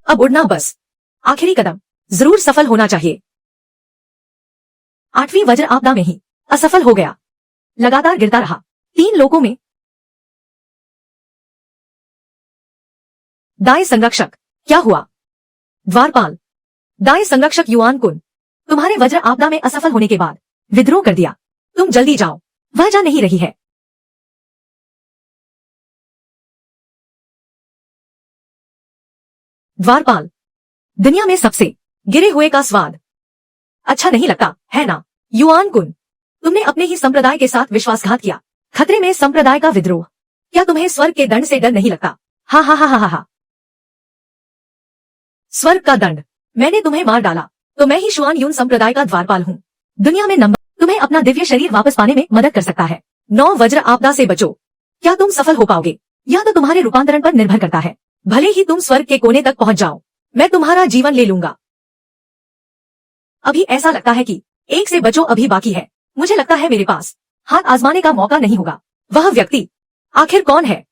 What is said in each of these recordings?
अब उड़ना बस। आखिरी कदम जरूर सफल होना चाहिए। 8वीं वज्र आपदा में ही असफल हो गया। लगातार गिरता रहा। 3 लोगों में दाएं संरक्षक। क्या हुआ? द्वारपाल। दाएं संरक्षक युआन कुन, तुम्हारे वज्र आपदा में असफल होने के बाद विद्रोह कर दिया। तुम जल्दी जाओ, वह जा नहीं रही है। द्वारपाल। दुनिया में सबसे गिरे हुए का स्वाद अच्छा नहीं लगता है ना? युआन कुन, तुमने अपने ही संप्रदाय के साथ विश्वासघात किया। खतरे में संप्रदाय का विद्रोह। क्या तुम्हें स्वर्ग के दंड से डर नहीं लगता? हा हा हा हा हा। स्वर्ग का दंड? मैंने तुम्हें मार डाला तो मैं ही शुआन यून संप्रदाय का द्वारपाल हूँ। दुनिया में नंबर तुम्हें अपना दिव्य शरीर वापस पाने में मदद कर सकता है। 9 वज्र आपदा से बचो। क्या तुम सफल हो पाओगे? यह तो तुम्हारे रूपांतरण पर निर्भर करता है। भले ही तुम स्वर्ग के कोने तक पहुंच जाओ, मैं तुम्हारा जीवन ले लूंगा। अभी ऐसा लगता है कि 1 से बचो अभी बाकी है। मुझे लगता है मेरे पास हाथ आजमाने का मौका नहीं होगा। वह व्यक्ति आखिर कौन है?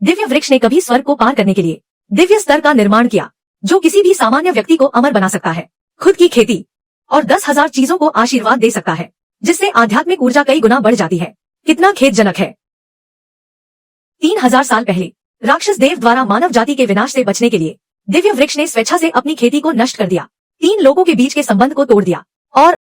दिव्य वृक्ष ने कभी स्वर्ग को पार करने के लिए दिव्य स्तर का निर्माण किया, जो किसी भी सामान्य व्यक्ति को अमर बना सकता है। खुद की खेती और 10,000 चीजों को आशीर्वाद दे सकता है, जिससे आध्यात्मिक ऊर्जा कई गुना बढ़ जाती है। कितना खेदजनक है। 3000 साल पहले राक्षस देव द्वारा मानव जाति के विनाश से बचने के लिए दिव्य वृक्ष ने स्वेच्छा से अपनी खेती को नष्ट कर दिया, 3 लोगों के बीच के संबंध को तोड़ दिया और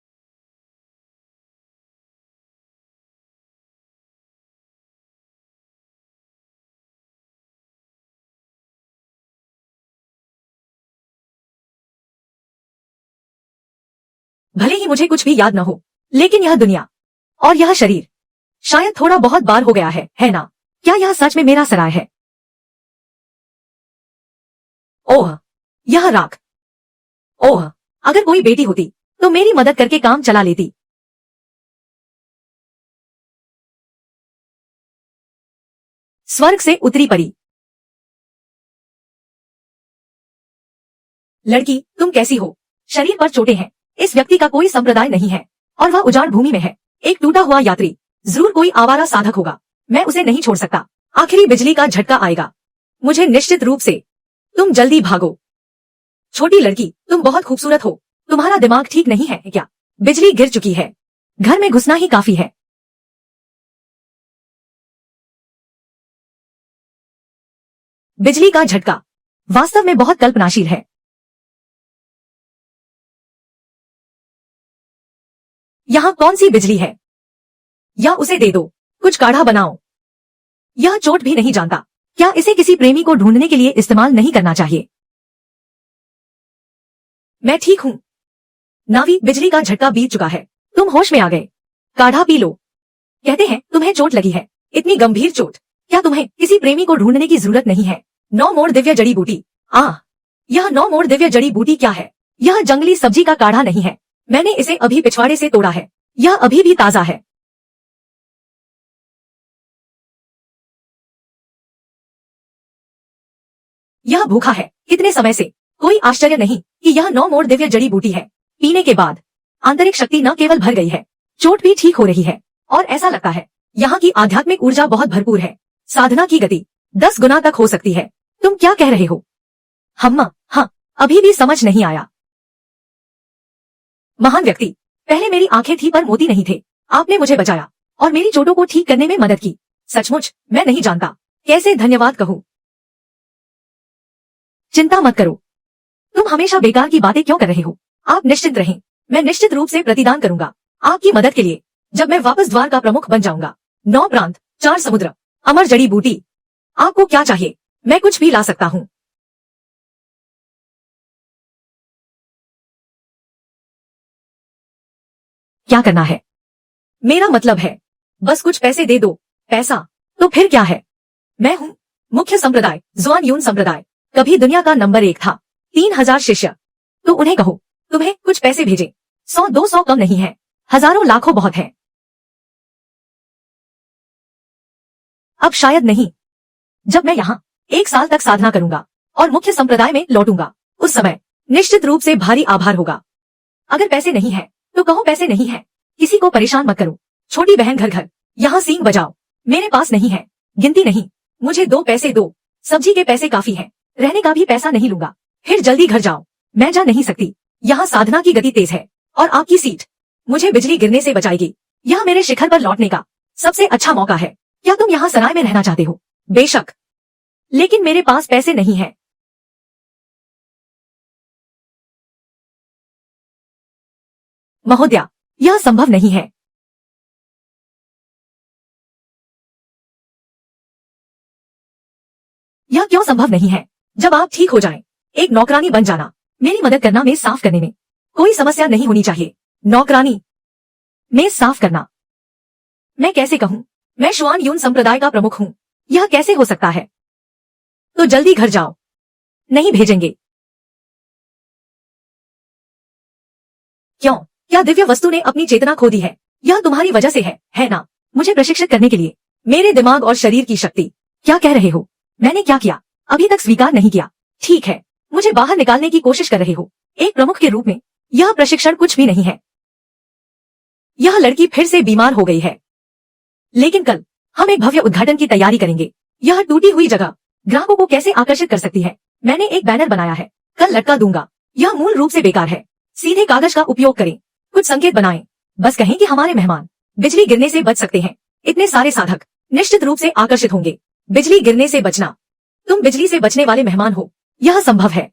भले ही मुझे कुछ भी याद न हो, लेकिन यह दुनिया और यह शरीर शायद थोड़ा बहुत बार हो गया है ना? क्या यह सच में मेरा सराय है? ओह, यह राख। ओह, अगर कोई बेटी होती तो मेरी मदद करके काम चला लेती। स्वर्ग से उतरी परी। लड़की, तुम कैसी हो? शरीर पर चोटें हैं। इस व्यक्ति का कोई संप्रदाय नहीं है और वह उजाड़ भूमि में है। एक टूटा हुआ यात्री, जरूर कोई आवारा साधक होगा। मैं उसे नहीं छोड़ सकता। आखिरी बिजली का झटका आएगा मुझे निश्चित रूप से। तुम जल्दी भागो। छोटी लड़की, तुम बहुत खूबसूरत हो। तुम्हारा दिमाग ठीक नहीं है क्या? बिजली गिर चुकी है। घर में घुसना ही काफी है। बिजली का झटका वास्तव में बहुत कल्पनाशील है। यहाँ कौन सी बिजली है? या उसे दे दो, कुछ काढ़ा बनाओ। यह चोट भी नहीं जानता। क्या इसे किसी प्रेमी को ढूंढने के लिए इस्तेमाल नहीं करना चाहिए? मैं ठीक हूँ नावी, बिजली का झटका बीत चुका है। तुम होश में आ गए। काढ़ा पी लो। कहते हैं तुम्हें चोट लगी है, इतनी गंभीर चोट। क्या तुम्हें किसी प्रेमी को ढूंढने की जरूरत नहीं है? 9 मोड़ दिव्य जड़ी बूटी। यह 9 मोड़ दिव्य जड़ी बूटी क्या है? यह जंगली सब्जी का काढ़ा नहीं है। मैंने इसे अभी पिछवाड़े से तोड़ा है। यह अभी भी ताजा है। यह भूखा है कितने समय से। कोई आश्चर्य नहीं कि यह 9 मोड़ दिव्य जड़ी बूटी है। पीने के बाद आंतरिक शक्ति न केवल भर गई है, चोट भी ठीक हो रही है। और ऐसा लगता है यहाँ की आध्यात्मिक ऊर्जा बहुत भरपूर है। साधना की गति 10 गुना तक हो सकती है। तुम क्या कह रहे हो? हम्मा, हाँ, अभी भी समझ नहीं आया। महान व्यक्ति, पहले मेरी आंखें थी पर मोती नहीं थे। आपने मुझे बचाया और मेरी चोटों को ठीक करने में मदद की। सचमुच मैं नहीं जानता कैसे धन्यवाद कहूँ। चिंता मत करो। तुम हमेशा बेकार की बातें क्यों कर रहे हो? आप निश्चिंत रहें, मैं निश्चित रूप से प्रतिदान करूंगा आपकी मदद के लिए, जब मैं वापस द्वार का प्रमुख बन जाऊंगा। 9 प्रांत, 4 समुद्र, अमर जड़ी बूटी। आपको क्या चाहिए? मैं कुछ भी ला सकता हूँ। क्या करना है? मेरा मतलब है बस कुछ पैसे दे दो। पैसा? तो फिर क्या है? मैं हूँ मुख्य संप्रदाय, जुआन यून संप्रदाय। कभी दुनिया का नंबर 1 था। 3000 शिष्य। तो उन्हें कहो तुम्हें कुछ पैसे भेजे। 100-200 कम नहीं है, हजारों लाखों बहुत है। अब शायद नहीं। जब मैं यहाँ 1 साल तक साधना करूंगा और मुख्य संप्रदाय में लौटूंगा, उस समय निश्चित रूप से भारी आभार होगा। अगर पैसे नहीं है तो कहो पैसे नहीं है। किसी को परेशान मत करो। छोटी बहन, घर घर यहाँ सींग बजाओ। मेरे पास नहीं है, गिनती नहीं। मुझे 2 पैसे दो, सब्जी के पैसे काफी हैं, रहने का भी पैसा नहीं लूंगा। फिर जल्दी घर जाओ, मैं जा नहीं सकती। यहाँ साधना की गति तेज है और आपकी सीट मुझे बिजली गिरने से बचाएगी। यह मेरे शिखर पर लौटने का सबसे अच्छा मौका है। क्या तुम यहाँ सराय में रहना चाहते हो? बेशक, लेकिन मेरे पास पैसे नहीं है। महोदया, यह संभव नहीं है। यह क्यों संभव नहीं है? जब आप ठीक हो जाएं, एक नौकरानी बन जाना। मेरी मदद करना, मेज साफ करने में कोई समस्या नहीं होनी चाहिए। नौकरानी, मेज साफ करना। मैं कैसे कहूँ? मैं शुआन यून संप्रदाय का प्रमुख हूँ। यह कैसे हो सकता है? तो जल्दी घर जाओ, नहीं भेजेंगे। क्यों? क्या दिव्य वस्तु ने अपनी चेतना खो दी है? यह तुम्हारी वजह से है ना? मुझे प्रशिक्षित करने के लिए मेरे दिमाग और शरीर की शक्ति। क्या कह रहे हो? मैंने क्या किया? अभी तक स्वीकार नहीं किया। ठीक है, मुझे बाहर निकालने की कोशिश कर रहे हो। एक प्रमुख के रूप में यह प्रशिक्षण कुछ भी नहीं है। यह लड़की फिर से बीमार हो गई है। लेकिन कल हम एक भव्य उद्घाटन की तैयारी करेंगे। यह टूटी हुई जगह ग्राहकों को कैसे आकर्षित कर सकती है? मैंने एक बैनर बनाया है, कल लटका दूंगा। यह मूल रूप से बेकार है। सीधे कागज का उपयोग करें, कुछ संकेत बनाएं, बस कहें कि हमारे मेहमान बिजली गिरने से बच सकते हैं। इतने सारे साधक निश्चित रूप से आकर्षित होंगे। बिजली गिरने से बचना, तुम बिजली से बचने वाले मेहमान हो। यह संभव है?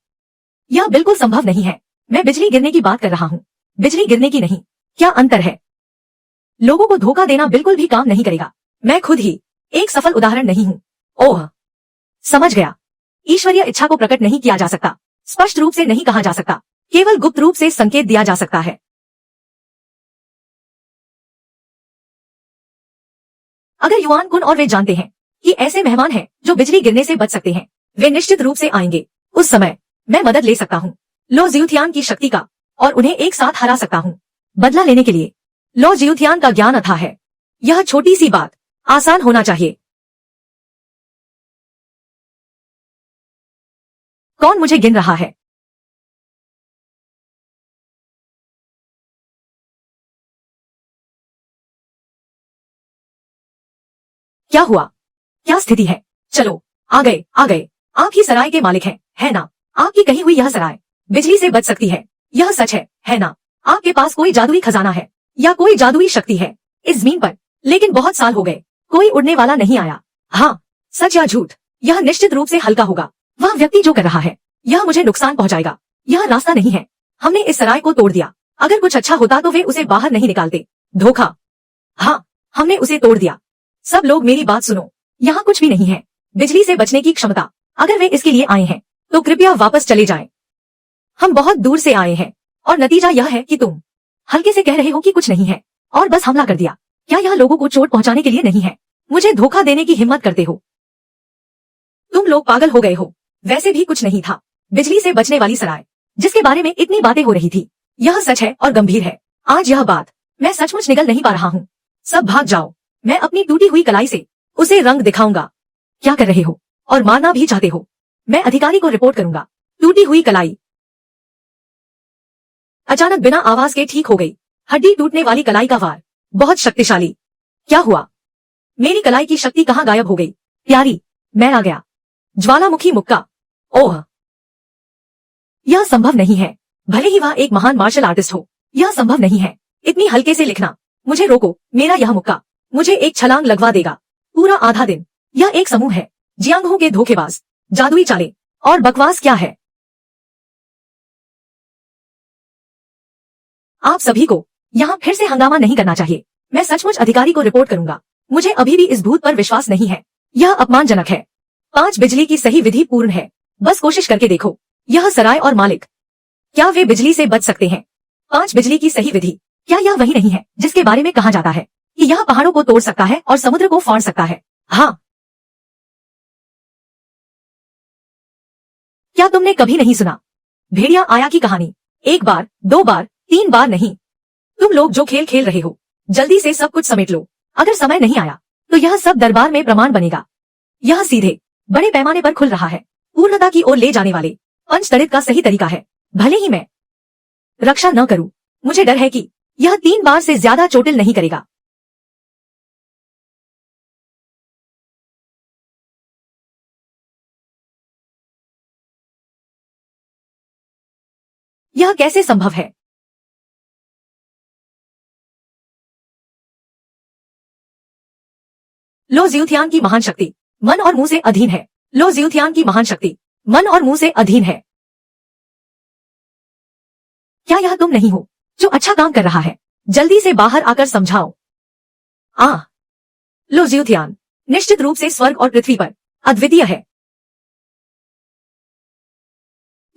यह बिल्कुल संभव नहीं है। मैं बिजली गिरने की बात कर रहा हूँ, बिजली गिरने की नहीं। क्या अंतर है? लोगों को धोखा देना बिल्कुल भी काम नहीं करेगा। मैं खुद ही एक सफल उदाहरण नहीं हूँ। ओह, समझ गया। ईश्वरीय इच्छा को प्रकट नहीं किया जा सकता, स्पष्ट रूप से नहीं कहा जा सकता, केवल गुप्त रूप से संकेत दिया जा सकता है। अगर युवान कुन और वे जानते हैं कि ऐसे मेहमान हैं जो बिजली गिरने से बच सकते हैं, वे निश्चित रूप से आएंगे। उस समय मैं मदद ले सकता हूँ लो जियूथियान की शक्ति का और उन्हें एक साथ हरा सकता हूँ। बदला लेने के लिए लो जियूथियान का ज्ञान अथाह है। यह छोटी सी बात आसान होना चाहिए। कौन मुझे गिन रहा है? क्या हुआ? क्या स्थिति है? चलो, आ गए, आ गए। आप ही सराय के मालिक हैं, है ना? आपकी कही हुई यह सराय बिजली से बच सकती है। यह सच है ना? आपके पास कोई जादुई खजाना है या कोई जादुई शक्ति है इस जमीन पर? लेकिन बहुत साल हो गए, कोई उड़ने वाला नहीं आया। हाँ, सच या झूठ, यह निश्चित रूप से हल्का होगा। वह व्यक्ति जो कर रहा है, यह मुझे नुकसान पहुंचाएगा। यह रास्ता नहीं है। हमने इस सराय को तोड़ दिया। अगर कुछ अच्छा होता तो वे उसे बाहर नहीं निकालते। धोखा। हाँ, हमने उसे तोड़ दिया। सब लोग मेरी बात सुनो, यहाँ कुछ भी नहीं है बिजली से बचने की क्षमता। अगर वे इसके लिए आए हैं तो कृपया वापस चले जाएं। हम बहुत दूर से आए हैं और नतीजा यह है कि तुम हल्के से कह रहे हो कि कुछ नहीं है और बस हमला कर दिया। क्या यह लोगों को चोट पहुंचाने के लिए नहीं है? मुझे धोखा देने की हिम्मत करते हो? तुम लोग पागल हो गए हो। वैसे भी कुछ नहीं था। बिजली से बचने वाली सराय जिसके बारे में इतनी बातें हो रही थी, यह सच है और गंभीर है। आज यह बात मैं सचमुच निगल नहीं पा रहा हूँ। सब भाग जाओ, मैं अपनी टूटी हुई कलाई से उसे रंग दिखाऊंगा। क्या कर रहे हो? और मारना भी चाहते हो? मैं अधिकारी को रिपोर्ट करूंगा। टूटी हुई कलाई अचानक बिना आवाज के ठीक हो गई। हड्डी टूटने वाली कलाई का वार बहुत शक्तिशाली। क्या हुआ? मेरी कलाई की शक्ति कहाँ गायब हो गई? प्यारी, मैं आ गया। ज्वालामुखी मुक्का। ओह, यह संभव नहीं है। भले ही वह एक महान मार्शल आर्टिस्ट हो, यह संभव नहीं है। इतनी हल्के से लिखना। मुझे रोको, मेरा यह मुक्का मुझे एक छलांग लगवा देगा। पूरा आधा दिन। यह एक समूह है जियांगहो के धोखेबाज, जादुई चालें और बकवास क्या है? आप सभी को यहाँ फिर से हंगामा नहीं करना चाहिए। मैं सचमुच अधिकारी को रिपोर्ट करूंगा। मुझे अभी भी इस भूत पर विश्वास नहीं है। यह अपमानजनक है। 5 बिजली की सही विधि पूर्ण है। बस कोशिश करके देखो। यह सराय और मालिक, क्या वे बिजली से बच सकते हैं? 5 बिजली की सही विधि, क्या यह वही नहीं है जिसके बारे में कहा जाता है कि यह पहाड़ों को तोड़ सकता है और समुद्र को फाड़ सकता है? हाँ। क्या तुमने कभी नहीं सुना भेड़िया आया की कहानी? 1 बार, 2 बार, 3 बार नहीं। तुम लोग जो खेल खेल रहे हो, जल्दी से सब कुछ समेट लो। अगर समय नहीं आया तो यह सब दरबार में प्रमाण बनेगा। यह सीधे बड़े पैमाने पर खुल रहा है। पूर्णता की ओर ले जाने वाले पंचतड़ित का सही तरीका है। भले ही मैं रक्षा न करूं, मुझे डर है कि यह 3 बार से ज्यादा चोटिल नहीं करेगा। यह कैसे संभव है? लो ज़्यूथियान की महान शक्ति मन और मुंह से अधीन है। लो ज़्यूथियान की महान शक्ति मन और मुंह से अधीन है। क्या यह तुम नहीं हो जो अच्छा काम कर रहा है? जल्दी से बाहर आकर समझाओ। लो ज़्यूथियान निश्चित रूप से स्वर्ग और पृथ्वी पर अद्वितीय है।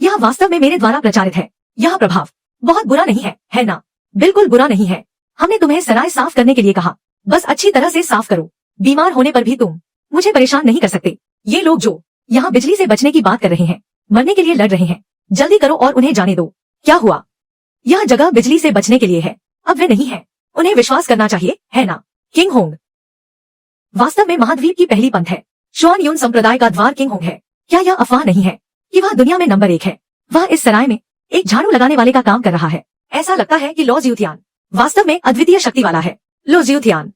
यह वास्तव में मेरे द्वारा प्रचारित है। यह प्रभाव बहुत बुरा नहीं है ना? बिल्कुल बुरा नहीं है। हमने तुम्हें सराय साफ करने के लिए कहा, बस अच्छी तरह से साफ करो। बीमार होने पर भी तुम मुझे परेशान नहीं कर सकते। ये लोग जो यहाँ बिजली से बचने की बात कर रहे हैं, मरने के लिए लड़ रहे हैं, जल्दी करो और उन्हें जाने दो। क्या हुआ? यह जगह बिजली से बचने के लिए है, अब वे नहीं है। उन्हें विश्वास करना चाहिए, है ना? किंग होंग वास्तव में महाद्वीप की पहली पंथ है। शुआन यून संप्रदाय का द्वार किंग होंग है। क्या यह अफवाह नहीं है कि वह दुनिया में नंबर 1 है? वह इस सराय में एक झाड़ू लगाने वाले का काम कर रहा है। ऐसा लगता है कि लो ज़्यूथियान वास्तव में अद्वितीय शक्ति वाला है। लो ज़्यूथियान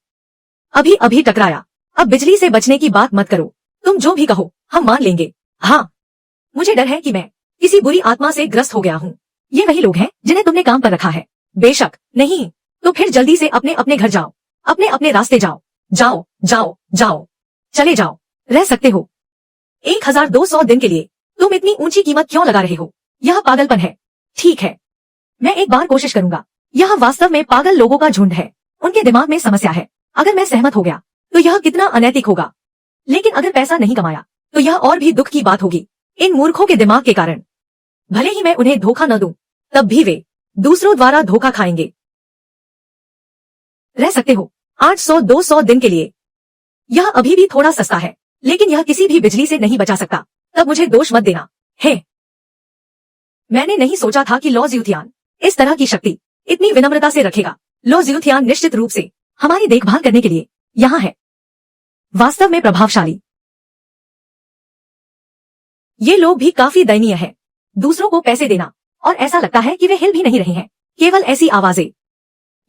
अभी अभी टकराया, अब बिजली से बचने की बात मत करो। तुम जो भी कहो हम मान लेंगे। हाँ, मुझे डर है कि मैं किसी बुरी आत्मा से ग्रस्त हो गया हूँ। ये वही लोग हैं जिन्हें तुमने काम पर रखा है। बेशक नहीं तो फिर जल्दी से अपने अपने घर जाओ, अपने अपने रास्ते जाओ। जाओ जाओ जाओ, चले जाओ। रह सकते हो। 1200 दिन के लिए तुम इतनी ऊंची कीमत क्यों लगा रहे हो? यह पागलपन है। ठीक है, मैं एक बार कोशिश करूंगा। यह वास्तव में पागल लोगों का झुंड है। उनके दिमाग में समस्या है। अगर मैं सहमत हो गया तो यह कितना अनैतिक होगा, लेकिन अगर पैसा नहीं कमाया तो यह और भी दुख की बात होगी। इन मूर्खों के दिमाग के कारण भले ही मैं उन्हें धोखा न दूं, तब भी वे दूसरों द्वारा धोखा खाएंगे। रह सकते हो 800-200 दिन के लिए। यह अभी भी थोड़ा सस्ता है, लेकिन यह किसी भी बिजली से नहीं बचा सकता। तब मुझे दोष मत देना है। मैंने नहीं सोचा था कि लो ज़्यूथियान इस तरह की शक्ति इतनी विनम्रता से रखेगा। लो ज़्यूथियान निश्चित रूप से हमारी देखभाल करने के लिए यहाँ है। वास्तव में प्रभावशाली। ये लोग भी काफी दयनीय है। दूसरों को पैसे देना और ऐसा लगता है कि वे हिल भी नहीं रहे हैं, केवल ऐसी आवाजें।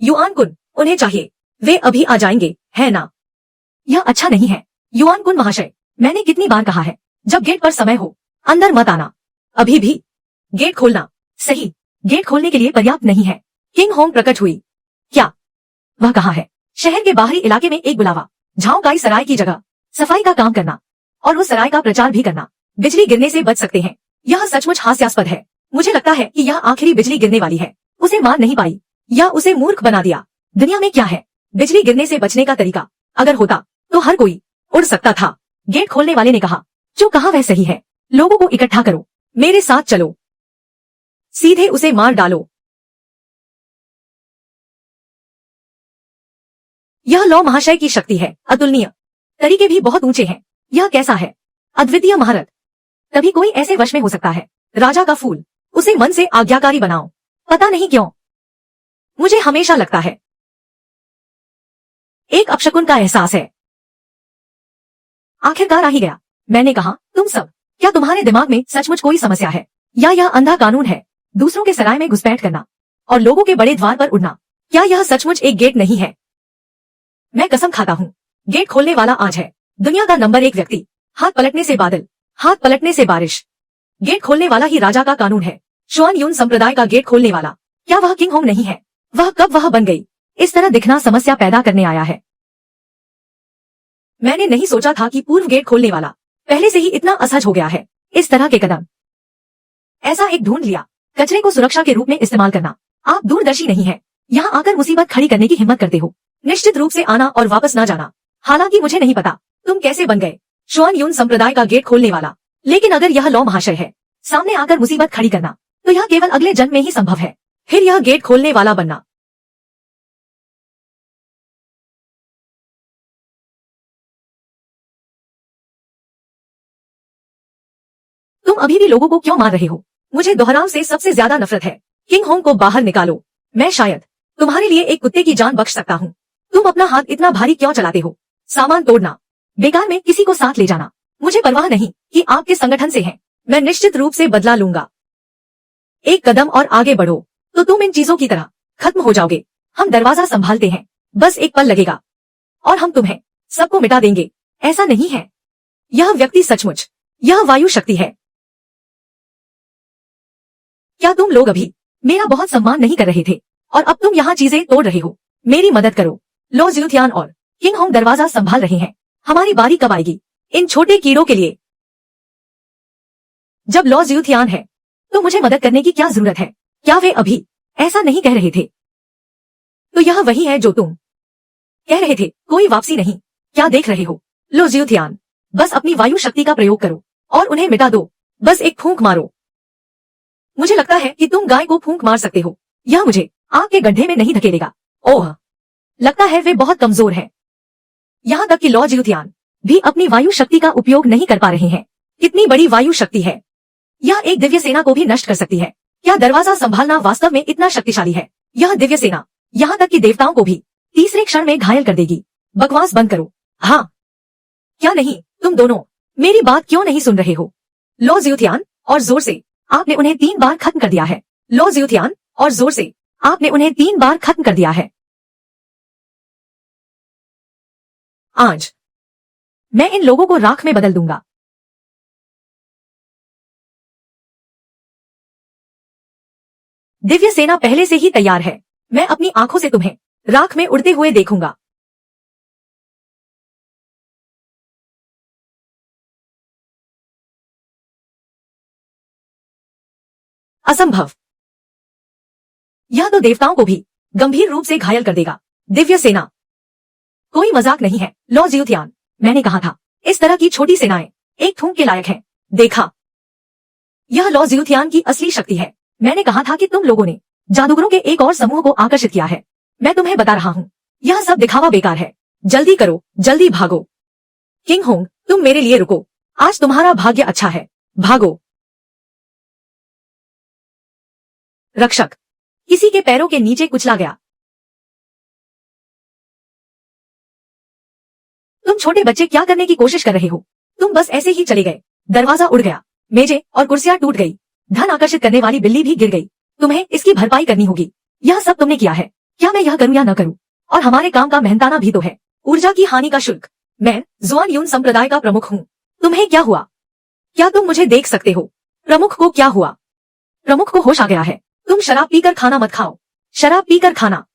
युआन कुन उन्हें चाहिए, वे अभी आ जाएंगे, है ना? यह अच्छा नहीं है। युआन कुन महाशय, मैंने कितनी बार कहा है, जब गेट पर समय हो अंदर मत आना। अभी भी गेट खोलना सही। गेट खोलने के लिए पर्याप्त नहीं है। किंग होंग प्रकट हुई। क्या वह कहाँ है? शहर के बाहरी इलाके में एक बुलावा, झाओकाई सराय की जगह सफाई का काम करना और उस सराय का प्रचार भी करना। बिजली गिरने से बच सकते हैं। यह सचमुच हास्यास्पद है। मुझे लगता है कि यह आखिरी बिजली गिरने वाली है। उसे मार नहीं पाई या उसे मूर्ख बना दिया। दुनिया में क्या है बिजली गिरने से बचने का तरीका? अगर होता तो हर कोई उड़ सकता था। गेट खोलने वाले ने कहा, जो कहा वह सही है। लोगों को इकट्ठा करो, मेरे साथ चलो, सीधे उसे मार डालो। यह लो महाशय की शक्ति है, अतुलनीय। तरीके भी बहुत ऊंचे हैं। यह कैसा है? अद्वितीय महारत। तभी कोई ऐसे वश में हो सकता है। राजा का फूल, उसे मन से आज्ञाकारी बनाओ। पता नहीं क्यों मुझे हमेशा लगता है एक अपशकुन का एहसास है। आखिरकार आ ही गया। मैंने कहा, तुम सब, क्या तुम्हारे दिमाग में सचमुच कोई समस्या है या यह अंधा कानून है? दूसरों के सराय में घुसपैठ करना और लोगों के बड़े द्वार पर उड़ना, क्या यह सचमुच एक गेट नहीं है? मैं कसम खाता हूँ, गेट खोलने वाला आज है दुनिया का नंबर 1 व्यक्ति। हाथ पलटने से बादल, हाथ पलटने से बारिश। गेट खोलने वाला ही राजा का कानून है। शुआन यून संप्रदाय का गेट खोलने वाला। क्या वह किंग होंग नहीं है? वह कब वह बन गई? इस तरह दिखना समस्या पैदा करने आया है। मैंने नहीं सोचा था कि पूर्व गेट खोलने वाला पहले से ही इतना असहज हो गया है। इस तरह के कदम, ऐसा एक ढूंढ लिया। कचरे को सुरक्षा के रूप में इस्तेमाल करना। आप दूरदर्शी नहीं है। यहाँ आकर मुसीबत खड़ी करने की हिम्मत करते हो। निश्चित रूप से आना और वापस ना जाना। हालांकि मुझे नहीं पता तुम कैसे बन गए शुआन यून संप्रदाय का गेट खोलने वाला, लेकिन अगर यह लो महाशय है सामने आकर मुसीबत खड़ी करना, तो यह केवल अगले जन्म में ही संभव है। फिर यह गेट खोलने वाला बनना। तुम अभी भी लोगों को क्यों मार रहे हो? मुझे दोहराव से सबसे ज्यादा नफरत है। किंग होंग को बाहर निकालो। मैं शायद तुम्हारे लिए एक कुत्ते की जान बख्श सकता हूँ। तुम अपना हाथ इतना भारी क्यों चलाते हो? सामान तोड़ना, बेकार में किसी को साथ ले जाना। मुझे परवाह नहीं कि आप किस संगठन से हैं। मैं निश्चित रूप से बदला लूंगा। एक कदम और आगे बढ़ो तो तुम इन चीजों की तरह खत्म हो जाओगे। हम दरवाजा संभालते हैं, बस एक पल लगेगा और हम तुम्हें सबको मिटा देंगे। ऐसा नहीं है। यह व्यक्ति सचमुच, यह वायु शक्ति है। क्या तुम लोग अभी मेरा बहुत सम्मान नहीं कर रहे थे और अब तुम यहाँ चीजें तोड़ रहे हो। मेरी मदद करो। लॉर्ड ज़्यूथियान और किंग होंग दरवाजा संभाल रहे हैं। हमारी बारी कब आएगी इन छोटे कीड़ों के लिए? जब लॉर्ड ज़्यूथियान है तो मुझे मदद करने की क्या जरूरत है? क्या वे अभी ऐसा नहीं कह रहे थे? तो यह वही है जो तुम कह रहे थे, कोई वापसी नहीं। क्या देख रहे हो? लॉर्ड ज़्यूथियान, बस अपनी वायु शक्ति का प्रयोग करो और उन्हें मिटा दो। बस एक फूंक मारो। मुझे लगता है कि तुम गाय को फूंक मार सकते हो। यह मुझे आग के गड्ढे में नहीं धकेलेगा। ओह, लगता है वे बहुत कमजोर है। यहाँ तक कि लॉर्ड ज़्यूथियान भी अपनी वायु शक्ति का उपयोग नहीं कर पा रहे हैं। कितनी बड़ी वायु शक्ति है! यह एक दिव्य सेना को भी नष्ट कर सकती है। क्या दरवाजा संभालना वास्तव में इतना शक्तिशाली है? यह दिव्य सेना यहाँ तक कि देवताओं को भी तीसरे क्षण में घायल कर देगी। बकवास बंद करो। हाँ, क्या नहीं, तुम दोनों मेरी बात क्यों नहीं सुन रहे हो? लॉर्ड ज़्यूथियान, और जोर से। आपने उन्हें 3 बार खत्म कर दिया है। लॉर्ड ज़्यूथियान, और जोर से। आपने उन्हें 3 बार खत्म कर दिया है। आज मैं इन लोगों को राख में बदल दूंगा। दिव्य सेना पहले से ही तैयार है। मैं अपनी आंखों से तुम्हें राख में उड़ते हुए देखूंगा। असंभव! यह तो देवताओं को भी गंभीर रूप से घायल कर देगा। दिव्य सेना कोई मजाक नहीं है। लॉर्ड ज़्यूथियान, मैंने कहा था इस तरह की छोटी सेनाएं एक थूक के लायक हैं। देखा, यह लॉर्ड ज़्यूथियान की असली शक्ति है। मैंने कहा था कि तुम लोगों ने जादूगरों के एक और समूह को आकर्षित किया है। मैं तुम्हें बता रहा हूँ, यह सब दिखावा बेकार है। जल्दी करो, जल्दी भागो। किंग होंग, तुम मेरे लिए रुको। आज तुम्हारा भाग्य अच्छा है। भागो। रक्षक किसी के पैरों के नीचे कुचला गया। तुम छोटे बच्चे क्या करने की कोशिश कर रहे हो? तुम बस ऐसे ही चले गए। दरवाजा उड़ गया, मेजें और कुर्सियां टूट गई, धन आकर्षित करने वाली बिल्ली भी गिर गई। तुम्हें इसकी भरपाई करनी होगी। यह सब तुमने किया है। क्या मैं यह करूं या न करूं? और हमारे काम का मेहनताना भी तो है। ऊर्जा की हानि का शुल्क। मैं ज़ुआन यून संप्रदाय का प्रमुख हूँ। तुम्हें क्या हुआ? क्या तुम मुझे देख सकते हो? प्रमुख को क्या हुआ? प्रमुख को होश आ गया है। तुम शराब पीकर खाना मत खाओ। शराब पीकर खाना।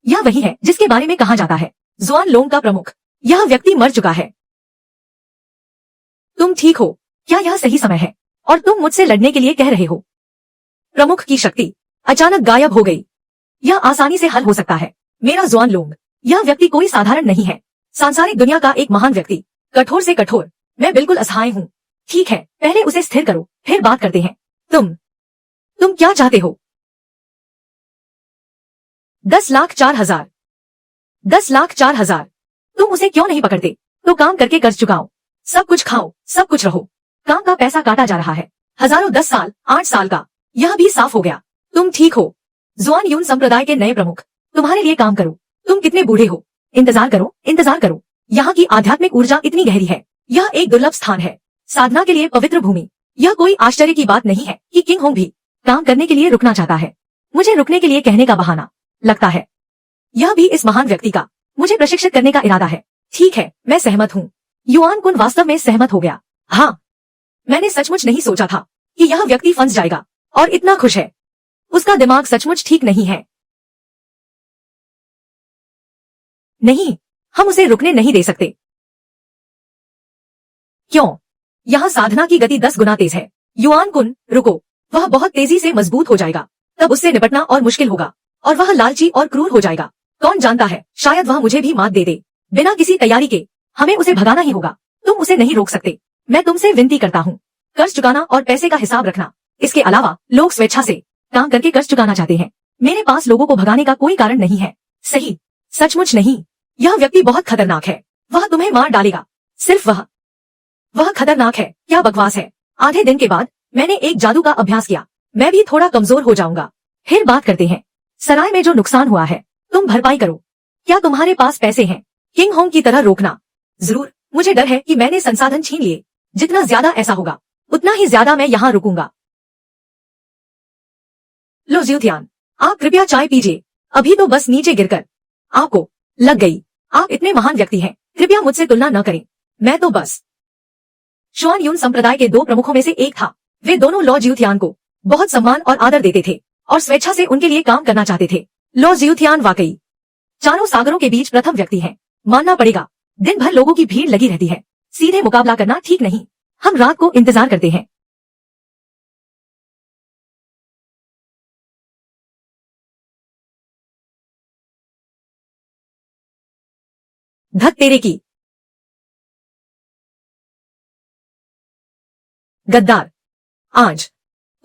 यह वही है जिसके बारे में कहा जाता है ज़ुआन लोंग का प्रमुख। यह व्यक्ति मर चुका है। तुम ठीक हो? क्या यह सही समय है और तुम मुझसे लड़ने के लिए कह रहे हो? प्रमुख की शक्ति अचानक गायब हो गई। यह आसानी से हल हो सकता है। मेरा ज़ुआन लोंग, यह व्यक्ति कोई साधारण नहीं है। सांसारिक दुनिया का एक महान व्यक्ति। कठोर से कठोर। मैं बिल्कुल असहाय हूँ। ठीक है, पहले उसे स्थिर करो, फिर बात करते हैं। तुम क्या चाहते हो? 10,04,000। 10,04,000। तुम उसे क्यों नहीं पकड़ते? तो काम करके कर्ज चुकाओ। सब कुछ खाओ, सब कुछ रहो। काम का पैसा काटा जा रहा है। हजारों 10 साल, 8 साल का। यह भी साफ हो गया। तुम ठीक हो? ज़ुआन यून संप्रदाय के नए प्रमुख तुम्हारे लिए काम करो। तुम कितने बूढ़े हो? इंतजार करो, इंतजार करो। यहाँ की आध्यात्मिक ऊर्जा इतनी गहरी है। यह एक दुर्लभ स्थान है, साधना के लिए पवित्र भूमि। यह कोई आश्चर्य की बात नहीं है कि किंग होंग भी काम करने के लिए रुकना चाहता है। मुझे रुकने के लिए कहने का बहाना लगता है। यह भी इस महान व्यक्ति का मुझे प्रशिक्षित करने का इरादा है। ठीक है, मैं सहमत हूँ। युआन कुन वास्तव में सहमत हो गया। हाँ, मैंने सचमुच नहीं सोचा था कि यह व्यक्ति फंस जाएगा और इतना खुश है। उसका दिमाग सचमुच ठीक नहीं है। नहीं, हम उसे रुकने नहीं दे सकते। क्यों? यहाँ साधना की गति 10 गुना तेज है। युआन कुन, रुको। वह बहुत तेजी से मजबूत हो जाएगा। तब उससे निपटना और मुश्किल होगा और वह लालची और क्रूर हो जाएगा। कौन जानता है, शायद वह मुझे भी मात दे दे। बिना किसी तैयारी के हमें उसे भगाना ही होगा। तुम उसे नहीं रोक सकते। मैं तुमसे विनती करता हूँ, कर्ज चुकाना और पैसे का हिसाब रखना। इसके अलावा लोग स्वेच्छा से काम करके कर्ज चुकाना चाहते हैं। मेरे पास लोगों को भगाने का कोई कारण नहीं है। सही? सचमुच नहीं। यह व्यक्ति बहुत खतरनाक है। वह तुम्हें मार डालेगा। सिर्फ वह खतरनाक है। क्या बकवास है। आधे दिन के बाद मैंने एक जादू का अभ्यास किया। मैं भी थोड़ा कमजोर हो जाऊंगा। फिर बात करते हैं। सराय में जो नुकसान हुआ है तुम भरपाई करो। क्या तुम्हारे पास पैसे हैं? किंग होंग की तरह रोकना। जरूर। मुझे डर है कि मैंने संसाधन छीन लिए। जितना ज्यादा ऐसा होगा उतना ही ज्यादा मैं यहाँ रुकूंगा। लो ज़्यूथियान, आप कृपया चाय पीजिए। अभी तो बस नीचे गिरकर आपको लग गई। आप इतने महान व्यक्ति हैं, कृपया मुझसे तुलना न करें। मैं तो बस शुआन यून संप्रदाय के दो प्रमुखों में से एक था। वे दोनों लॉ ज्यूथियान को बहुत सम्मान और आदर देते थे और स्वेच्छा से उनके लिए काम करना चाहते थे। लॉ ज्यूथियान वाकई चारों सागरों के बीच प्रथम व्यक्ति हैं। मानना पड़ेगा, दिन भर लोगों की भीड़ लगी रहती है। सीधे मुकाबला करना ठीक नहीं। हम रात को इंतजार करते हैं। धत तेरे की। गद्दार, आज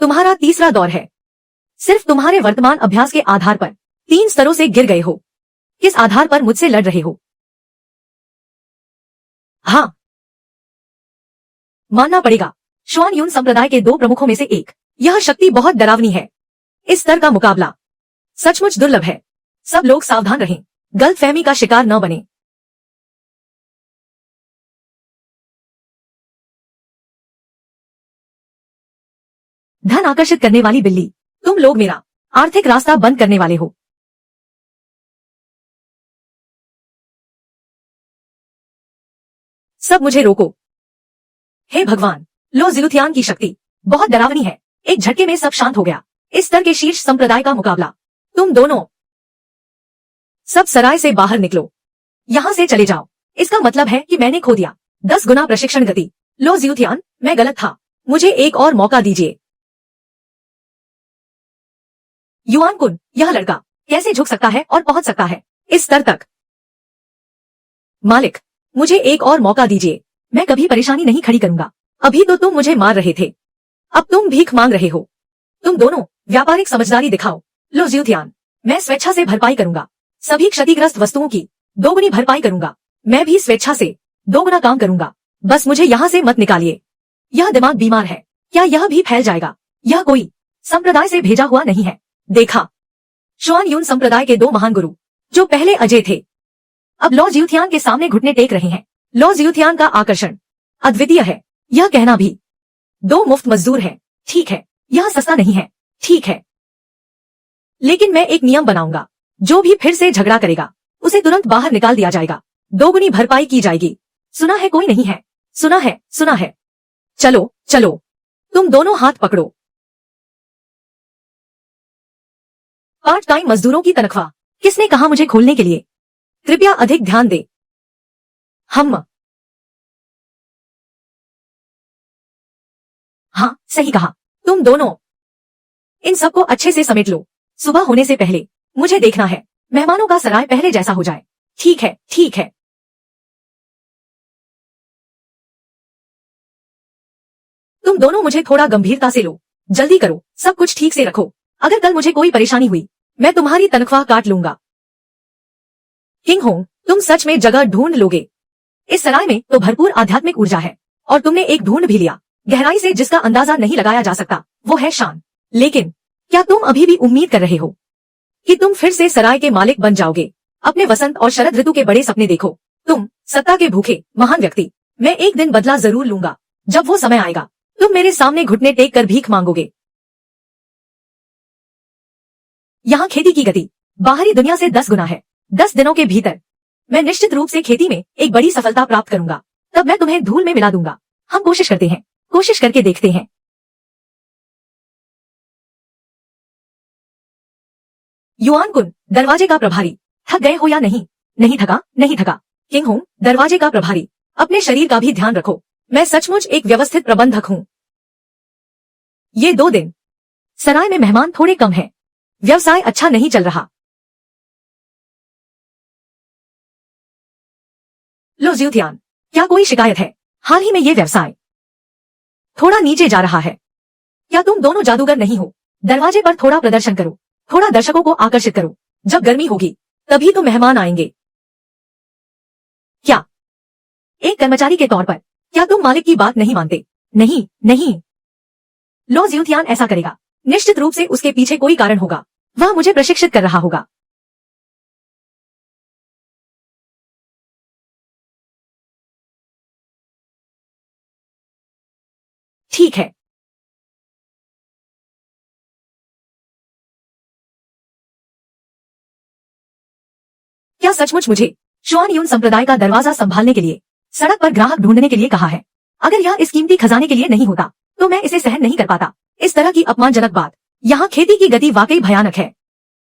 तुम्हारा तीसरा दौर है। सिर्फ तुम्हारे वर्तमान अभ्यास के आधार पर 3 स्तरों से गिर गए हो। किस आधार पर मुझसे लड़ रहे हो? हाँ, मानना पड़ेगा, शुआन यून संप्रदाय के दो प्रमुखों में से एक। यह शक्ति बहुत डरावनी है। इस स्तर का मुकाबला सचमुच दुर्लभ है। सब लोग सावधान रहें, गलतफहमी का शिकार न बने। धन आकर्षित करने वाली बिल्ली, तुम लोग मेरा आर्थिक रास्ता बंद करने वाले हो। सब मुझे रोको। हे भगवान, लो ज़िलुथियान की शक्ति बहुत डरावनी है। एक झटके में सब शांत हो गया। इस स्तर के शीर्ष संप्रदाय का मुकाबला। तुम दोनों सब सराय से बाहर निकलो। यहां से चले जाओ। इसका मतलब है कि मैंने खो दिया 10 गुना प्रशिक्षण गति। लो ज़िलुथियान, मैं गलत था। मुझे एक और मौका दीजिए। युआन कुन, यह लड़का कैसे झुक सकता है और पहुंच सकता है इस स्तर तक? मालिक, मुझे एक और मौका दीजिए। मैं कभी परेशानी नहीं खड़ी करूंगा। अभी तो तुम मुझे मार रहे थे, अब तुम भीख मांग रहे हो। तुम दोनों व्यापारिक समझदारी दिखाओ। लो ज़िलुथियान, मैं स्वेच्छा से भरपाई करूंगा। सभी क्षतिग्रस्त वस्तुओं की दोगुनी भरपाई करूंगा। मैं भी स्वेच्छा से दोगुना काम करूंगा। बस मुझे यहाँ से मत निकालिए। यह दिमाग बीमार है। क्या यह भी फैल जाएगा? यह कोई संप्रदाय से भेजा हुआ नहीं है। देखा, शुआन यून संप्रदाय के दो महान गुरु जो पहले अजय थे, अब लॉ ज़िलुथियान के सामने घुटने टेक रहे हैं। लॉ ज़िलुथियान का आकर्षण अद्वितीय है। यह कहना भी, दो मुफ्त मजदूर हैं। ठीक है, यह सस्ता नहीं है। ठीक है, लेकिन मैं एक नियम बनाऊंगा। जो भी फिर से झगड़ा करेगा उसे तुरंत बाहर निकाल दिया जाएगा। दोगुनी भरपाई की जाएगी। सुना है कोई नहीं है? सुना है, सुना है। चलो चलो, तुम दोनों हाथ पकड़ो। पार्ट टाइम मजदूरों की तनख्वाह किसने कहा मुझे खोलने के लिए? कृपया अधिक ध्यान दे। हम, हाँ सही कहा। तुम दोनों इन सबको अच्छे से समेट लो। सुबह होने से पहले मुझे देखना है मेहमानों का सराय पहले जैसा हो जाए। ठीक है, ठीक है। तुम दोनों मुझे थोड़ा गंभीरता से लो। जल्दी करो, सब कुछ ठीक से रखो। अगर कल मुझे कोई परेशानी हुई, मैं तुम्हारी तनख्वाह काट लूंगा। किंग होंग, तुम सच में जगह ढूंढ लोगे। इस सराय में तो भरपूर आध्यात्मिक ऊर्जा है और तुमने एक ढूंढ भी लिया, गहराई से जिसका अंदाजा नहीं लगाया जा सकता। वो है शान। लेकिन क्या तुम अभी भी उम्मीद कर रहे हो कि तुम फिर से सराय के मालिक बन जाओगे? अपने वसंत और शरद ऋतु के बड़े सपने देखो। तुम सत्ता के भूखे महान व्यक्ति। मैं एक दिन बदला जरूर लूंगा। जब वो समय आएगा, तुम मेरे सामने घुटने टेक कर भीख मांगोगे। यहाँ खेती की गति बाहरी दुनिया से 10 गुना है। 10 दिनों के भीतर मैं निश्चित रूप से खेती में एक बड़ी सफलता प्राप्त करूंगा। तब मैं तुम्हें धूल में मिला दूंगा। हम कोशिश करते हैं, कोशिश करके देखते हैं। युआन कुन, दरवाजे का प्रभारी, थक गए हो या नहीं? नहीं थका, नहीं थका। किंग होंग, दरवाजे का प्रभारी, अपने शरीर का भी ध्यान रखो। मैं सचमुच एक व्यवस्थित प्रबंधक हूँ। ये 2 दिन सराय में मेहमान थोड़े कम हैं। व्यवसाय अच्छा नहीं चल रहा। लो ज़िलुथियान, क्या कोई शिकायत है? हाल ही में ये व्यवसाय थोड़ा नीचे जा रहा है। क्या तुम दोनों जादूगर नहीं हो? दरवाजे पर थोड़ा प्रदर्शन करो, थोड़ा दर्शकों को आकर्षित करो। जब गर्मी होगी तभी तो मेहमान आएंगे। क्या एक कर्मचारी के तौर पर क्या तुम मालिक की बात नहीं मानते? नहीं, नहीं। लो ज़िलुथियान ऐसा करेगा। निश्चित रूप से उसके पीछे कोई कारण होगा। वह मुझे प्रशिक्षित कर रहा होगा। ठीक है। क्या सचमुच मुझे शुआन यून संप्रदाय का दरवाजा संभालने के लिए सड़क पर ग्राहक ढूंढने के लिए कहा है? अगर यह इस कीमती खजाने के लिए नहीं होता तो मैं इसे सहन नहीं कर पाता। इस तरह की अपमानजनक बात। यहाँ खेती की गति वाकई भयानक है।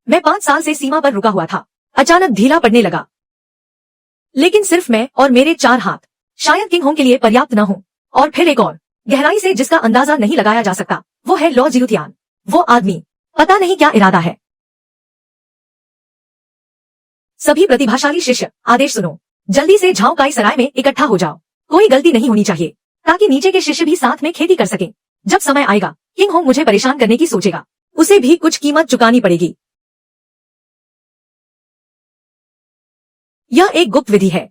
मैं 5 साल से सीमा पर रुका हुआ था, अचानक ढीला पड़ने लगा। लेकिन सिर्फ मैं और मेरे 4 हाथ शायद किंग होंग के लिए पर्याप्त न हो। और फिर एक और गहराई से जिसका अंदाजा नहीं लगाया जा सकता, वो है लॉ जियुतियान। वो आदमी पता नहीं क्या इरादा है। सभी प्रतिभाशाली शिष्य आदेश सुनो, जल्दी से झाओ काई सराय में इकट्ठा हो जाओ। कोई गलती नहीं होनी चाहिए ताकि नीचे के शिष्य भी साथ में खेती कर सकें। जब समय आएगा किंग होंग मुझे परेशान करने की सोचेगा, उसे भी कुछ कीमत चुकानी पड़ेगी। यह एक गुप्त विधि है।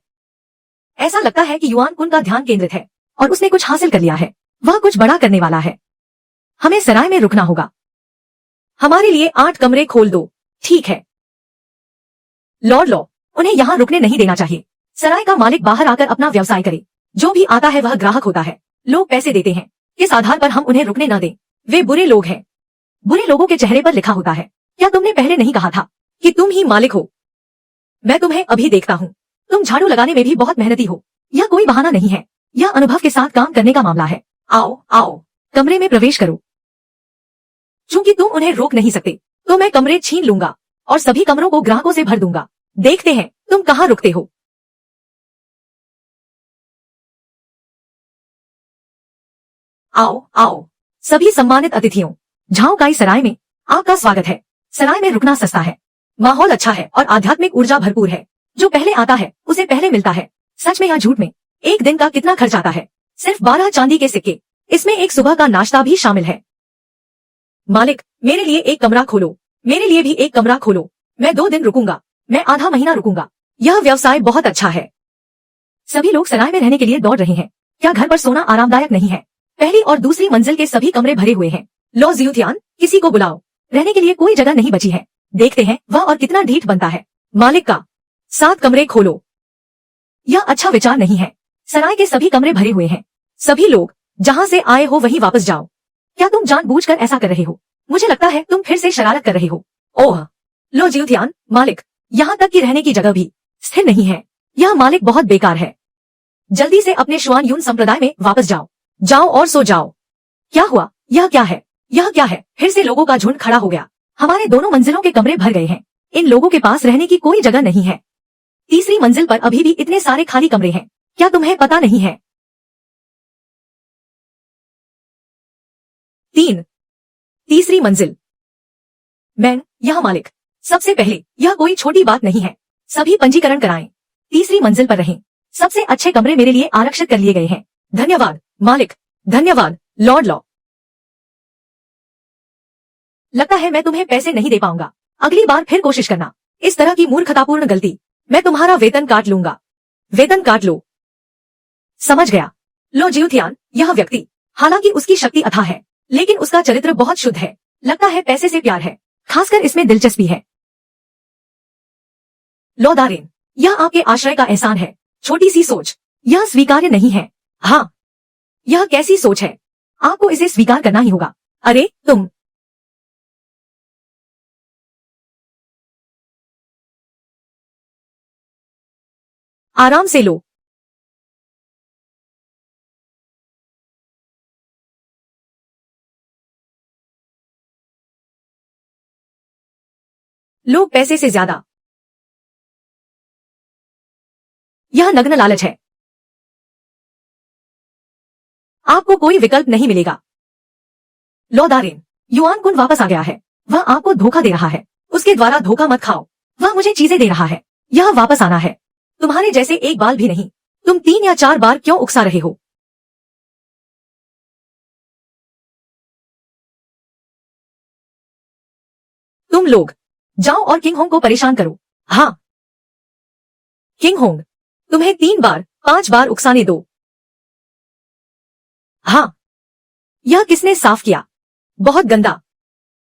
ऐसा लगता है कि युआन कुन का ध्यान केंद्रित है और उसने कुछ हासिल कर लिया है। वह कुछ बड़ा करने वाला है। हमें सराय में रुकना होगा। हमारे लिए 8 कमरे खोल दो। ठीक है लॉर्ड लॉ, उन्हें यहाँ रुकने नहीं देना चाहिए। सराय का मालिक बाहर आकर अपना व्यवसाय करे। जो भी आता है वह ग्राहक होता है। लोग पैसे देते हैं, किस आधार पर हम उन्हें रुकने न दें? वे बुरे लोग हैं। बुरे लोगों के चेहरे पर लिखा होता है। क्या तुमने पहले नहीं कहा था कि तुम ही मालिक हो? मैं तुम्हें अभी देखता हूँ। तुम झाड़ू लगाने में भी बहुत मेहनती हो। यह कोई बहाना नहीं है, यह अनुभव के साथ काम करने का मामला है। आओ आओ कमरे में प्रवेश करो। चूंकि तुम उन्हें रोक नहीं सकते तो मैं कमरे छीन लूंगा और सभी कमरों को ग्राहकों से भर दूंगा। देखते हैं तुम कहाँ रुकते हो। आओ आओ सभी सम्मानित अतिथियों, झाओ काई सराय में आपका स्वागत है। सराय में रुकना सस्ता है, माहौल अच्छा है और आध्यात्मिक ऊर्जा भरपूर है। जो पहले आता है उसे पहले मिलता है। सच में या झूठ में? एक दिन का कितना खर्च आता है? सिर्फ 12 चांदी के सिक्के। इसमें एक सुबह का नाश्ता भी शामिल है। मालिक, मेरे लिए एक कमरा खोलो। मेरे लिए भी एक कमरा खोलो। मैं 2 दिन रुकूंगा। मैं आधा महीना रुकूंगा। यह व्यवसाय बहुत अच्छा है। सभी लोग सराय में रहने के लिए दौड़ रहे हैं। क्या घर पर सोना आरामदायक नहीं है? पहली और दूसरी मंजिल के सभी कमरे भरे हुए हैं। लॉ जियुतियान, किसी को बुलाओ। रहने के लिए कोई जगह नहीं बची है। देखते हैं वह और कितना ढीठ बनता है। मालिक का 7 कमरे खोलो। यह अच्छा विचार नहीं है। सराय के सभी कमरे भरे हुए हैं। सभी लोग जहाँ से आए हो वहीं वापस जाओ। क्या तुम जानबूझकर ऐसा कर रहे हो? मुझे लगता है तुम फिर से शरारत कर रहे हो। ओह लो जियुतियान, मालिक, यहाँ तक कि रहने की जगह भी स्थिर नहीं है। यह मालिक बहुत बेकार है। जल्दी से अपने शुआन यून संप्रदाय में वापस जाओ। जाओ और सो जाओ। क्या हुआ? यह क्या है? यह क्या है? फिर से लोगों का झुंड खड़ा हो गया। हमारे दोनों मंजिलों के कमरे भर गए हैं। इन लोगों के पास रहने की कोई जगह नहीं है। तीसरी मंजिल पर अभी भी इतने सारे खाली कमरे हैं। क्या तुम्हें पता नहीं है? 3 तीसरी मंजिल। मैं यह मालिक। सबसे पहले यह कोई छोटी बात नहीं है। सभी पंजीकरण कराएं। तीसरी मंजिल पर रहें। सबसे अच्छे कमरे मेरे लिए आरक्षित कर लिए गए हैं। धन्यवाद मालिक। धन्यवाद लॉर्ड लॉ। लगता है मैं तुम्हें पैसे नहीं दे पाऊंगा। अगली बार फिर कोशिश करना। इस तरह की मूर्खतापूर्ण गलती, मैं तुम्हारा वेतन काट लूंगा। वेतन काट लो। समझ गया। लो जियुतियान, यह व्यक्ति, हालांकि उसकी शक्ति अथाह है, लेकिन उसका चरित्र बहुत शुद्ध है। लगता है पैसे से प्यार है, खासकर इसमें दिलचस्पी है। लो दारेन, यह आपके आश्रय का एहसान है। छोटी सी सोच, यह स्वीकार्य नहीं है। हाँ, यह कैसी सोच है? आपको इसे स्वीकार करना ही होगा। अरे तुम, आराम से लो। लोग पैसे से ज्यादा, यह नग्न लालच है। आपको कोई विकल्प नहीं मिलेगा। लो दारेन, युआन कुन वापस आ गया है। वह आपको धोखा दे रहा है। उसके द्वारा धोखा मत खाओ। वह मुझे चीजें दे रहा है। यह वापस आना है। तुम्हारे जैसे एक बाल भी नहीं। तुम 3 या 4 बार क्यों उकसा रहे हो? तुम लोग जाओ और किंग होंग को परेशान करो। हाँ, किंग होंग, तुम्हें 3 बार 5 बार उकसाने दो। हाँ, यह किसने साफ किया? बहुत गंदा।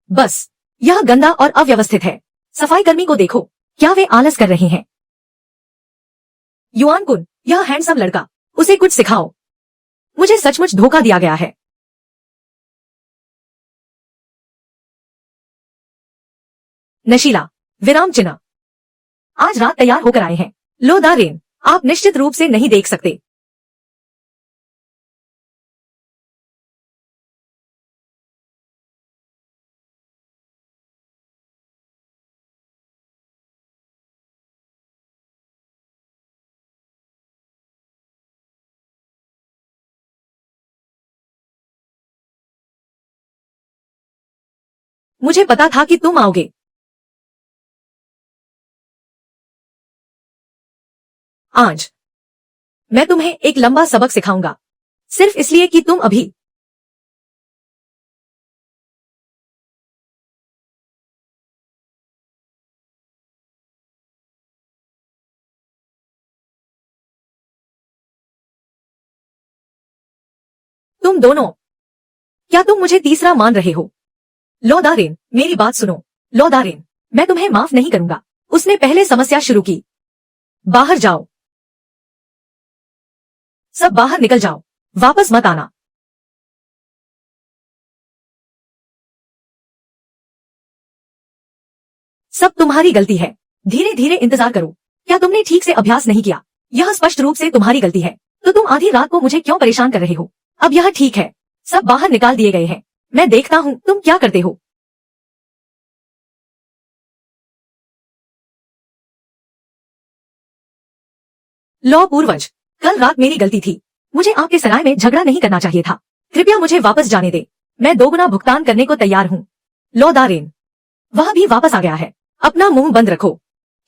बस, यह गंदा और अव्यवस्थित है। सफाई कर्मी को देखो, क्या वे आलस कर रहे हैं? युआन कुन, यह हैंडसम लड़का, उसे कुछ सिखाओ। मुझे सचमुच धोखा दिया गया है। नशीला विराम चिन्ह। आज रात तैयार होकर आए हैं। लो दारेन, आप निश्चित रूप से नहीं देख सकते। मुझे पता था कि तुम आओगे। आज मैं तुम्हें एक लंबा सबक सिखाऊंगा, सिर्फ इसलिए कि तुम अभी तुम दोनों, क्या तुम मुझे तीसरा मान रहे हो? लॉदारेन, मेरी बात सुनो। लॉदारेन, मैं तुम्हें माफ नहीं करूंगा। उसने पहले समस्या शुरू की। बाहर जाओ, सब बाहर निकल जाओ, वापस मत आना। सब तुम्हारी गलती है। धीरे धीरे इंतजार करो। क्या तुमने ठीक से अभ्यास नहीं किया? यह स्पष्ट रूप से तुम्हारी गलती है। तो तुम आधी रात को मुझे क्यों परेशान कर रहे हो? अब यह ठीक है। सब बाहर निकाल दिए गए हैं। मैं देखता हूँ तुम क्या करते हो। लो पूर्वज, कल रात मेरी गलती थी। मुझे आपके सराय में झगड़ा नहीं करना चाहिए था। कृपया मुझे वापस जाने दे। मैं दोगुना भुगतान करने को तैयार हूँ। लो दारेन, वह भी वापस आ गया है। अपना मुंह बंद रखो।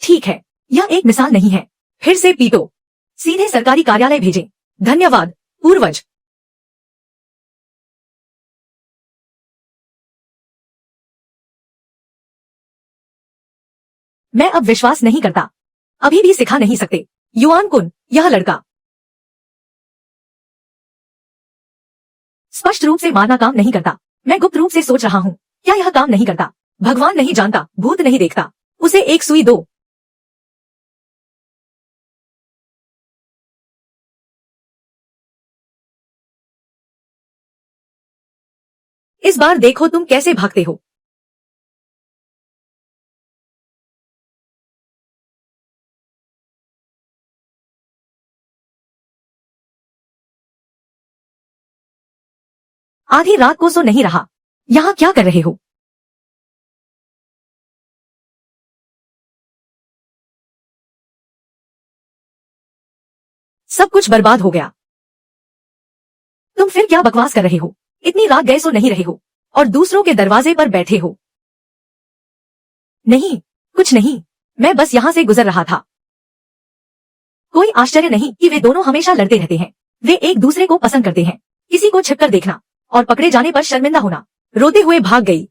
ठीक है, यह एक मिसाल नहीं है। फिर से पीटो। सीधे सरकारी कार्यालय भेजें। धन्यवाद पूर्वज। मैं अब विश्वास नहीं करता। अभी भी सिखा नहीं सकते। युआन कुन, यह लड़का स्पष्ट रूप से मारना काम नहीं करता। मैं गुप्त रूप से सोच रहा हूँ, क्या यह काम नहीं करता? भगवान नहीं जानता, भूत नहीं देखता। उसे एक सुई दो। इस बार देखो तुम कैसे भागते हो। आधी रात को सो नहीं रहा। यहाँ क्या कर रहे हो? सब कुछ बर्बाद हो गया। तुम फिर क्या बकवास कर रहे हो? इतनी रात गए सो नहीं रहे हो और दूसरों के दरवाजे पर बैठे हो। नहीं, कुछ नहीं। मैं बस यहाँ से गुजर रहा था। कोई आश्चर्य नहीं कि वे दोनों हमेशा लड़ते रहते हैं। वे एक दूसरे को पसंद करते हैं। किसी को छिपकर देखना और पकड़े जाने पर शर्मिंदा होना। रोते हुए भाग गई।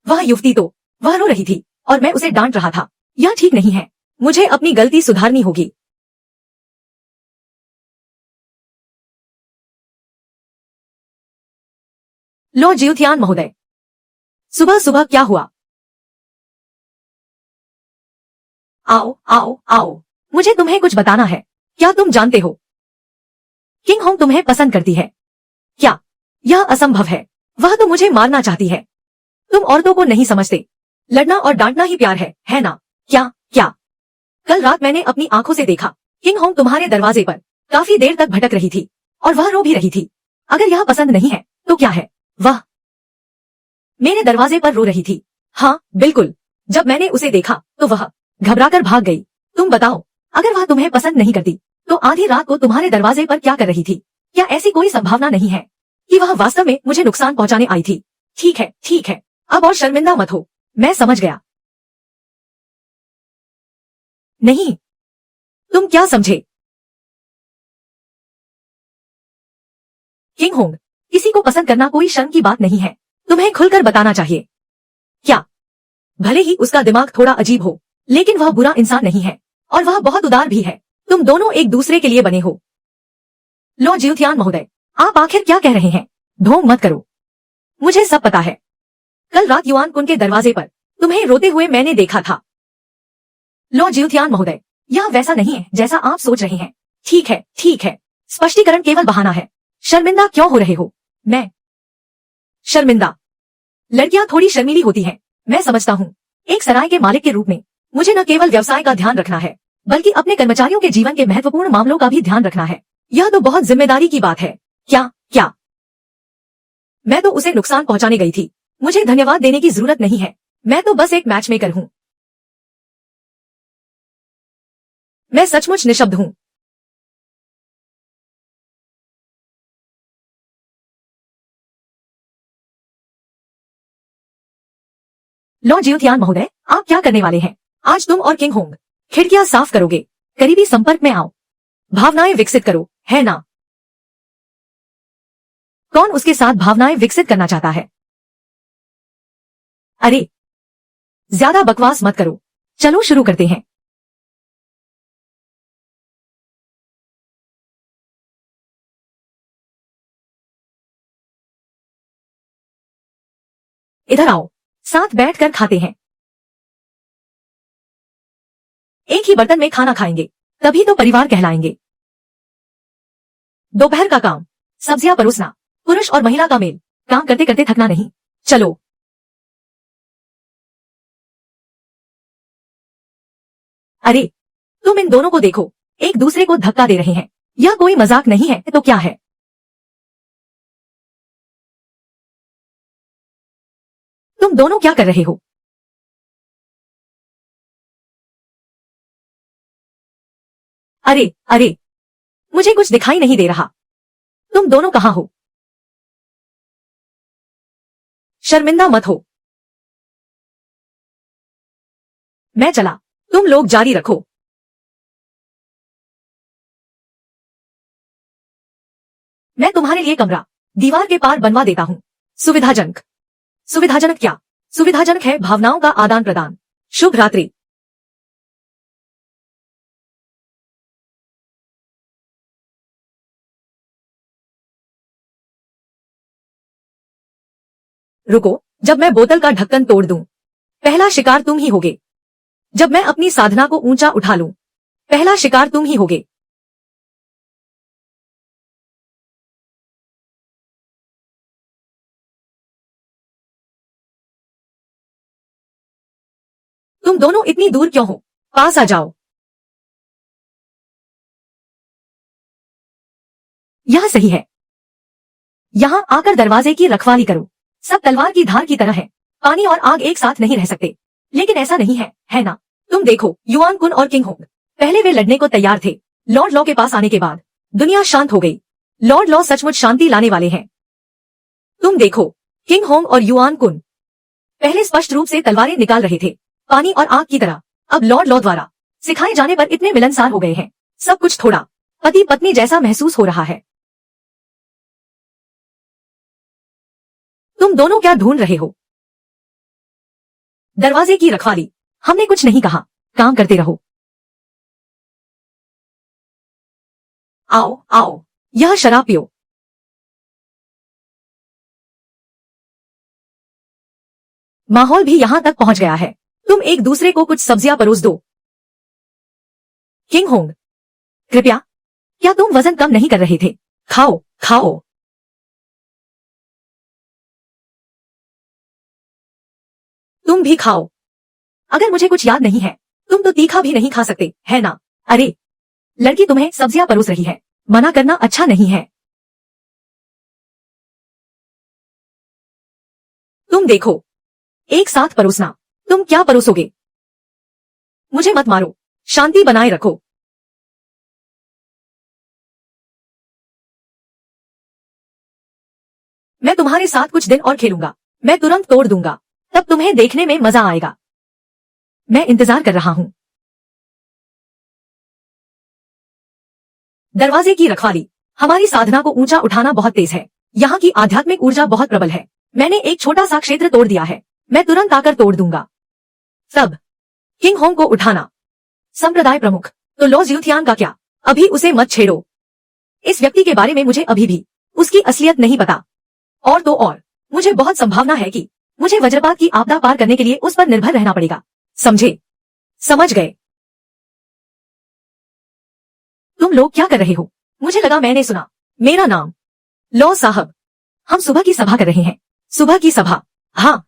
वह युवती तो, वह रो रही थी और मैं उसे डांट रहा था। यह ठीक नहीं है। मुझे अपनी गलती सुधारनी होगी। लो ज्योथियान महोदय, सुबह सुबह क्या हुआ? आओ आओ आओ, मुझे तुम्हें कुछ बताना है। क्या तुम जानते हो, किंग होंग तुम्हें पसंद करती है? क्या यह असंभव है? वह तो मुझे मारना चाहती है। तुम औरतों को नहीं समझते। लड़ना और डांटना ही प्यार है ना? क्या क्या कल रात मैंने अपनी आंखों से देखा। किंग होंग तुम्हारे दरवाजे पर काफी देर तक भटक रही थी और वह रो भी रही थी। अगर यह पसंद नहीं है तो क्या है? वह मेरे दरवाजे पर रो रही थी। हाँ बिल्कुल। जब मैंने उसे देखा तो वह घबराकर भाग गई। तुम बताओ, अगर वह तुम्हें पसंद नहीं करती तो आधी रात को तुम्हारे दरवाजे पर क्या कर रही थी? क्या ऐसी कोई संभावना नहीं है कि वह वास्तव में मुझे नुकसान पहुंचाने आई थी? ठीक है ठीक है, अब और शर्मिंदा मत हो। मैं समझ गया। नहीं, तुम क्या समझे? किंग होंग, किसी को पसंद करना कोई शर्म की बात नहीं है। तुम्हें खुलकर बताना चाहिए। क्या? भले ही उसका दिमाग थोड़ा अजीब हो, लेकिन वह बुरा इंसान नहीं है और वह बहुत उदार भी है। तुम दोनों एक दूसरे के लिए बने हो। लो ज्योथियान महोदय, आप आखिर क्या कह रहे हैं? ढोंग मत करो। मुझे सब पता है। कल रात युआन कुन के दरवाजे पर तुम्हें रोते हुए मैंने देखा था। लो ज्योथियान महोदय, यह वैसा नहीं है जैसा आप सोच रहे हैं। ठीक है ठीक है, स्पष्टीकरण केवल बहाना है। शर्मिंदा क्यों हो रहे हो? मैं शर्मिंदा? लड़कियां थोड़ी शर्मीली होती हैं, मैं समझता हूँ। एक सराय के मालिक के रूप में मुझे न केवल व्यवसाय का ध्यान रखना है, बल्कि अपने कर्मचारियों के जीवन के महत्वपूर्ण मामलों का भी ध्यान रखना है। यह तो बहुत जिम्मेदारी की बात है। क्या क्या मैं तो उसे नुकसान पहुंचाने गई थी। मुझे धन्यवाद देने की जरूरत नहीं है। मैं तो बस एक मैच मेकर हूँ। मैं सचमुच निशब्द हूँ। लॉ जियोथियान महोदय, आप क्या करने वाले हैं? आज तुम और किंग होंग खिड़कियां साफ करोगे, करीबी संपर्क में आओ, भावनाएं विकसित करो, है ना? कौन उसके साथ भावनाएं विकसित करना चाहता है? अरे, ज्यादा बकवास मत करो, चलो शुरू करते हैं। इधर आओ, साथ बैठकर खाते हैं। एक ही बर्तन में खाना खाएंगे, तभी तो परिवार कहलाएंगे। दोपहर का काम, सब्जियां परोसना, पुरुष और महिला का मेल, काम करते करते थकना नहीं। चलो। अरे, तुम इन दोनों को देखो, एक दूसरे को धक्का दे रहे हैं। यह कोई मजाक नहीं है तो क्या है? तुम दोनों क्या कर रहे हो? अरे अरे, मुझे कुछ दिखाई नहीं दे रहा। तुम दोनों कहाँ हो? शर्मिंदा मत हो। मैं चला, तुम लोग जारी रखो। मैं तुम्हारे लिए कमरा दीवार के पार बनवा देता हूँ। सुविधाजनक। सुविधाजनक क्या? सुविधाजनक है भावनाओं का आदान प्रदान। शुभ रात्रि। रुको, जब मैं बोतल का ढक्कन तोड़ दूं, पहला शिकार तुम ही होगे। जब मैं अपनी साधना को ऊंचा उठा लूं, पहला शिकार तुम ही होगे। तुम दोनों इतनी दूर क्यों हो? पास आ जाओ। यह सही है। यहाँ आकर दरवाजे की रखवाली करो। सब तलवार की धार की तरह है। पानी और आग एक साथ नहीं रह सकते। लेकिन ऐसा नहीं है ना? तुम देखो, युआन कुन और किंग होंग, पहले वे लड़ने को तैयार थे। लॉर्ड लॉ के पास आने के बाद दुनिया शांत हो गई। लॉर्ड लॉ सचमुच शांति लाने वाले हैं। तुम देखो, किंग होंग और युआन कुन पहले स्पष्ट रूप से तलवारें निकाल रहे थे, पानी और आग की तरह। अब लॉर्ड लॉ द्वारा सिखाए जाने पर इतने मिलनसार हो गए हैं। सब कुछ थोड़ा पति पत्नी जैसा महसूस हो रहा है। तुम दोनों क्या ढूंढ रहे हो? दरवाजे की रखवाली। हमने कुछ नहीं कहा, काम करते रहो। आओ आओ, यह शराब पियो। माहौल भी यहां तक पहुंच गया है। तुम एक दूसरे को कुछ सब्जियां परोस दो। किंग होंग, कृपया, क्या तुम वजन कम नहीं कर रहे थे? खाओ खाओ। तुम भी खाओ। अगर मुझे कुछ याद नहीं है, तुम तो तीखा भी नहीं खा सकते, है ना? अरे, लड़की तुम्हें सब्जियां परोस रही है, मना करना अच्छा नहीं है। तुम देखो, एक साथ परोसना। तुम क्या परोसोगे? मुझे मत मारो, शांति बनाए रखो। मैं तुम्हारे साथ कुछ दिन और खेलूंगा। मैं तुरंत तोड़ दूंगा, तब तुम्हें देखने में मजा आएगा। मैं इंतजार कर रहा हूं। दरवाजे की रखवाली। हमारी साधना को ऊंचा उठाना बहुत तेज है। यहाँ की आध्यात्मिक ऊर्जा बहुत प्रबल है। मैंने एक छोटा सा क्षेत्र तोड़ दिया है। मैं तुरंत आकर तोड़ दूंगा। सब। किंग होंग को उठाना। संप्रदाय प्रमुख। तो लॉ ज्यूथियान का क्या? अभी उसे मत छेड़ो। इस व्यक्ति के बारे में मुझे अभी भी उसकी असलियत नहीं पता। और तो और, मुझे बहुत संभावना है कि मुझे वज्रपात की आपदा पार करने के लिए उस पर निर्भर रहना पड़ेगा। समझे? समझ गए? तुम लोग क्या कर रहे हो? मुझे लगा मैंने सुना। मेरा नाम लॉ साहब। हम सुबह की सभा कर रहे हैं। सुबह की सभा? हाँ।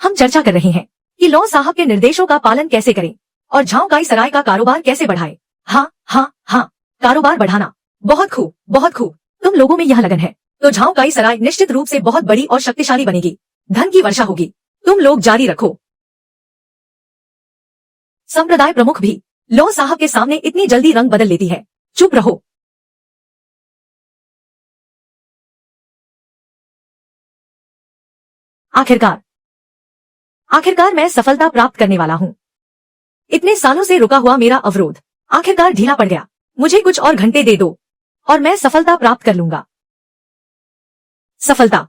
हम चर्चा कर रहे हैं कि लॉ साहब के निर्देशों का पालन कैसे करें और झांकाई सराय का कारोबार कैसे बढ़ाए। हाँ हाँ हाँ, कारोबार बढ़ाना। बहुत खूब, बहुत खूब। तुम लोगों में यह लगन है तो झांकाई सराय निश्चित रूप से बहुत बड़ी और शक्तिशाली बनेगी। धन की वर्षा होगी। तुम लोग जारी रखो। संप्रदाय प्रमुख भी लॉ साहब के सामने इतनी जल्दी रंग बदल लेती है। चुप रहो। आखिरकार आखिरकार मैं सफलता प्राप्त करने वाला हूँ। इतने सालों से रुका हुआ मेरा अवरोध आखिरकार ढीला पड़ गया। मुझे कुछ और घंटे दे दो और मैं सफलता प्राप्त कर लूंगा। सफलता।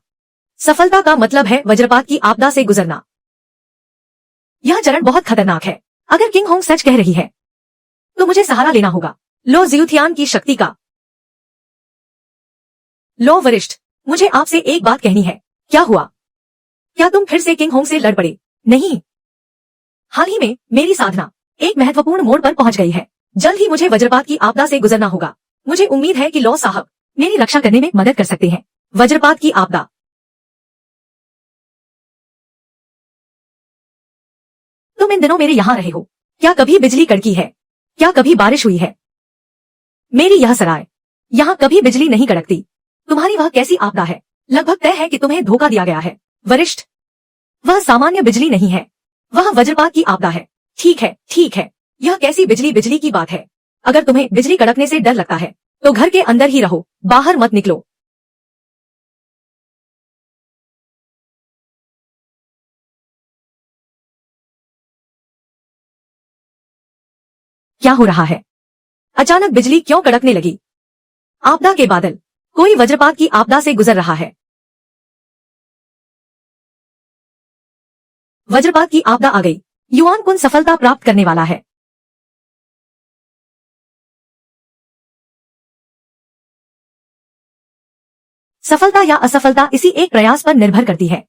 सफलता का मतलब है वज्रपात की आपदा से गुजरना। यह चरण बहुत खतरनाक है। अगर किंग होंग सच कह रही है तो मुझे सहारा लेना होगा लो ज़्यूथियान की शक्ति का। लो वरिष्ठ, मुझे आपसे एक बात कहनी है। क्या हुआ? क्या तुम फिर से किंग होंग से लड़ पड़े? नहीं, हाल ही में मेरी साधना एक महत्वपूर्ण मोड़ पर पहुंच गई है। जल्द ही मुझे वज्रपात की आपदा से गुजरना होगा। मुझे उम्मीद है कि लॉ साहब मेरी रक्षा करने में मदद कर सकते हैं। वज्रपात की आपदा। तुम इन दिनों मेरे यहाँ रहे हो। क्या कभी बिजली कड़की है? क्या कभी बारिश हुई है? मेरी यह सराय, यहाँ कभी बिजली नहीं कड़कती। तुम्हारी वह कैसी आपदा है? लगभग तय है कि तुम्हें धोखा दिया गया है वरिष्ठ। वह सामान्य बिजली नहीं है, वह वज्रपात की आपदा है। ठीक है, ठीक है, यह कैसी बिजली की बात है। अगर तुम्हें बिजली कड़कने से डर लगता है तो घर के अंदर ही रहो, बाहर मत निकलो। क्या हो रहा है? अचानक बिजली क्यों कड़कने लगी? आपदा के बादल, कोई वज्रपात की आपदा से गुजर रहा है। वज्रपात की आपदा आ गई। युआन कुन सफलता प्राप्त करने वाला है। सफलता या असफलता इसी एक प्रयास पर निर्भर करती है।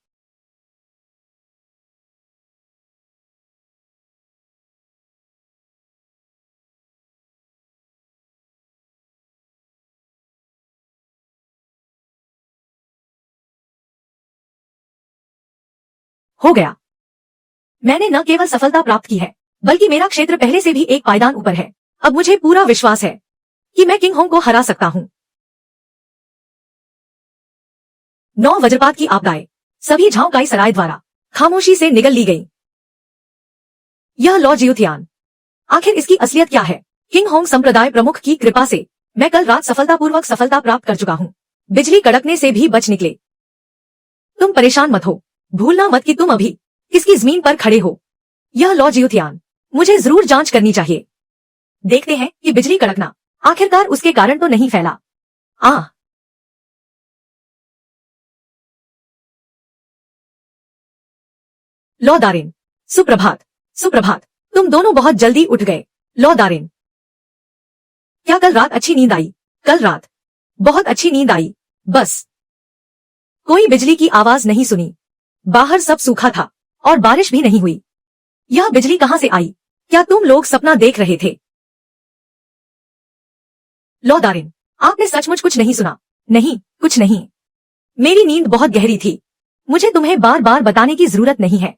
हो गया। मैंने न केवल सफलता प्राप्त की है बल्कि मेरा क्षेत्र पहले से भी एक पायदान ऊपर है। अब मुझे पूरा विश्वास है कि मैं किंग होंग को हरा सकता हूँ। 9 वज्रपात की आपदाएं सभी झाओकाई सराय द्वारा खामोशी से निगल ली गई। यह लॉ ज़्यूथियान, आखिर इसकी असलियत क्या है? किंग होंग संप्रदाय प्रमुख की कृपा से मैं कल रात सफलतापूर्वक सफलता प्राप्त कर चुका हूँ। बिजली कड़कने से भी बच निकले। तुम परेशान मत हो, भूलना मत कि तुम अभी किसकी जमीन पर खड़े हो। यह लॉ ज़्यूथियान, मुझे जरूर जांच करनी चाहिए। देखते हैं कि बिजली कड़कना आखिरकार उसके कारण तो नहीं फैला। लॉ दारिन, सुप्रभात। सुप्रभात, तुम दोनों बहुत जल्दी उठ गए। लॉ दारिन, क्या कल रात अच्छी नींद आई? कल रात बहुत अच्छी नींद आई। बस कोई बिजली की आवाज नहीं सुनी। बाहर सब सूखा था और बारिश भी नहीं हुई। यह बिजली कहां से आई? क्या तुम लोग सपना देख रहे थे? लॉ दारिन, आपने सचमुच कुछ नहीं सुना? नहीं, कुछ नहीं। मेरी नींद बहुत गहरी थी। मुझे तुम्हें बार बार बताने की जरूरत नहीं है।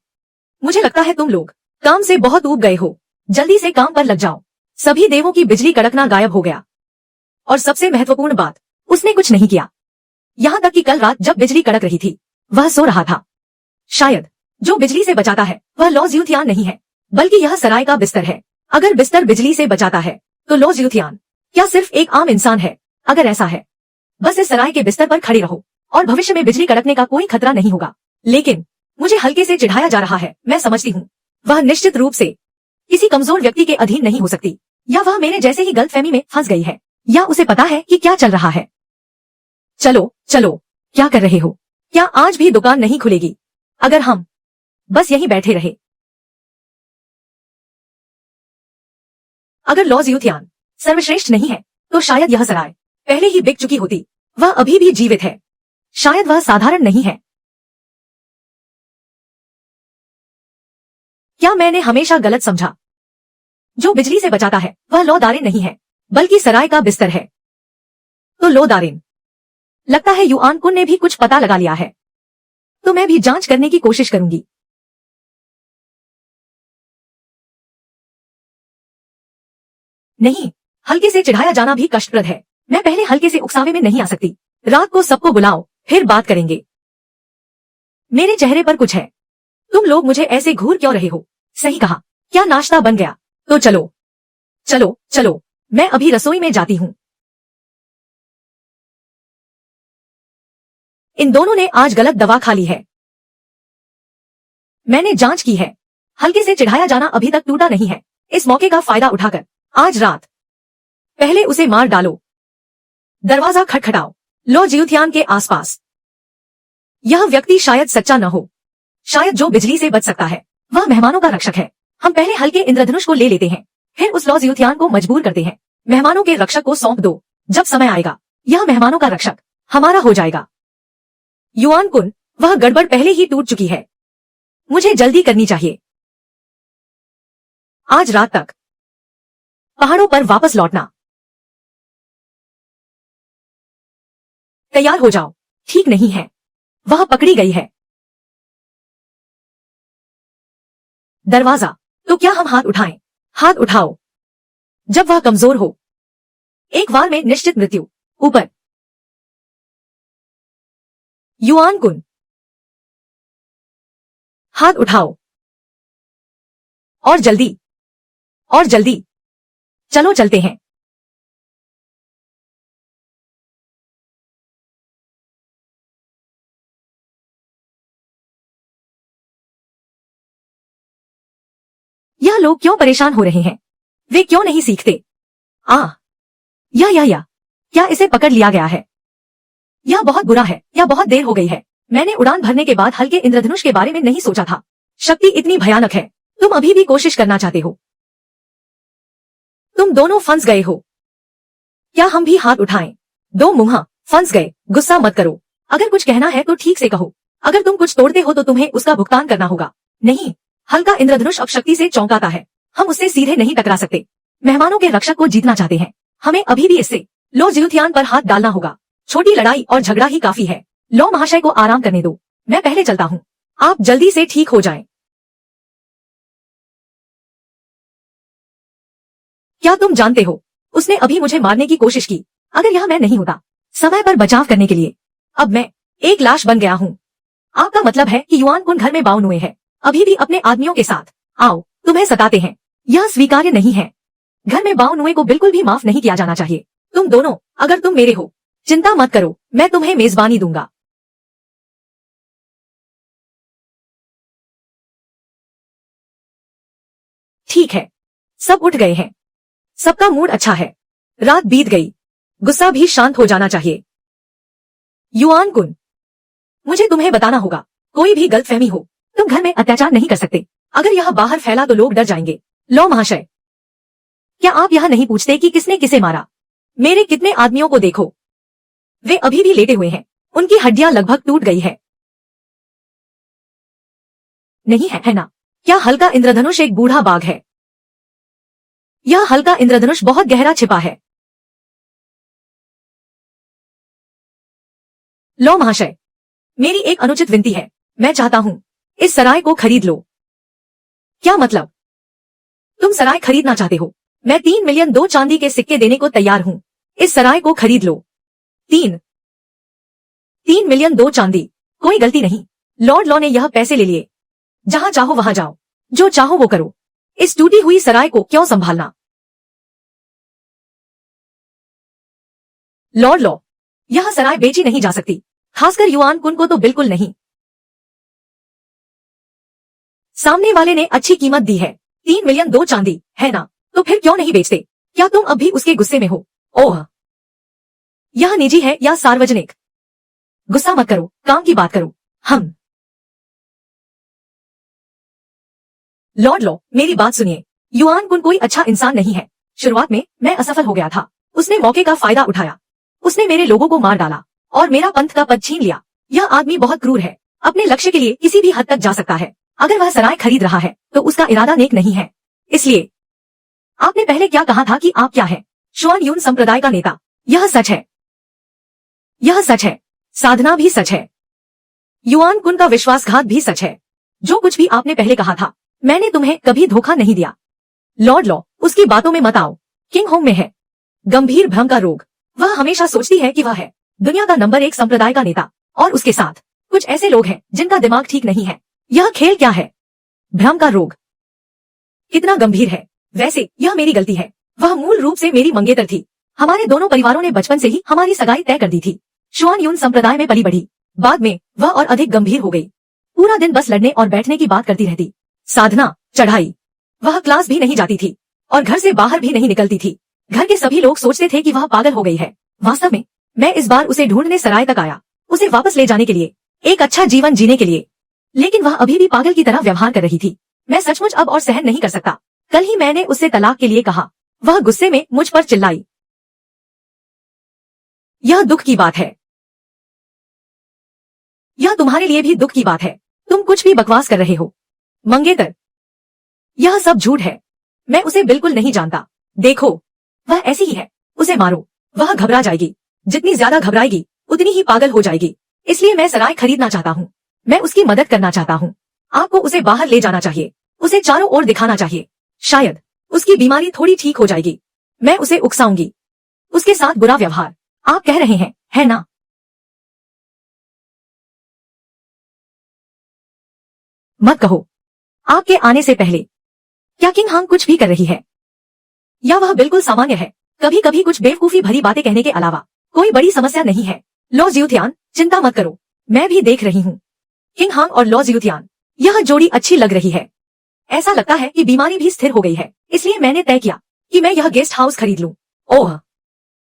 मुझे लगता है तुम लोग काम से बहुत ऊब गए हो। जल्दी से काम पर लग जाओ। सभी देवों की बिजली कड़कना गायब हो गया। और सबसे महत्वपूर्ण बात, उसने कुछ नहीं किया। यहाँ तक कि कल रात जब बिजली कड़क रही थी वह सो रहा था। शायद जो बिजली से बचाता है वह लॉ ज़्यूथियान नहीं है बल्कि यह सराय का बिस्तर है। अगर बिस्तर बिजली से बचाता है तो लॉ ज़्यूथियान क्या सिर्फ एक आम इंसान है? अगर ऐसा है, बस इस सराय के बिस्तर पर खड़े रहो और भविष्य में बिजली कड़कने का कोई खतरा नहीं होगा। लेकिन मुझे हल्के से चिढ़ाया जा रहा है। मैं समझती हूँ वह निश्चित रूप से किसी कमजोर व्यक्ति के अधीन नहीं हो सकती, या वह मेरे जैसे ही गलतफहमी में फंस गई है, या उसे पता है कि क्या चल रहा है। चलो चलो, क्या कर रहे हो? क्या आज भी दुकान नहीं खुलेगी? अगर हम बस यहीं बैठे रहे। अगर लॉ ज़्यूथियान सर्वश्रेष्ठ नहीं है तो शायद यह सराय पहले ही बिक चुकी होती। वह अभी भी जीवित है। शायद वह साधारण नहीं है। क्या मैंने हमेशा गलत समझा? जो बिजली से बचाता है वह लॉ दारिन नहीं है बल्कि सराय का बिस्तर है। तो लॉ दारिन, लगता है युआन कुन ने भी कुछ पता लगा लिया है। तो मैं भी जांच करने की कोशिश करूंगी। नहीं, हल्के से चिढ़ाया जाना भी कष्टप्रद है। मैं पहले हल्के से उकसावे में नहीं आ सकती। रात को सबको बुलाओ, फिर बात करेंगे। मेरे चेहरे पर कुछ है। तुम लोग मुझे ऐसे घूर क्यों रहे हो? सही कहा, क्या नाश्ता बन गया? तो चलो चलो चलो, मैं अभी रसोई में जाती हूँ। इन दोनों ने आज गलत दवा खा ली है। मैंने जांच की है। हल्के से चिढ़ाया जाना अभी तक टूटा नहीं है। इस मौके का फायदा उठाकर आज रात पहले उसे मार डालो। दरवाजा खटखटाओ। लो जियुथियान के आसपास। यह व्यक्ति शायद सच्चा न हो। शायद जो बिजली से बच सकता है वह मेहमानों का रक्षक है। हम पहले हल्के इंद्रधनुष को ले लेते हैं, फिर उस लो जियुथियान को मजबूर करते हैं। मेहमानों के रक्षक को सौंप दो। जब समय आएगा यह मेहमानों का रक्षक हमारा हो जाएगा। युआन कुन, वह गड़बड़ पहले ही टूट चुकी है। मुझे जल्दी करनी चाहिए। आज रात तक पहाड़ों पर वापस लौटना। तैयार हो जाओ। ठीक नहीं है, वह पकड़ी गई है। दरवाजा। तो क्या हम हाथ उठाएं? हाथ उठाओ। जब वह कमजोर हो, एक वार में निश्चित मृत्यु। ऊपर। युआन कुन, हाथ उठाओ। और जल्दी, और जल्दी। चलो चलते हैं। यह लोग क्यों परेशान हो रहे हैं? वे क्यों नहीं सीखते? या क्या इसे पकड़ लिया गया है? यह बहुत बुरा है। यह बहुत देर हो गई है। मैंने उड़ान भरने के बाद हल्के इंद्रधनुष के बारे में नहीं सोचा था। शक्ति इतनी भयानक है। तुम अभी भी कोशिश करना चाहते हो? तुम दोनों फंस गए हो। क्या हम भी हाथ उठाएं? दो मुंहा फंस गए। गुस्सा मत करो। अगर कुछ कहना है तो ठीक से कहो। अगर तुम कुछ तोड़ते हो तो तुम्हें उसका भुगतान करना होगा। नहीं, हल्का इंद्रधनुष अब शक्ति से चौंकाता है। हम उससे सीधे नहीं टकरा सकते। मेहमानों के रक्षक को जीतना चाहते हैं। हमें अभी भी इससे लो जियुथियान पर हाथ डालना होगा। छोटी लड़ाई और झगड़ा ही काफी है। लो महाशय को आराम करने दो। मैं पहले चलता हूँ। आप जल्दी से ठीक हो जाएं। क्या तुम जानते हो, उसने अभी मुझे मारने की कोशिश की। अगर यह मैं नहीं होता समय पर बचाव करने के लिए, अब मैं एक लाश बन गया हूँ। आपका मतलब है कि युआन कुन घर में बाउनुए है, अभी भी अपने आदमियों के साथ। आओ, तुम्हें सताते हैं। यह स्वीकार्य नहीं है। घर में बाउनुए को बिल्कुल भी माफ नहीं किया जाना चाहिए। तुम दोनों, अगर तुम मेरे हो, चिंता मत करो, मैं तुम्हें मेजबानी दूंगा। ठीक है, सब उठ गए हैं। सबका मूड अच्छा है। रात बीत गई, गुस्सा भी शांत हो जाना चाहिए। युआन कुन, मुझे तुम्हें बताना होगा, कोई भी गलतफहमी हो, तुम घर में अत्याचार नहीं कर सकते। अगर यह बाहर फैला तो लोग डर जाएंगे। लो महाशय, क्या आप यह नहीं पूछते कि किसने किसे मारा? मेरे कितने आदमियों को देखो, वे अभी भी लेटे हुए हैं। उनकी हड्डियां लगभग टूट गई है। नहीं है ना? क्या हल्का इंद्रधनुष एक बूढ़ा बाघ है? यह हल्का इंद्रधनुष बहुत गहरा छिपा है। लो महाशय, मेरी एक अनुचित विनती है। मैं चाहता हूं इस सराय को खरीद लो। क्या मतलब? तुम सराय खरीदना चाहते हो? मैं 3 मिलियन 2 चांदी के सिक्के देने को तैयार हूं। इस सराय को खरीद लो। 3 मिलियन 2 चांदी, कोई गलती नहीं। लॉर्ड लॉ ने यह पैसे ले लिए। जहां चाहो वहां जाओ, जो चाहो वो करो। इस टूटी हुई सराय को क्यों संभालना? लॉर्ड लॉ, यह सराय बेची नहीं जा सकती, खासकर युआन कुन को तो बिल्कुल नहीं। सामने वाले ने अच्छी कीमत दी है, 3 मिलियन 2 चांदी, है ना? तो फिर क्यों नहीं बेचते? क्या तुम अब भी उसके गुस्से में हो? ओह, यह निजी है या सार्वजनिक? गुस्सा मत करो, काम की बात करो। हम लॉर्ड लॉ, मेरी बात सुनिए। युआन कुन कोई अच्छा इंसान नहीं है। शुरुआत में मैं असफल हो गया था। उसने मौके का फायदा उठाया। उसने मेरे लोगों को मार डाला और मेरा पंथ का पद छीन लिया। यह आदमी बहुत क्रूर है। अपने लक्ष्य के लिए किसी भी हद तक जा सकता है। अगर वह सराय खरीद रहा है तो उसका इरादा नेक नहीं है। इसलिए आपने पहले क्या कहा था कि आप क्या है? शुआन यून संप्रदाय का नेता। यह सच है। यह सच है। साधना भी सच है। युआन कुन का विश्वासघात भी सच है। जो कुछ भी आपने पहले कहा था, मैंने तुम्हें कभी धोखा नहीं दिया। लॉर्ड लॉ, उसकी बातों में मत आओ। किंग होंग में है गंभीर भ्रम का रोग। वह हमेशा सोचती है कि वह है दुनिया का नंबर 1 संप्रदाय का नेता, और उसके साथ कुछ ऐसे लोग हैं जिनका दिमाग ठीक नहीं है। यह खेल क्या है? भ्रम का रोग कितना गंभीर है। वैसे यह मेरी गलती है। वह मूल रूप से मेरी मंगेतर थी। हमारे दोनों परिवारों ने बचपन से ही हमारी सगाई तय कर दी थी। शुआन यून संप्रदाय में पली बढ़ी। बाद में वह और अधिक गंभीर हो गई। पूरा दिन बस लड़ने और बैठने की बात करती रहती। साधना, चढ़ाई। वह क्लास भी नहीं जाती थी और घर से बाहर भी नहीं निकलती थी। घर के सभी लोग सोचते थे कि वह पागल हो गई है। वास्तव में मैं इस बार उसे ढूंढने सराय तक आया, उसे वापस ले जाने के लिए, एक अच्छा जीवन जीने के लिए। लेकिन वह अभी भी पागल की तरह व्यवहार कर रही थी। मैं सचमुच अब और सहन नहीं कर सकता। कल ही मैंने उससे तलाक के लिए कहा। वह गुस्से में मुझ पर चिल्लाई। यह दुख की बात है। यह तुम्हारे लिए भी दुख की बात है। तुम कुछ भी बकवास कर रहे हो। मंगेतर, यह सब झूठ है। मैं उसे बिल्कुल नहीं जानता। देखो, वह ऐसी ही है। उसे मारो, वह घबरा जाएगी। जितनी ज्यादा घबराएगी उतनी ही पागल हो जाएगी। इसलिए मैं सराय खरीदना चाहता हूँ। मैं उसकी मदद करना चाहता हूँ। आपको उसे बाहर ले जाना चाहिए, उसे चारों ओर दिखाना चाहिए। शायद उसकी बीमारी थोड़ी ठीक हो जाएगी। मैं उसे उकसाऊंगी। उसके साथ बुरा व्यवहार। आप कह रहे हैं, है ना? मत कहो। आपके आने से पहले क्या किंग हांग कुछ भी कर रही है? या वह बिल्कुल सामान्य है? कभी कभी कुछ बेवकूफी भरी बातें कहने के अलावा कोई बड़ी समस्या नहीं है। लो ज्यूथियान, चिंता मत करो, मैं भी देख रही हूँ। किंग हांग और लो ज्यूथियान, यह जोड़ी अच्छी लग रही है। ऐसा लगता है कि बीमारी भी स्थिर हो गई है, इसलिए मैंने तय किया कि मैं यह गेस्ट हाउस खरीद लूं। ओह,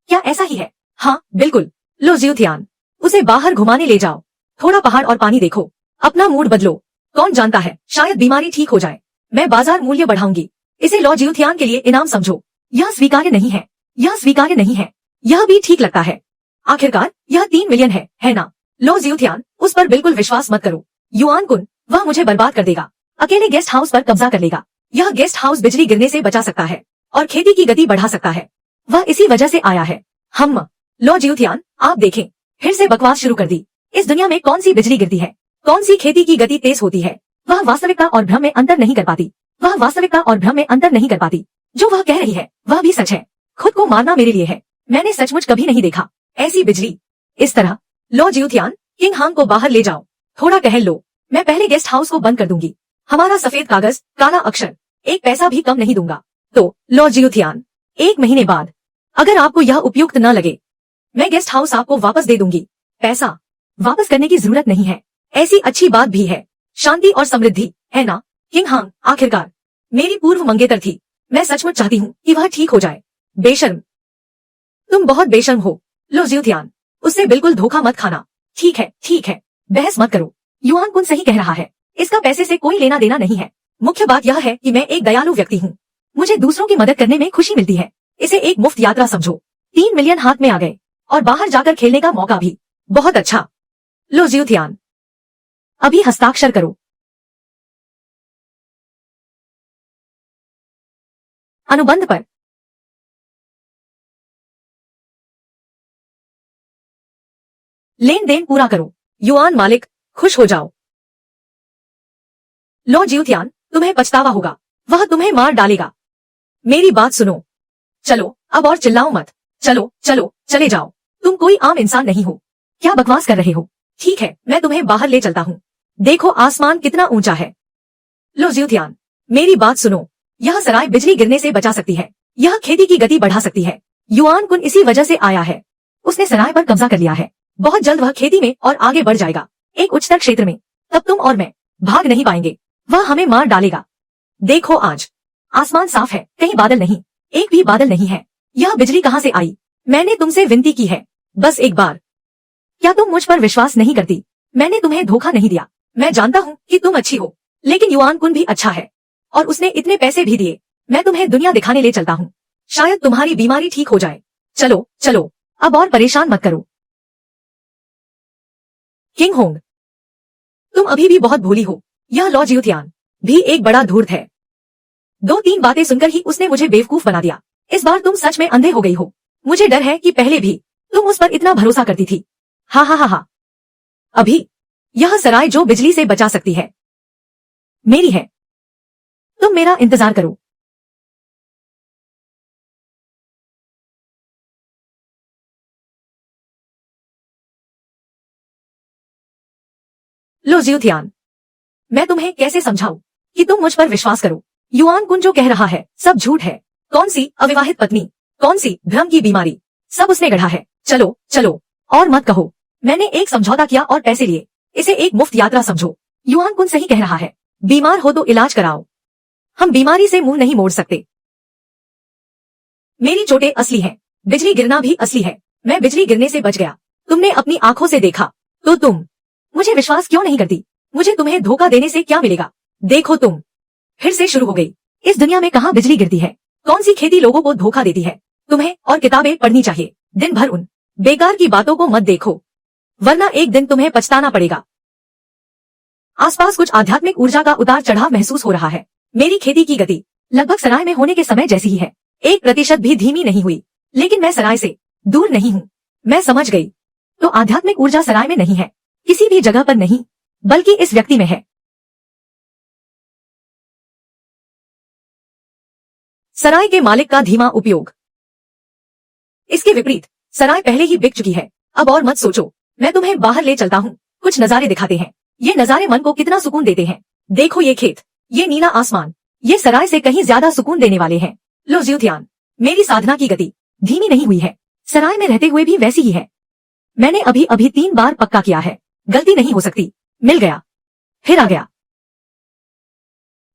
क्या ऐसा ही है? हाँ बिल्कुल। लो ज्यूथियान, उसे बाहर घुमाने ले जाओ। थोड़ा पहाड़ और पानी देखो, अपना मूड बदलो। कौन जानता है, शायद बीमारी ठीक हो जाए। मैं बाजार मूल्य बढ़ाऊंगी। इसे लो ज्यूथियान के लिए इनाम समझो। यह स्वीकार्य नहीं है, यह स्वीकार्य नहीं है। यह भी ठीक लगता है। आखिरकार यह 3 मिलियन है ना? लो ज्यूथियान, उस पर बिल्कुल विश्वास मत करो। युआन कुन, वह मुझे बर्बाद कर देगा। अकेले गेस्ट हाउस पर कब्जा कर लेगा। यह गेस्ट हाउस बिजली गिरने से बचा सकता है और खेती की गति बढ़ा सकता है। वह इसी वजह से आया है। हम लो ज्यूथियान, आप देखें, फिर से बकवास शुरू कर दी। इस दुनिया में कौन सी बिजली गिरती है? कौन सी खेती की गति तेज होती है? वह वास्तविकता और भ्रम में अंतर नहीं कर पाती। वह वास्तविकता और भ्रम में अंतर नहीं कर पाती। जो वह कह रही है वह भी सच है। खुद को मारना मेरे लिए है। मैंने सचमुच कभी नहीं देखा ऐसी बिजली। इस तरह, लो ज्यूथियान, किंग हांग को बाहर ले जाओ, थोड़ा टहल लो। मैं पहले गेस्ट हाउस को बंद कर दूंगी। हमारा सफेद कागज, काला अक्षर, एक पैसा भी कम नहीं दूंगा। तो लो ज्यूथियान, 1 महीने बाद अगर आपको यह उपयुक्त न लगे, मैं गेस्ट हाउस आपको वापस दे दूंगी। पैसा वापस करने की जरूरत नहीं है। ऐसी अच्छी बात भी है, शांति और समृद्धि, है ना? किंग हांग आखिरकार मेरी पूर्व मंगेतर थी। मैं सचमुच चाहती हूँ कि वह ठीक हो जाए। बेशर्म, तुम बहुत बेशर्म हो। लो ज्यूथियान, उससे बिल्कुल धोखा मत खाना। ठीक है, बहस मत करो। युआन कुन सही कह रहा है, इसका पैसे से कोई लेना देना नहीं है। मुख्य बात यह है कि मैं एक दयालु व्यक्ति हूँ। मुझे दूसरों की मदद करने में खुशी मिलती है। इसे एक मुफ्त यात्रा समझो। 3 मिलियन हाथ में आ गए और बाहर जाकर खेलने का मौका भी। बहुत अच्छा। लो ज्यूथियान, अभी हस्ताक्षर करो। अनुबंध पर लेन देन पूरा करो। युआन मालिक, खुश हो जाओ। लो ज्यूथियान, तुम्हें पछतावा होगा। वह तुम्हें मार डालेगा। मेरी बात सुनो। चलो, अब और चिल्लाओ मत। चलो चले जाओ। तुम कोई आम इंसान नहीं हो। क्या बकवास कर रहे हो? ठीक है, मैं तुम्हें बाहर ले चलता हूँ। देखो आसमान कितना ऊंचा है। लो ज्यूथियान, मेरी बात सुनो। यह सराय बिजली गिरने से बचा सकती है। यह खेती की गति बढ़ा सकती है। युआन कुन इसी वजह से आया है। उसने सराय पर कब्जा कर लिया है। बहुत जल्द वह खेती में और आगे बढ़ जाएगा, एक उच्चतर क्षेत्र में। तब तुम और मैं भाग नहीं पाएंगे। वह हमें मार डालेगा। देखो आज आसमान साफ है, कहीं बादल नहीं, एक भी बादल नहीं है। यह बिजली कहाँ से आई? मैंने तुमसे विनती की है, बस एक बार। क्या तुम मुझ पर विश्वास नहीं करती? मैंने तुम्हें धोखा नहीं दिया। मैं जानता हूँ कि तुम अच्छी हो, लेकिन युआन कुन भी अच्छा है और उसने इतने पैसे भी दिए। मैं तुम्हें दुनिया दिखाने ले चलता हूँ। शायद तुम्हारी बीमारी ठीक हो जाए। चलो, अब और परेशान मत करो। किंग होंग, तुम अभी भी बहुत भोली हो। यह लो ज्यूथियान भी एक बड़ा धूर्त है। 2-3 बातें सुनकर ही उसने मुझे बेवकूफ बना दिया। इस बार तुम सच में अंधे हो गई हो। मुझे डर है कि पहले भी तुम उस पर इतना भरोसा करती थी। हा। अभी यह सराय जो बिजली से बचा सकती है मेरी है। तुम मेरा इंतजार करो। लो ज्यूथियान, मैं तुम्हें कैसे समझाऊं कि तुम मुझ पर विश्वास करो? युआन कुन जो कह रहा है सब झूठ है। कौन सी अविवाहित पत्नी, कौन सी भ्रम की बीमारी, सब उसने गढ़ा है। चलो और मत कहो मैंने एक समझौता किया और पैसे लिए। इसे एक मुफ्त यात्रा समझो। युआन कुन सही कह रहा है, बीमार हो तो इलाज कराओ। हम बीमारी से मुंह नहीं मोड़ सकते। मेरी चोटें असली हैं, बिजली गिरना भी असली है। मैं बिजली गिरने से बच गया। तुमने अपनी आंखों से देखा, तो तुम मुझे विश्वास क्यों नहीं करती? मुझे तुम्हें धोखा देने से क्या मिलेगा? देखो तुम फिर से शुरू हो गई। इस दुनिया में कहाँ बिजली गिरती है? कौन सी खेती लोगों को धोखा देती है? तुम्हें और किताबें पढ़नी चाहिए। दिन भर उन बेकार की बातों को मत देखो, वरना एक दिन तुम्हें पछताना पड़ेगा। आसपास कुछ आध्यात्मिक ऊर्जा का उतार चढ़ाव महसूस हो रहा है। मेरी खेती की गति लगभग सराय में होने के समय जैसी ही है। 1% भी धीमी नहीं हुई, लेकिन मैं सराय से दूर नहीं हूँ। मैं समझ गई, तो आध्यात्मिक ऊर्जा सराय में नहीं है, किसी भी जगह पर नहीं, बल्कि इस व्यक्ति में है। सराय के मालिक का धीमा उपयोग। इसके विपरीत सराय पहले ही बिक चुकी है। अब और मत सोचो, मैं तुम्हें बाहर ले चलता हूँ। कुछ नजारे दिखाते हैं। ये नजारे मन को कितना सुकून देते हैं। देखो ये खेत, ये नीला आसमान, ये सराय से कहीं ज्यादा सुकून देने वाले हैं। लो ज्योतियान, मेरी साधना की गति धीमी नहीं हुई है, सराय में रहते हुए भी वैसी ही है। मैंने अभी अभी 3 बार पक्का किया है। गलती नहीं हो सकती। मिल गया, फिर आ गया।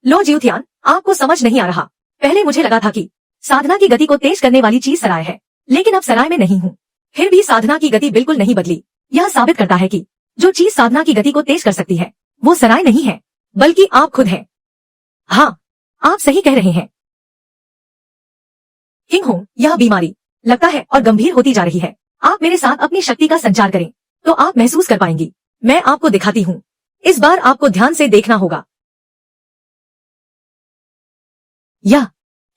लो ज्योतियान, आपको समझ नहीं आ रहा। पहले मुझे लगा था कि साधना की गति को तेज करने वाली चीज सराय है, लेकिन अब सराय में नहीं हूँ। फिर भी साधना की गति बिल्कुल नहीं बदली। यह साबित करता है कि जो चीज साधना की गति को तेज कर सकती है, वो सराय नहीं है, बल्कि आप खुद हैं। हाँ, आप सही कह रहे हैं। किंग होंग, यह बीमारी लगता है और गंभीर होती जा रही है। आप मेरे साथ अपनी शक्ति का संचार करें, तो आप महसूस कर पाएंगी। मैं आपको दिखाती हूँ। इस बार आपको ध्यान से देखना होगा।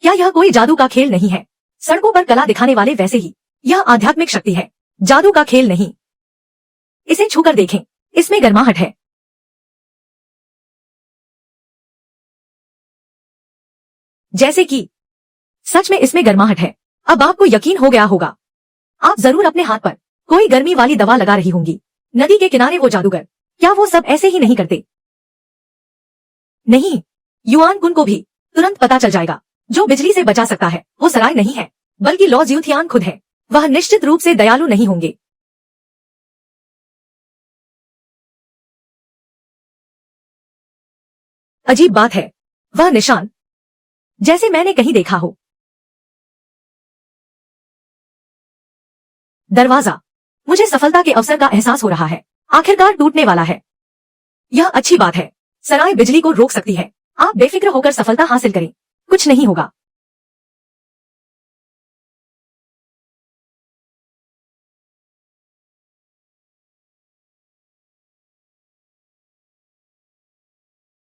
क्या यह कोई जादू का खेल नहीं है? सड़कों पर कला दिखाने वाले वैसे ही, यह आध्यात्मिक शक्ति है, जादू का खेल नहीं। इसे छूकर देखें, इसमें गर्माहट है। जैसे कि सच में इसमें गर्माहट है। अब आपको यकीन हो गया होगा। आप जरूर अपने हाथ पर कोई गर्मी वाली दवा लगा रही होंगी। नदी के किनारे वो जादूगर, क्या वो सब ऐसे ही नहीं करते? नहीं, युआन कुन को भी तुरंत पता चल जाएगा। जो बिजली से बचा सकता है, वो सराय नहीं है, बल्कि लॉ ज्यूथियान खुद है। वह निश्चित रूप से दयालु नहीं होंगे। अजीब बात है, वह निशान जैसे मैंने कहीं देखा हो। दरवाजा, मुझे सफलता के अवसर का एहसास हो रहा है। आखिरकार टूटने वाला है। यह अच्छी बात है। सराय बिजली को रोक सकती है। आप बेफिक्र होकर सफलता हासिल करें, कुछ नहीं होगा।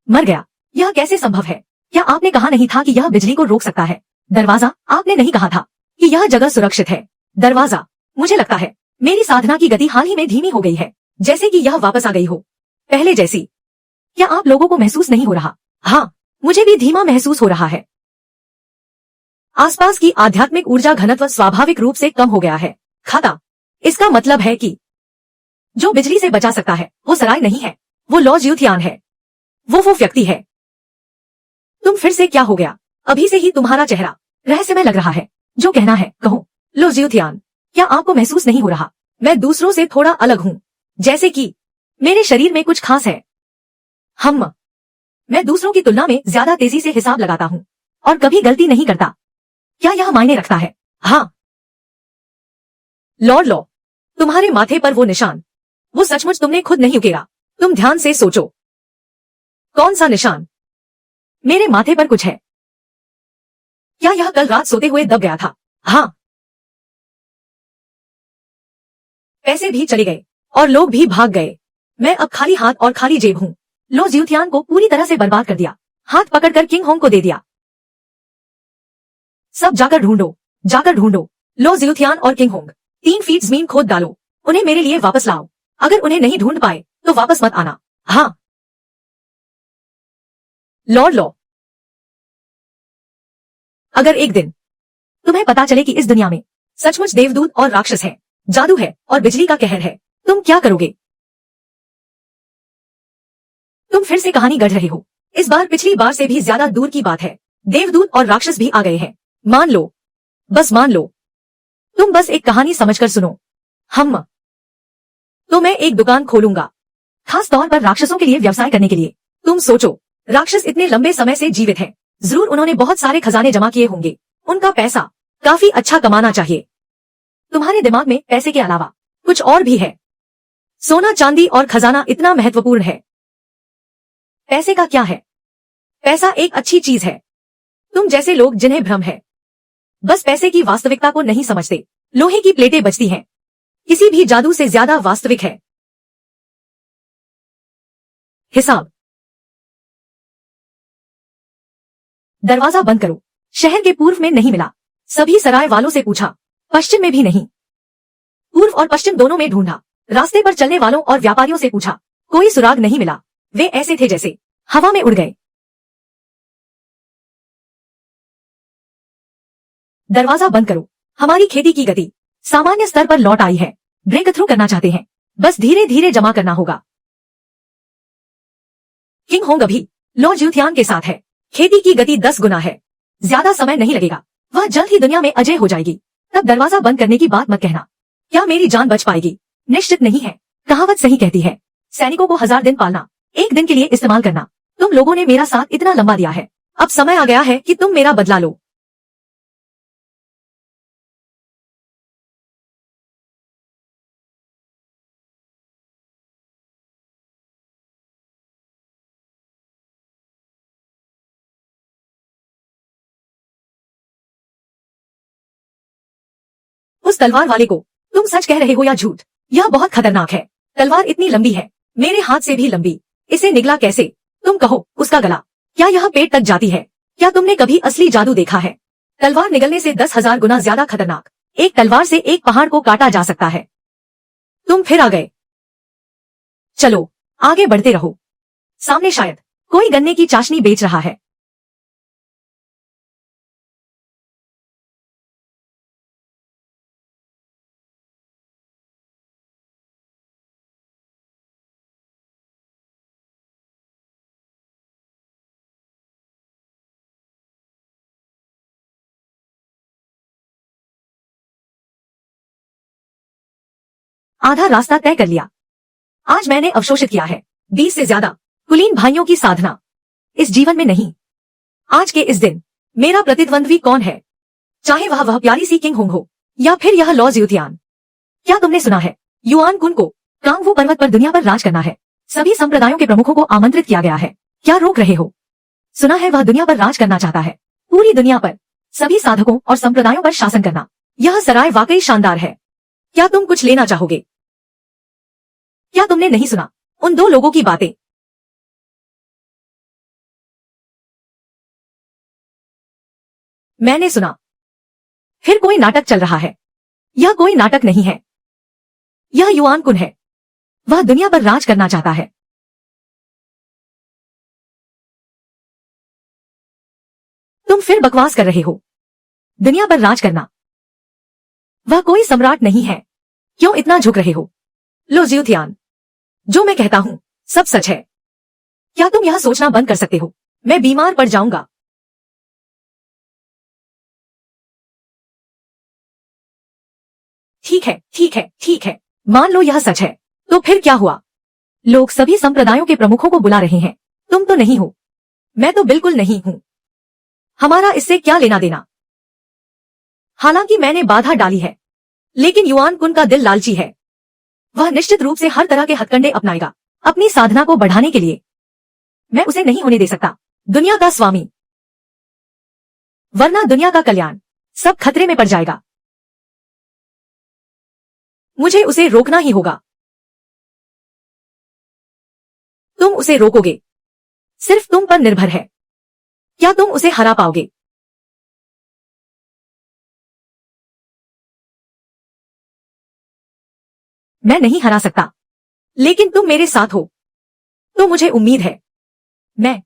मर गया, यह कैसे संभव है? क्या आपने कहा नहीं था कि यह बिजली को रोक सकता है? दरवाजा, आपने नहीं कहा था कि यह जगह सुरक्षित है? दरवाजा, मुझे लगता है मेरी साधना की गति हाल ही में धीमी हो गई है, जैसे कि यह वापस आ गई हो, पहले जैसी। क्या आप लोगों को महसूस नहीं हो रहा? हाँ, मुझे भी धीमा महसूस हो रहा है। आसपास की आध्यात्मिक ऊर्जा घनत्व स्वाभाविक रूप से कम हो गया है। खाता, इसका मतलब है कि जो बिजली से बचा सकता है, वो सराय नहीं है, वो लॉ ज्यूथियान है। वो व्यक्ति है। तुम फिर से क्या हो गया? अभी से ही तुम्हारा चेहरा रहस्यमय लग रहा है। जो कहना है कहो। लो ज्यूथियान, क्या आपको महसूस नहीं हो रहा? मैं दूसरों से थोड़ा अलग हूँ, जैसे कि मेरे शरीर में कुछ खास है। मैं दूसरों की तुलना में ज्यादा तेजी से हिसाब लगाता हूँ और कभी गलती नहीं करता। क्या यह मायने रखता है? हाँ। लॉर्ड लॉ, तुम्हारे माथे पर वो निशान, वो सचमुच तुमने खुद नहीं उकेरा। तुम ध्यान से सोचो। कौन सा निशान? मेरे माथे पर कुछ है। क्या यह कल रात सोते हुए दब गया था? हाँ। पैसे भी चले गए और लोग भी भाग गए। मैं अब खाली हाथ और खाली जेब हूँ। लो ज्यूथियान को पूरी तरह से बर्बाद कर दिया। हाथ पकड़कर किंग होंग को दे दिया। सब जाकर ढूंढो। लो ज्यूथियान और किंग होंग, 3 फीट जमीन खोद डालो। उन्हें मेरे लिए वापस लाओ। अगर उन्हें नहीं ढूंढ पाए तो वापस मत आना। हाँ। लॉर्ड लॉ, अगर एक दिन तुम्हें पता चले कि इस दुनिया में सचमुच देवदूत और राक्षस है, जादू है और बिजली का कहर है, तुम क्या करोगे? तुम फिर से कहानी गढ़ रहे हो। इस बार पिछली बार से भी ज्यादा दूर की बात है। देवदूत और राक्षस भी आ गए हैं। मान लो, बस मान लो। तुम बस एक कहानी समझकर सुनो। तो मैं एक दुकान खोलूंगा। खास तौर पर राक्षसों के लिए व्यवसाय करने के लिए। तुम सोचो, राक्षस इतने लंबे समय से जीवित हैं, जरूर उन्होंने बहुत सारे खजाने जमा किए होंगे। उनका पैसा काफी अच्छा कमाना चाहिए। तुम्हारे दिमाग में पैसे के अलावा कुछ और भी है। सोना, चांदी और खजाना इतना महत्वपूर्ण है। पैसे का क्या है? पैसा एक अच्छी चीज है। तुम जैसे लोग जिन्हें भ्रम है, बस पैसे की वास्तविकता को नहीं समझते। लोहे की प्लेटें बचती हैं, किसी भी जादू से ज्यादा वास्तविक है। हिसाब। दरवाजा बंद करो। शहर के पूर्व में नहीं मिला। सभी सराय वालों से पूछा, पश्चिम में भी नहीं। पूर्व और पश्चिम दोनों में ढूंढा। रास्ते पर चलने वालों और व्यापारियों से पूछा, कोई सुराग नहीं मिला। वे ऐसे थे जैसे हवा में उड़ गए। दरवाजा बंद करो। हमारी खेती की गति सामान्य स्तर पर लौट आई है। ब्रेक थ्रू करना चाहते हैं, बस धीरे धीरे जमा करना होगा। किंग होंग अभी लॉ ज्यूथियान के साथ है। खेती की गति 10 गुना है। ज्यादा समय नहीं लगेगा, वह जल्द ही दुनिया में अजय हो जाएगी। तब दरवाजा बंद करने की बात मत कहना। क्या मेरी जान बच पाएगी? निश्चित नहीं है। कहावत सही कहती है, सैनिकों को 1000 दिन पालना, एक दिन के लिए इस्तेमाल करना। तुम लोगों ने मेरा साथ इतना लंबा दिया है, अब समय आ गया है कि तुम मेरा बदला लो। उस तलवार वाले को तुम सच कह रहे हो या झूठ? यह बहुत खतरनाक है। तलवार इतनी लंबी है, मेरे हाथ से भी लंबी। इसे निगला कैसे? तुम कहो, उसका गला, क्या यह पेट तक जाती है? क्या तुमने कभी असली जादू देखा है? तलवार निगलने से 10,000 गुना ज्यादा खतरनाक। एक तलवार से एक पहाड़ को काटा जा सकता है। तुम फिर आ गए। चलो आगे बढ़ते रहो। सामने शायद कोई गन्ने की चाशनी बेच रहा है। आधा रास्ता तय कर लिया। आज मैंने अवशोषित किया है 20 से ज्यादा कुलीन भाइयों की साधना। इस जीवन में नहीं, आज के इस दिन मेरा प्रतिद्वंद्वी कौन है? चाहे वह प्यारी सी किंग होंग हो या फिर यह लॉ ज्यूथियान। क्या तुमने सुना है युआन कुन को कांगवू पर्वत पर दुनिया पर राज करना है? सभी संप्रदायों के प्रमुखों को आमंत्रित किया गया है। क्या रोक रहे हो? सुना है वह दुनिया पर राज करना चाहता है, पूरी दुनिया पर सभी साधकों और संप्रदायों पर शासन करना। यह सराय वाकई शानदार है। क्या तुम कुछ लेना चाहोगे? क्या तुमने नहीं सुना उन 2 लोगों की बातें? मैंने सुना। फिर कोई नाटक चल रहा है। यह कोई नाटक नहीं है, यह युआन कुन है। वह दुनिया पर राज करना चाहता है। तुम फिर बकवास कर रहे हो। दुनिया पर राज करना, वह कोई सम्राट नहीं है। क्यों इतना झुक रहे हो? लो ज्यूथियान, जो मैं कहता हूं सब सच है। क्या तुम यह सोचना बंद कर सकते हो मैं बीमार पड़ जाऊंगा? ठीक है, ठीक है, ठीक है, मान लो यह सच है। तो फिर क्या हुआ? लोग सभी संप्रदायों के प्रमुखों को बुला रहे हैं। तुम तो नहीं हो। मैं तो बिल्कुल नहीं हूं। हमारा इससे क्या लेना देना? हालांकि मैंने बाधा डाली है, लेकिन युआन कुन का दिल लालची है। वह निश्चित रूप से हर तरह के हथकंडे अपनाएगा अपनी साधना को बढ़ाने के लिए। मैं उसे नहीं होने दे सकता दुनिया का स्वामी, वरना दुनिया का कल्याण सब खतरे में पड़ जाएगा। मुझे उसे रोकना ही होगा। तुम उसे रोकोगे? सिर्फ तुम पर निर्भर है। क्या तुम उसे हरा पाओगे? मैं नहीं हरा सकता, लेकिन तुम मेरे साथ हो तो मुझे उम्मीद है। मैं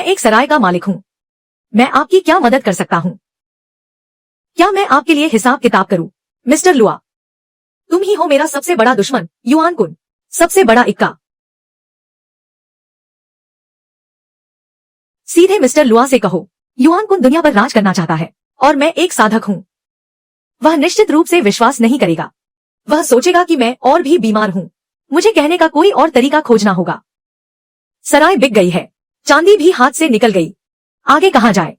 एक सराय का मालिक हूं। मैं आपकी क्या मदद कर सकता हूं? क्या मैं आपके लिए हिसाब किताब करूं? मिस्टर लुआ, तुम ही हो मेरा सबसे बड़ा दुश्मन। युआन कुन, सबसे बड़ा इक्का। सीधे मिस्टर लुआ से कहो, युआन कुन दुनिया पर राज करना चाहता है और मैं एक साधक हूं। वह निश्चित रूप से विश्वास नहीं करेगा। वह सोचेगा कि मैं और भी बीमार हूं। मुझे कहने का कोई और तरीका खोजना होगा। सराय बिक गई है, चांदी भी हाथ से निकल गई, आगे कहां जाए?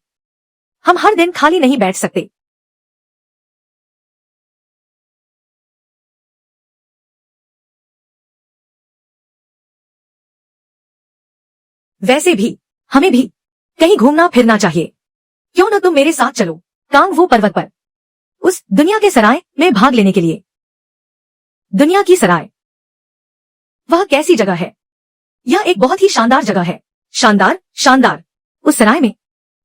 हम हर दिन खाली नहीं बैठ सकते। वैसे भी हमें भी कहीं घूमना फिरना चाहिए। क्यों न तुम मेरे साथ चलो कांगवू पर्वत पर, उस दुनिया के सराय में भाग लेने के लिए। दुनिया की सराय, वह कैसी जगह है? यह एक बहुत ही शानदार जगह है। शानदार शानदार। उस सराय में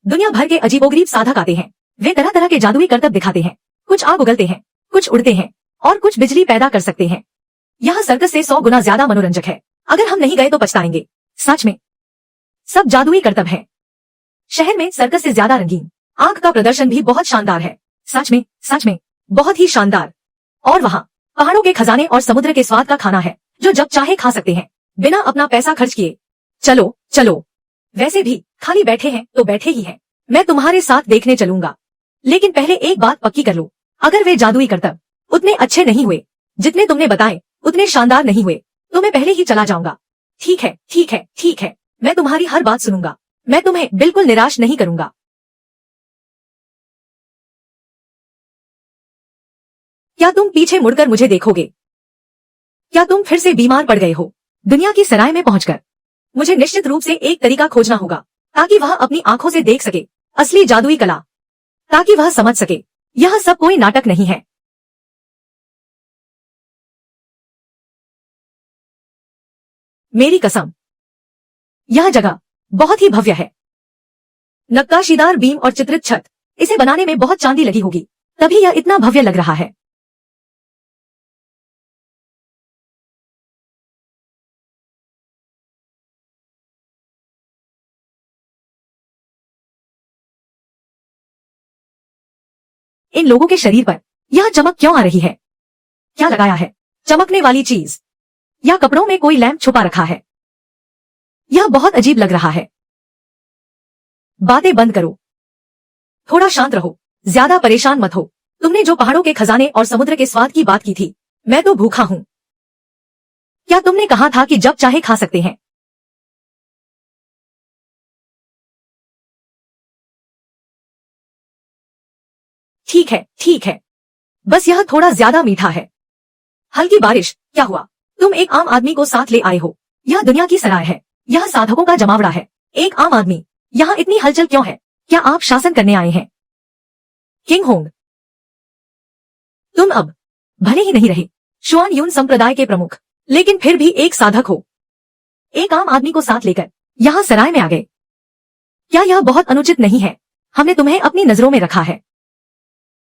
दुनिया भर के अजीबोगरीब साधक आते हैं। वे तरह तरह के जादुई करतब दिखाते हैं। कुछ आग उगलते हैं, कुछ उड़ते हैं और कुछ बिजली पैदा कर सकते हैं। यह सर्कस से 100 गुना ज्यादा मनोरंजक है। अगर हम नहीं गए तो पछताएंगे। सच में सब जादुई करतब है। शहर में सर्कस से ज्यादा रंगीन आग का प्रदर्शन भी बहुत शानदार है। सच में बहुत ही शानदार। और वहाँ पहाड़ों के खजाने और समुद्र के स्वाद का खाना है जो जब चाहे खा सकते हैं बिना अपना पैसा खर्च किए। चलो चलो। वैसे भी खाली बैठे हैं तो बैठे ही हैं। मैं तुम्हारे साथ देखने चलूंगा, लेकिन पहले एक बात पक्की कर लो। अगर वे जादुई करतब उतने अच्छे नहीं हुए जितने तुमने बताए, उतने शानदार नहीं हुए, तो मैं पहले ही चला जाऊंगा। ठीक है ठीक है ठीक है, मैं तुम्हारी हर बात सुनूंगा। मैं तुम्हें बिल्कुल निराश नहीं करूंगा। क्या तुम पीछे मुड़कर मुझे देखोगे? क्या तुम फिर से बीमार पड़ गए हो? दुनिया की सराय में पहुंचकर मुझे निश्चित रूप से एक तरीका खोजना होगा ताकि वह अपनी आंखों से देख सके असली जादुई कला, ताकि वह समझ सके यह सब कोई नाटक नहीं है। मेरी कसम, यह जगह बहुत ही भव्य है। नक्काशीदार बीम और चित्रित छत, इसे बनाने में बहुत चांदी लगी होगी, तभी यह इतना भव्य लग रहा है। इन लोगों के शरीर पर यह चमक क्यों आ रही है? क्या लगाया है? चमकने वाली चीज, या कपड़ों में कोई लैंप छुपा रखा है? यह बहुत अजीब लग रहा है। बातें बंद करो, थोड़ा शांत रहो, ज्यादा परेशान मत हो। तुमने जो पहाड़ों के खजाने और समुद्र के स्वाद की बात की थी, मैं तो भूखा हूं। क्या तुमने कहा था कि जब चाहे खा सकते हैं? ठीक है, बस यह थोड़ा ज्यादा मीठा है। हल्की बारिश, क्या हुआ? तुम एक आम आदमी को साथ ले आए हो। यह दुनिया की सराय है, यह साधकों का जमावड़ा है। एक आम आदमी, यहाँ इतनी हलचल क्यों है? क्या आप शासन करने आए हैं? किंग होंग, तुम अब भले ही नहीं रहे शुआन यून संप्रदाय के प्रमुख, लेकिन फिर भी एक साधक हो। एक आम आदमी को साथ लेकर यहाँ सराय में आ गए। क्या यह बहुत अनुचित नहीं है? हमने तुम्हें अपनी नजरों में रखा है।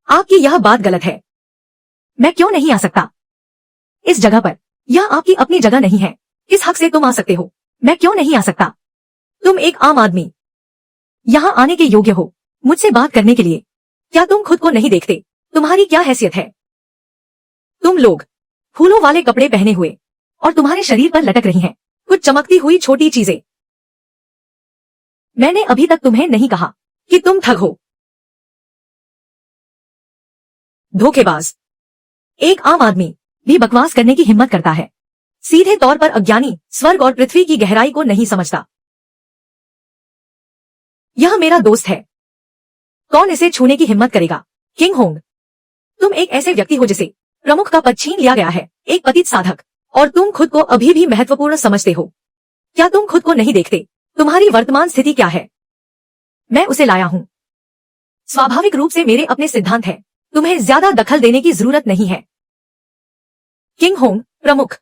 आपकी यह बात गलत है। मैं क्यों नहीं आ सकता? इस जगह पर यह आपकी अपनी जगह नहीं है। किस हक से तुम आ सकते हो? मैं क्यों नहीं आ सकता? तुम एक आम आदमी यहाँ आने के योग्य हो मुझसे बात करने के लिए। क्या तुम खुद को नहीं देखते? तुम्हारी क्या हैसियत है? तुम लोग फूलों वाले कपड़े पहने हुए और तुम्हारे शरीर पर लटक रही हैं कुछ चमकती हुई छोटी चीजें। मैंने अभी तक तुम्हें नहीं कहा कि तुम ठग हो, धोखेबाज। एक आम आदमी भी बकवास करने की हिम्मत करता है। सीधे तौर पर अज्ञानी स्वर्ग और पृथ्वी की गहराई को नहीं समझता। यह मेरा दोस्त है, कौन इसे छूने की हिम्मत करेगा? किंग होंग, तुम एक ऐसे व्यक्ति हो जिसे प्रमुख का पद छीन लिया गया है, एक पतित साधक, और तुम खुद को अभी भी महत्वपूर्ण समझते हो। क्या तुम खुद को नहीं देखते? तुम्हारी वर्तमान स्थिति क्या है? मैं उसे लाया हूं। स्वाभाविक रूप से मेरे अपने सिद्धांत हैं, तुम्हें ज्यादा दखल देने की जरूरत नहीं है। किंग होंग, प्रमुख,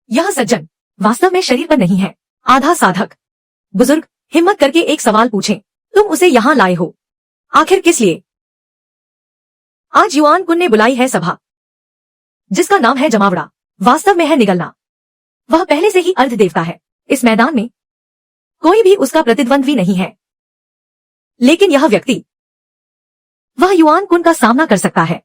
यह सज्जन वास्तव में शरीर पर नहीं है, आधा साधक। बुजुर्ग, हिम्मत करके एक सवाल पूछें, तुम उसे यहाँ लाए हो आखिर किस लिए? आज युआन कुन ने बुलाई है सभा, जिसका नाम है जमावड़ा, वास्तव में है निगलना। वह पहले से ही अर्ध देवता है। इस मैदान में कोई भी उसका प्रतिद्वंद्वी नहीं है, लेकिन यह व्यक्ति, वह युआन कुन का सामना कर सकता है।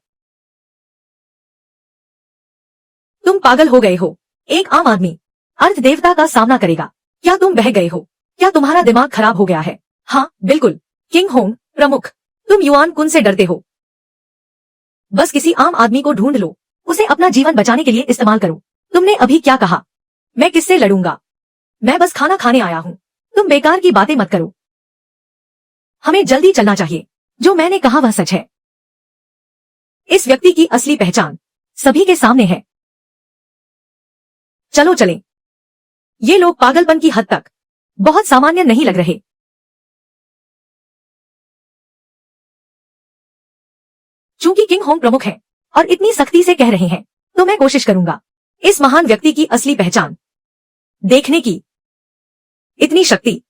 तुम पागल हो गए हो? एक आम आदमी अर्ध देवता का सामना करेगा? क्या तुम बह गए हो? क्या तुम्हारा दिमाग खराब हो गया है? हाँ बिल्कुल। किंग होंग, प्रमुख, तुम युआन कुन से डरते हो। बस किसी आम आदमी को ढूंढ लो, उसे अपना जीवन बचाने के लिए इस्तेमाल करो। तुमने अभी क्या कहा? मैं किससे लड़ूंगा? मैं बस खाना खाने आया हूँ। तुम बेकार की बातें मत करो। हमें जल्दी चलना चाहिए। जो मैंने कहा वह सच है। इस व्यक्ति की असली पहचान सभी के सामने है। चलो चलें। ये लोग पागलपन की हद तक बहुत सामान्य नहीं लग रहे। चूंकि किंग होंग प्रमुख है और इतनी सख्ती से कह रहे हैं, तो मैं कोशिश करूंगा इस महान व्यक्ति की असली पहचान देखने की। इतनी शक्ति।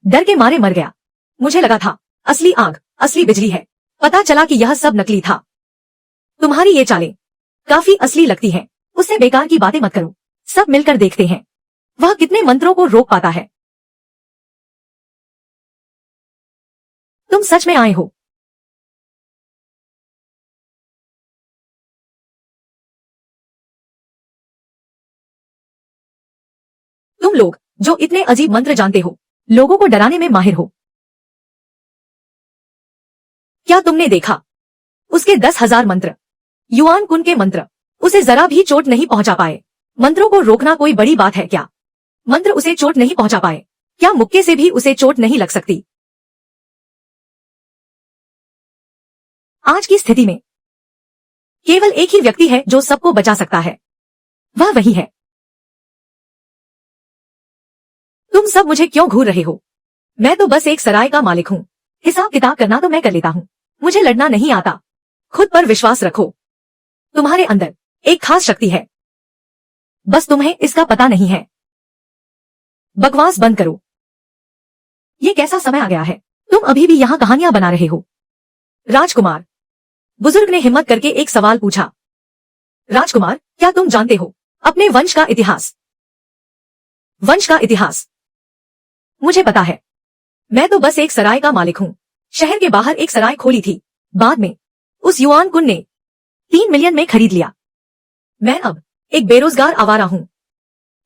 डर के मारे मर गया। मुझे लगा था असली आग, असली बिजली है। पता चला कि यह सब नकली था। तुम्हारी ये चालें काफी असली लगती हैं। उससे बेकार की बातें मत करो। सब मिलकर देखते हैं वह कितने मंत्रों को रोक पाता है। तुम सच में आए हो? तुम लोग जो इतने अजीब मंत्र जानते हो, लोगों को डराने में माहिर हो। क्या तुमने देखा उसके 10,000 मंत्र? युआन कुन के मंत्र उसे जरा भी चोट नहीं पहुंचा पाए। मंत्रों को रोकना कोई बड़ी बात है क्या? मंत्र उसे चोट नहीं पहुंचा पाए, क्या मुक्के से भी उसे चोट नहीं लग सकती? आज की स्थिति में केवल एक ही व्यक्ति है जो सबको बचा सकता है। वह वही है। तुम सब मुझे क्यों घूर रहे हो? मैं तो बस एक सराय का मालिक हूँ। हिसाब किताब करना तो मैं कर लेता हूँ। मुझे लड़ना नहीं आता। खुद पर विश्वास रखो। तुम्हारे अंदर एक खास शक्ति है, बस तुम्हें इसका पता नहीं है। बकवास बंद करो। ये कैसा समय आ गया है? तुम अभी भी यहाँ कहानियां बना रहे हो? राजकुमार, बुजुर्ग ने हिम्मत करके एक सवाल पूछा। राजकुमार, क्या तुम जानते हो अपने वंश का इतिहास? वंश का इतिहास? मुझे पता है। मैं तो बस एक सराय का मालिक हूँ। शहर के बाहर एक सराय खोली थी। बाद में उस युआन कुन ने 3 मिलियन में खरीद लिया। मैं अब एक बेरोजगार आवारा हूँ।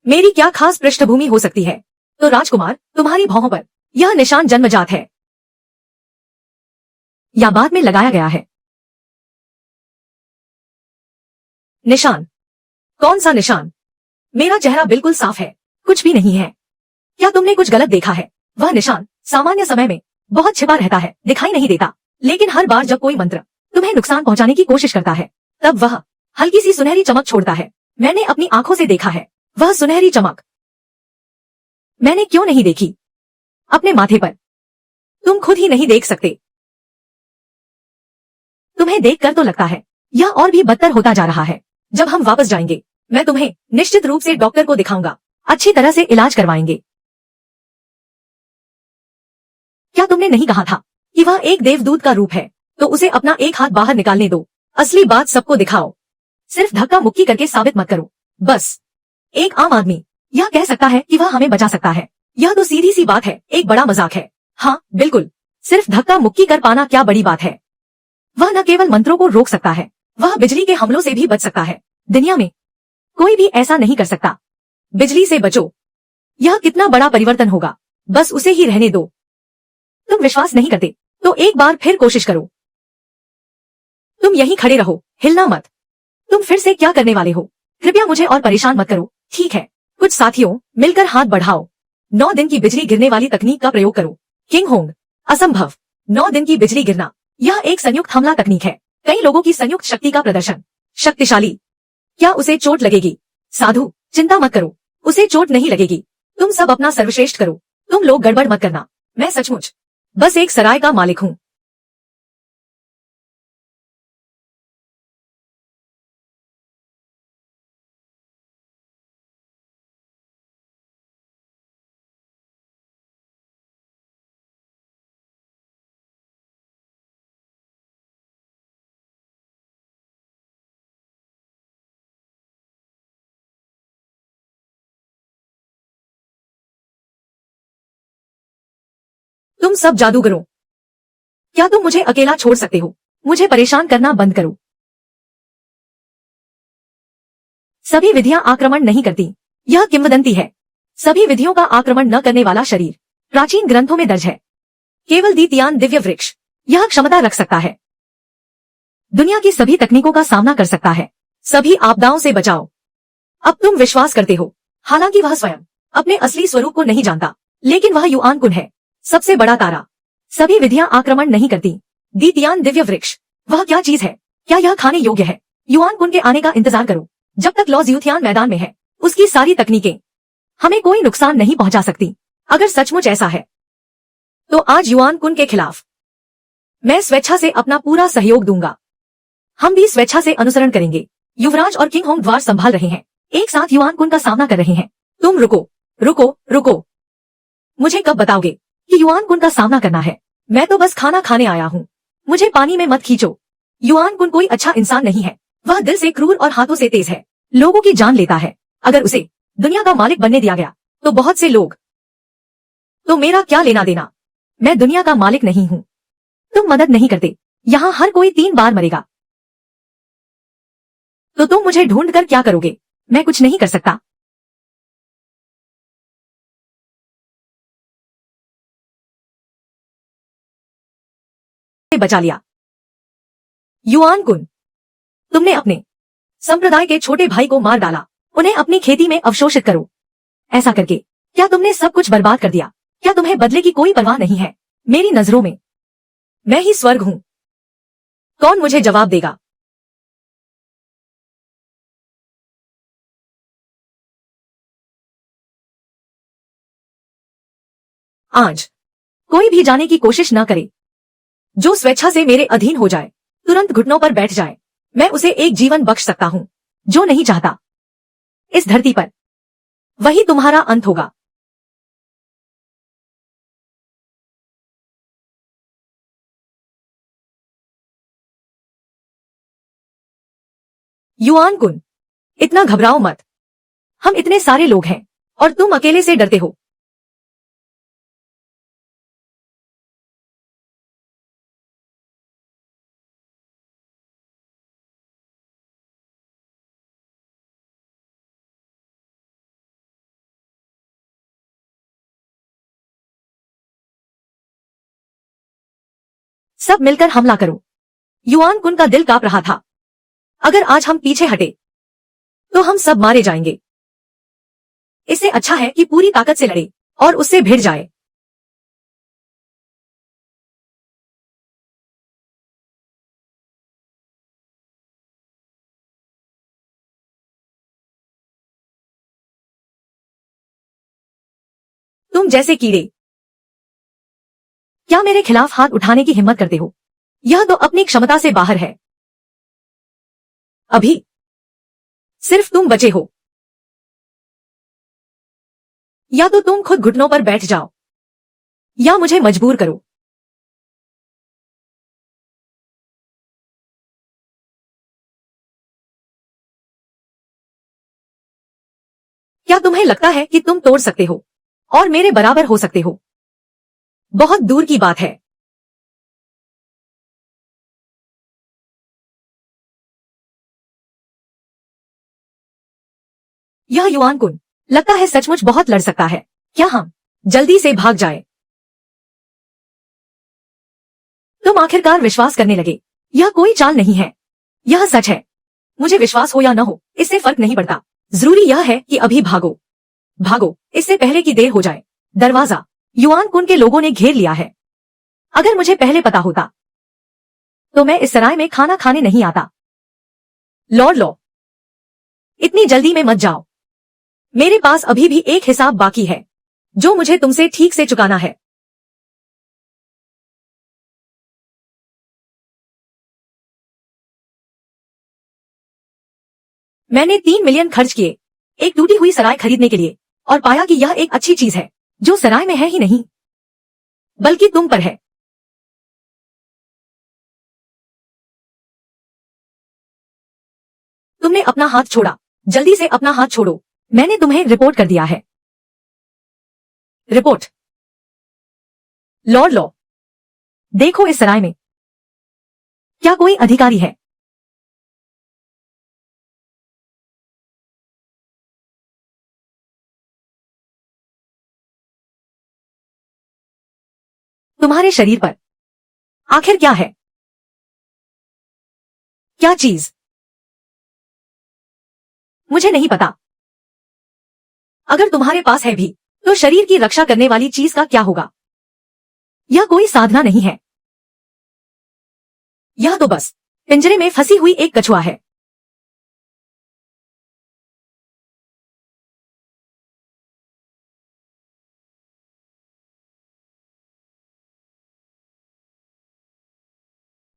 मेरी क्या खास पृष्ठभूमि हो सकती है? तो राजकुमार, तुम्हारी भौहों पर यह निशान जन्मजात है या बाद में लगाया गया है? निशान? कौन सा निशान? मेरा चेहरा बिल्कुल साफ है, कुछ भी नहीं है। क्या तुमने कुछ गलत देखा है? वह निशान सामान्य समय में बहुत छिपा रहता है, दिखाई नहीं देता। लेकिन हर बार जब कोई मंत्र तुम्हें नुकसान पहुंचाने की कोशिश करता है, तब वह हल्की सी सुनहरी चमक छोड़ता है। मैंने अपनी आंखों से देखा है वह सुनहरी चमक। मैंने क्यों नहीं देखी अपने माथे पर? तुम खुद ही नहीं देख सकते। तुम्हें देखकर तो लगता है यह और भी बदतर होता जा रहा है। जब हम वापस जाएंगे, मैं तुम्हें निश्चित रूप से डॉक्टर को दिखाऊंगा। अच्छी तरह से इलाज करवाएंगे। क्या तुमने नहीं कहा था कि वह एक देवदूत का रूप है? तो उसे अपना एक हाथ बाहर निकालने दो। असली बात सबको दिखाओ। सिर्फ धक्का मुक्की करके साबित मत करो। बस एक आम आदमी यह कह सकता है कि वह हमें बचा सकता है। यह तो सीधी सी बात है, एक बड़ा मजाक है। हाँ बिल्कुल, सिर्फ धक्का मुक्की कर पाना क्या बड़ी बात है? वह न केवल मंत्रों को रोक सकता है, वह बिजली के हमलों से भी बच सकता है। दुनिया में कोई भी ऐसा नहीं कर सकता। बिजली से बचो। यह कितना बड़ा परिवर्तन होगा। बस उसे ही रहने दो। तुम विश्वास नहीं करते तो एक बार फिर कोशिश करो। तुम यहीं खड़े रहो, हिलना मत। तुम फिर से क्या करने वाले हो? कृपया मुझे और परेशान मत करो, ठीक है? कुछ साथियों, मिलकर हाथ बढ़ाओ। 9 दिन की बिजली गिरने वाली तकनीक का प्रयोग करो। किंग होंग, असंभव। 9 दिन की बिजली गिरना, यह एक संयुक्त हमला तकनीक है। कई लोगों की संयुक्त शक्ति का प्रदर्शन। शक्तिशाली। क्या उसे चोट लगेगी? साधु, चिंता मत करो, उसे चोट नहीं लगेगी। तुम सब अपना सर्वश्रेष्ठ करो। तुम लोग गड़बड़ मत करना। मैं सचमुच बस एक सराय का मालिक हूँ। तुम सब जादूगरों, क्या तुम मुझे अकेला छोड़ सकते हो? मुझे परेशान करना बंद करो। सभी विधियां आक्रमण नहीं करती, यह किंवदंती है। सभी विधियों का आक्रमण न करने वाला शरीर प्राचीन ग्रंथों में दर्ज है। केवल द्वितीयान दिव्य वृक्ष यह क्षमता रख सकता है। दुनिया की सभी तकनीकों का सामना कर सकता है, सभी आपदाओं से बचाओ। अब तुम विश्वास करते हो, हालांकि वह स्वयं अपने असली स्वरूप को नहीं जानता, लेकिन वह युआन कुन है, सबसे बड़ा तारा। सभी विधियां आक्रमण नहीं करती। द्वितीयान दिव्य वृक्ष वह क्या चीज है? क्या यह खाने योग्य है? युआन कुन के आने का इंतजार करो। जब तक लॉ ज़्यूथियान मैदान में है, उसकी सारी तकनीकें हमें कोई नुकसान नहीं पहुंचा सकती। अगर सचमुच ऐसा है, तो आज युआन कुन के खिलाफ मैं स्वेच्छा से अपना पूरा सहयोग दूंगा। हम भी स्वेच्छा से अनुसरण करेंगे। युवराज और किंग होंग द्वार संभाल रहे हैं, एक साथ युआन कुन का सामना कर रहे हैं। तुम रुको रुको रुको, मुझे कब बताओगे कि युआन कुन का सामना करना है? मैं तो बस खाना खाने आया हूँ, मुझे पानी में मत खींचो। युआन कुन कोई अच्छा इंसान नहीं है, वह दिल से क्रूर और हाथों से तेज है, लोगों की जान लेता है। अगर उसे दुनिया का मालिक बनने दिया गया तो बहुत से लोग, तो मेरा क्या लेना देना? मैं दुनिया का मालिक नहीं हूँ। तुम मदद नहीं करते, यहाँ हर कोई 3 बार मरेगा, तो तुम मुझे ढूंढ कर क्या करोगे? मैं कुछ नहीं कर सकता। बचा लिया। युआन कुन, तुमने अपने संप्रदाय के छोटे भाई को मार डाला, उन्हें अपनी खेती में अवशोषित करो। ऐसा करके क्या तुमने सब कुछ बर्बाद कर दिया? क्या तुम्हें बदले की कोई परवाह नहीं है? मेरी नजरों में मैं ही स्वर्ग हूँ। कौन मुझे जवाब देगा? आज कोई भी जाने की कोशिश न करे। जो स्वेच्छा से मेरे अधीन हो जाए, तुरंत घुटनों पर बैठ जाए, मैं उसे एक जीवन बख्श सकता हूँ। जो नहीं चाहता इस धरती पर, वही तुम्हारा अंत होगा। युआन कुन, इतना घबराओ मत। हम इतने सारे लोग हैं और तुम अकेले से डरते हो। सब मिलकर हमला करो। युआन कुन का दिल कांप रहा था। अगर आज हम पीछे हटे तो हम सब मारे जाएंगे। इससे अच्छा है कि पूरी ताकत से लड़े और उससे भिड़ जाए। तुम जैसे कीड़े क्या मेरे खिलाफ हाथ उठाने की हिम्मत करते हो? यह तो अपनी क्षमता से बाहर है। अभी सिर्फ तुम बचे हो। या तो तुम खुद घुटनों पर बैठ जाओ या मुझे मजबूर करो। क्या तुम्हें लगता है कि तुम तोड़ सकते हो और मेरे बराबर हो सकते हो? बहुत दूर की बात है। यह युआन कुन लगता है सचमुच बहुत लड़ सकता है। क्या हम जल्दी से भाग जाए? तुम आखिरकार विश्वास करने लगे। यह कोई चाल नहीं है, यह सच है। मुझे विश्वास हो या न हो, इससे फर्क नहीं पड़ता। जरूरी यह है कि अभी भागो, भागो, इससे पहले कि देर हो जाए। दरवाजा युआन कुन के लोगों ने घेर लिया है। अगर मुझे पहले पता होता तो मैं इस सराय में खाना खाने नहीं आता। लॉर्ड लॉ, इतनी जल्दी में मत जाओ। मेरे पास अभी भी एक हिसाब बाकी है जो मुझे तुमसे ठीक से चुकाना है। मैंने 3 मिलियन खर्च किए एक टूटी हुई सराय खरीदने के लिए और पाया कि यह एक अच्छी चीज है जो सराय में है ही नहीं, बल्कि तुम पर है। तुमने अपना हाथ छोड़ा, जल्दी से अपना हाथ छोड़ो। मैंने तुम्हें रिपोर्ट कर दिया है। रिपोर्ट लॉर्ड लॉ, देखो इस सराय में क्या कोई अधिकारी है? तुम्हारे शरीर पर आखिर क्या है? क्या चीज? मुझे नहीं पता। अगर तुम्हारे पास है भी तो शरीर की रक्षा करने वाली चीज का क्या होगा? यह कोई साधना नहीं है, यह तो बस पिंजरे में फंसी हुई एक कछुआ है।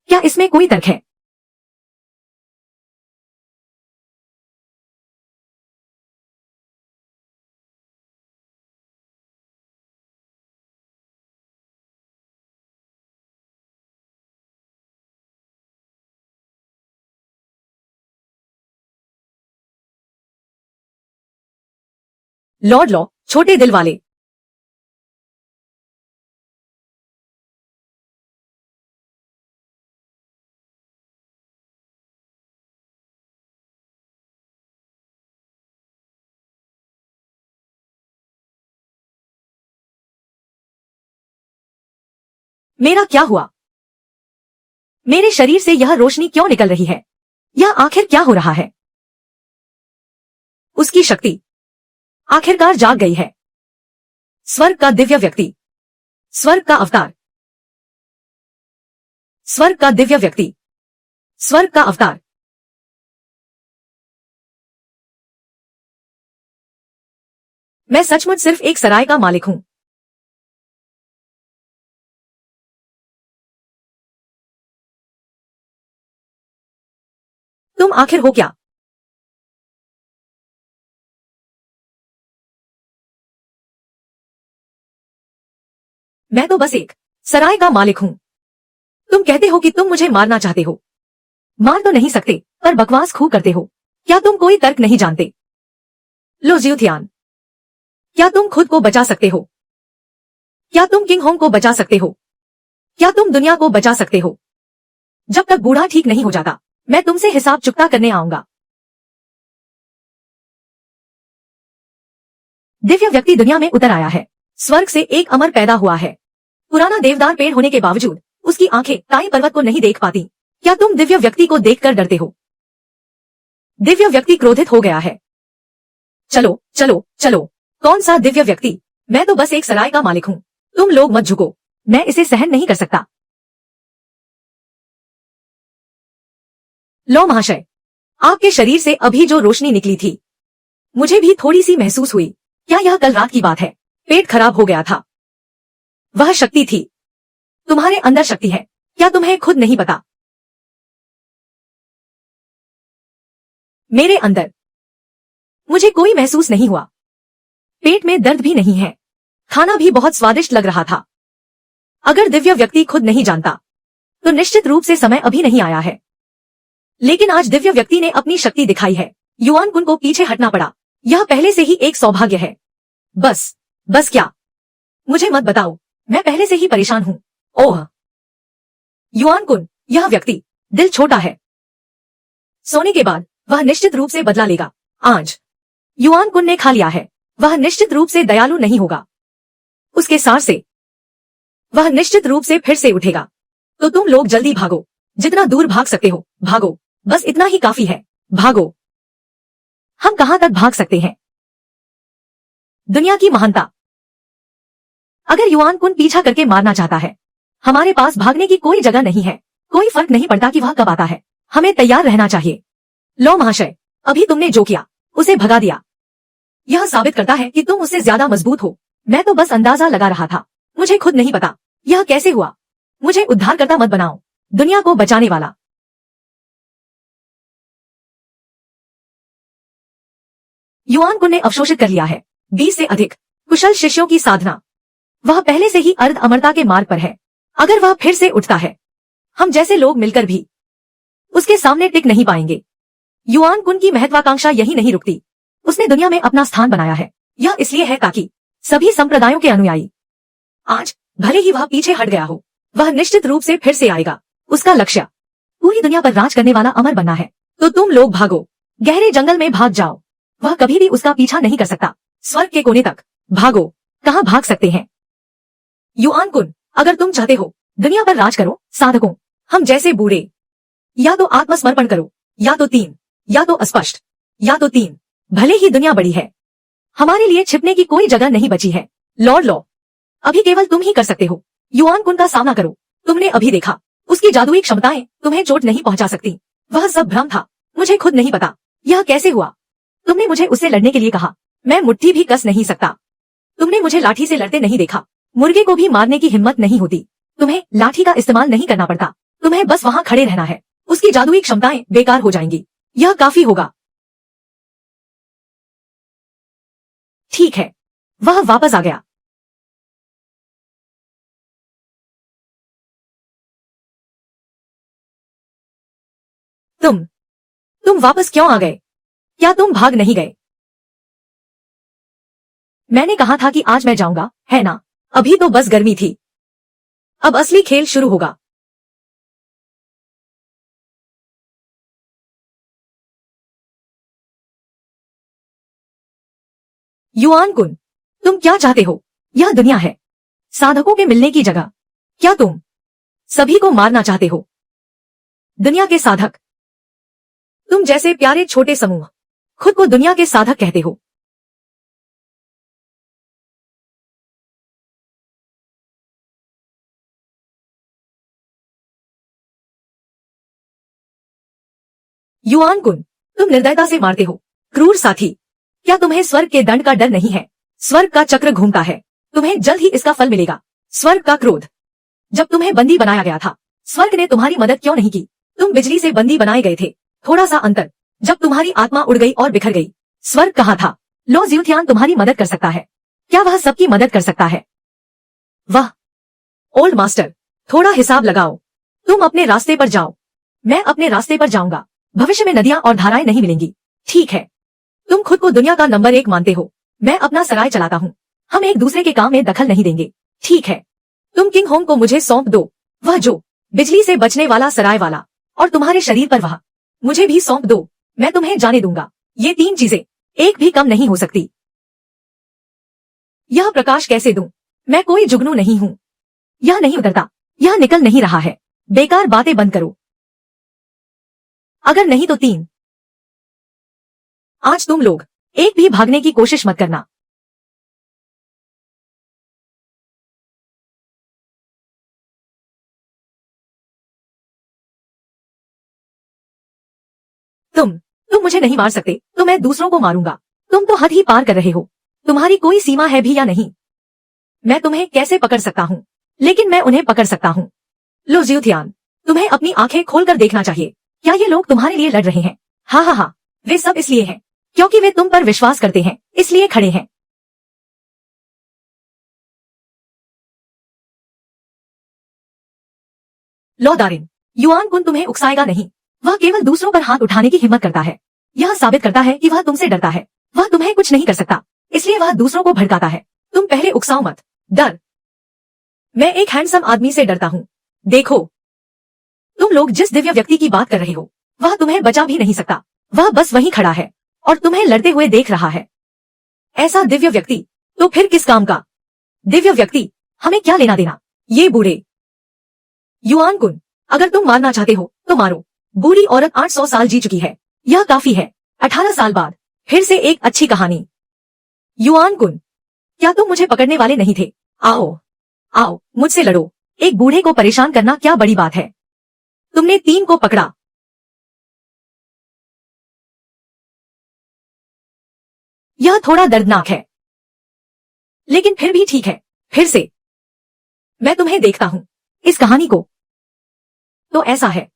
क्या इसमें कोई तर्क है? लॉर्ड लॉ, छोटे दिल वाले, मेरा क्या हुआ? मेरे शरीर से यह रोशनी क्यों निकल रही है? यह आखिर क्या हो रहा है? उसकी शक्ति आखिरकार जाग गई है। स्वर्ग का दिव्य व्यक्ति, स्वर्ग का अवतार, स्वर्ग का दिव्य व्यक्ति, स्वर्ग का अवतार। मैं सचमुच सिर्फ एक सराय का मालिक हूं। तुम आखिर हो क्या? मैं तो बस एक सराय का मालिक हूं। तुम कहते हो कि तुम मुझे मारना चाहते हो। मार तो नहीं सकते, पर बकवास खूब करते हो। क्या तुम कोई तर्क नहीं जानते? लो ज्यूथियान, क्या तुम खुद को बचा सकते हो? क्या तुम किंग होंग को बचा सकते हो? क्या तुम दुनिया को बचा सकते हो? जब तक बूढ़ा ठीक नहीं हो जाता, मैं तुमसे हिसाब चुकता करने आऊंगा। दिव्य व्यक्ति दुनिया में उतर आया है। स्वर्ग से एक अमर पैदा हुआ है। पुराना देवदार पेड़ होने के बावजूद उसकी आंखें ताई पर्वत को नहीं देख पाती। क्या तुम दिव्य व्यक्ति को देखकर डरते हो? दिव्य व्यक्ति क्रोधित हो गया है। चलो चलो चलो। कौन सा दिव्य व्यक्ति? मैं तो बस एक सराय का मालिक हूं। तुम लोग मत झुको, मैं इसे सहन नहीं कर सकता। लो महाशय, आपके शरीर से अभी जो रोशनी निकली थी, मुझे भी थोड़ी सी महसूस हुई। क्या यह कल रात की बात है? पेट खराब हो गया था। वह शक्ति थी। तुम्हारे अंदर शक्ति है, क्या तुम्हें खुद नहीं पता? मेरे अंदर मुझे कोई महसूस नहीं हुआ। पेट में दर्द भी नहीं है। खाना भी बहुत स्वादिष्ट लग रहा था। अगर दिव्य व्यक्ति खुद नहीं जानता, तो निश्चित रूप से समय अभी नहीं आया है। लेकिन आज दिव्य व्यक्ति ने अपनी शक्ति दिखाई है। युआन कुन को पीछे हटना पड़ा। यह पहले से ही एक सौभाग्य है। बस क्या? मुझे मत बताओ, मैं पहले से ही परेशान हूं। ओह युआन कुन, यह व्यक्ति दिल छोटा है। सोने के बाद वह निश्चित रूप से बदला लेगा। आज युआन कुन ने खा लिया है, वह निश्चित रूप से दयालु नहीं होगा। उसके सार से वह निश्चित रूप से फिर से उठेगा। तो तुम लोग जल्दी भागो, जितना दूर भाग सकते हो भागो। बस इतना ही काफी है, भागो। हम कहां तक भाग सकते हैं? दुनिया की महानता। अगर युआन कुन पीछा करके मारना चाहता है, हमारे पास भागने की कोई जगह नहीं है। कोई फर्क नहीं पड़ता कि वह कब आता है, हमें तैयार रहना चाहिए। लो महाशय, अभी तुमने जो किया उसे भगा दिया। यह साबित करता है कि तुम उससे ज्यादा मजबूत हो। मैं तो बस अंदाजा लगा रहा था, मुझे खुद नहीं पता यह कैसे हुआ। मुझे उद्धारकर्ता मत बनाओ, दुनिया को बचाने वाला। युआन कुन ने अवशोषित कर लिया है 20 से अधिक कुशल शिष्यों की साधना। वह पहले से ही अर्ध अमरता के मार्ग पर है। अगर वह फिर से उठता है, हम जैसे लोग मिलकर भी उसके सामने टिक नहीं पाएंगे। युआन कुन की महत्वाकांक्षा यही नहीं रुकती। उसने दुनिया में अपना स्थान बनाया है। यह इसलिए है ताकि सभी संप्रदायों के अनुयायी आज भले ही वह पीछे हट गया हो, वह निश्चित रूप से फिर से आएगा। उसका लक्ष्य पूरी दुनिया पर राज करने वाला अमर बनना है। तो तुम लोग भागो, गहरे जंगल में भाग जाओ। वह कभी भी उसका पीछा नहीं कर सकता। स्वर्ग के कोने तक भागो। कहाँ भाग सकते हैं? युआन कुन, अगर तुम चाहते हो दुनिया पर राज करो साधकों, हम जैसे बूढ़े, या तो आत्मसमर्पण करो, या तो 3, या तो अस्पष्ट, या तो 3। भले ही दुनिया बड़ी है, हमारे लिए छिपने की कोई जगह नहीं बची है। लॉर्ड लॉ, अभी केवल तुम ही कर सकते हो। युआन कुन का सामना करो। तुमने अभी देखा, उसकी जादुई क्षमताएं तुम्हें चोट नहीं पहुंचा सकती। वह सब भ्रम था। मुझे खुद नहीं पता यह कैसे हुआ। तुमने मुझे उससे लड़ने के लिए कहा, मैं मुट्ठी भी कस नहीं सकता। तुमने मुझे लाठी से लड़ते नहीं देखा। मुर्गे को भी मारने की हिम्मत नहीं होती। तुम्हें लाठी का इस्तेमाल नहीं करना पड़ता। तुम्हें बस वहां खड़े रहना है। उसकी जादुई क्षमताएं बेकार हो जाएंगी। यह काफी होगा। ठीक है। वह वापस आ गया। तुम वापस क्यों आ गए? क्या तुम भाग नहीं गए? मैंने कहा था कि आज मैं जाऊंगा, है ना? अभी तो बस गर्मी थी। अब असली खेल शुरू होगा। युआन कुन, तुम क्या चाहते हो? यह दुनिया है साधकों के मिलने की जगह। क्या तुम सभी को मारना चाहते हो? दुनिया के साधक, तुम जैसे प्यारे छोटे समूह खुद को दुनिया के साधक कहते हो। युआन कुन, तुम निर्दयता से मारते हो। क्रूर साथी, क्या तुम्हें स्वर्ग के दंड का डर नहीं है? स्वर्ग का चक्र घूमता है, तुम्हें जल्द ही इसका फल मिलेगा। स्वर्ग का क्रोध, जब तुम्हें बंदी बनाया गया था, स्वर्ग ने तुम्हारी मदद क्यों नहीं की? तुम बिजली से बंदी बनाए गए थे। थोड़ा सा अंतर, जब तुम्हारी आत्मा उड़ गई और बिखर गई। स्वर्ग कहाँ था? लो ज्यूथियान तुम्हारी मदद कर सकता है। क्या वह सबकी मदद कर सकता है? वह ओल्ड मास्टर, थोड़ा हिसाब लगाओ। तुम अपने रास्ते पर जाओ, मैं अपने रास्ते पर जाऊंगा। भविष्य में नदियां और धाराएं नहीं मिलेंगी। ठीक है। तुम खुद को दुनिया का नंबर 1 मानते हो। मैं अपना सराय चलाता हूँ। हम एक दूसरे के काम में दखल नहीं देंगे। ठीक है। तुम किंग होम को मुझे सौंप दो। वह जो बिजली से बचने वाला सराय वाला, और तुम्हारे शरीर पर वह, मुझे भी सौंप दो। मैं तुम्हें जाने दूंगा। ये 3 चीजें एक भी कम नहीं हो सकती। यह प्रकाश कैसे दूं? मैं कोई जुगनू नहीं हूँ। यह नहीं उतरता, यह निकल नहीं रहा है। बेकार बातें बंद करो। अगर नहीं तो 3। आज तुम लोग एक भी भागने की कोशिश मत करना। तुम मुझे नहीं मार सकते तो मैं दूसरों को मारूंगा। तुम तो हद ही पार कर रहे हो। तुम्हारी कोई सीमा है भी या नहीं? मैं तुम्हें कैसे पकड़ सकता हूँ? लेकिन मैं उन्हें पकड़ सकता हूँ। लो ज्यूथियान, तुम्हें अपनी आंखें खोलकर देखना चाहिए। क्या ये लोग तुम्हारे लिए लड़ रहे हैं? हाँ हाँ हाँ, वे सब इसलिए हैं क्योंकि वे तुम पर विश्वास करते हैं, इसलिए खड़े हैं। लो दारिन, युआन कुन तुम्हें उकसाएगा नहीं। वह केवल दूसरों पर हाथ उठाने की हिम्मत करता है। यह साबित करता है कि वह तुमसे डरता है। वह तुम्हें कुछ नहीं कर सकता, इसलिए वह दूसरों को भड़काता है। तुम पहले उकसाओ मत। डर, मैं एक हैंडसम आदमी से डरता हूँ। देखो, तुम लोग जिस दिव्य व्यक्ति की बात कर रहे हो, वह तुम्हें बचा भी नहीं सकता। वह बस वहीं खड़ा है और तुम्हें लड़ते हुए देख रहा है। ऐसा दिव्य व्यक्ति तो फिर किस काम का? दिव्य व्यक्ति, हमें क्या लेना देना? ये बूढ़े। युआन कुन, अगर तुम मारना चाहते हो तो मारो। बूढ़ी औरत 800 साल जी चुकी है। यह काफी है। 18 साल बाद फिर से एक अच्छी कहानी। युआन कुन, क्या तुम मुझे पकड़ने वाले नहीं थे? आओ आओ, मुझसे लड़ो। एक बूढ़े को परेशान करना क्या बड़ी बात है? तुमने 3 को पकड़ा। यह थोड़ा दर्दनाक है, लेकिन फिर भी ठीक है। फिर से मैं तुम्हें देखता हूँ। इस कहानी को तो ऐसा है,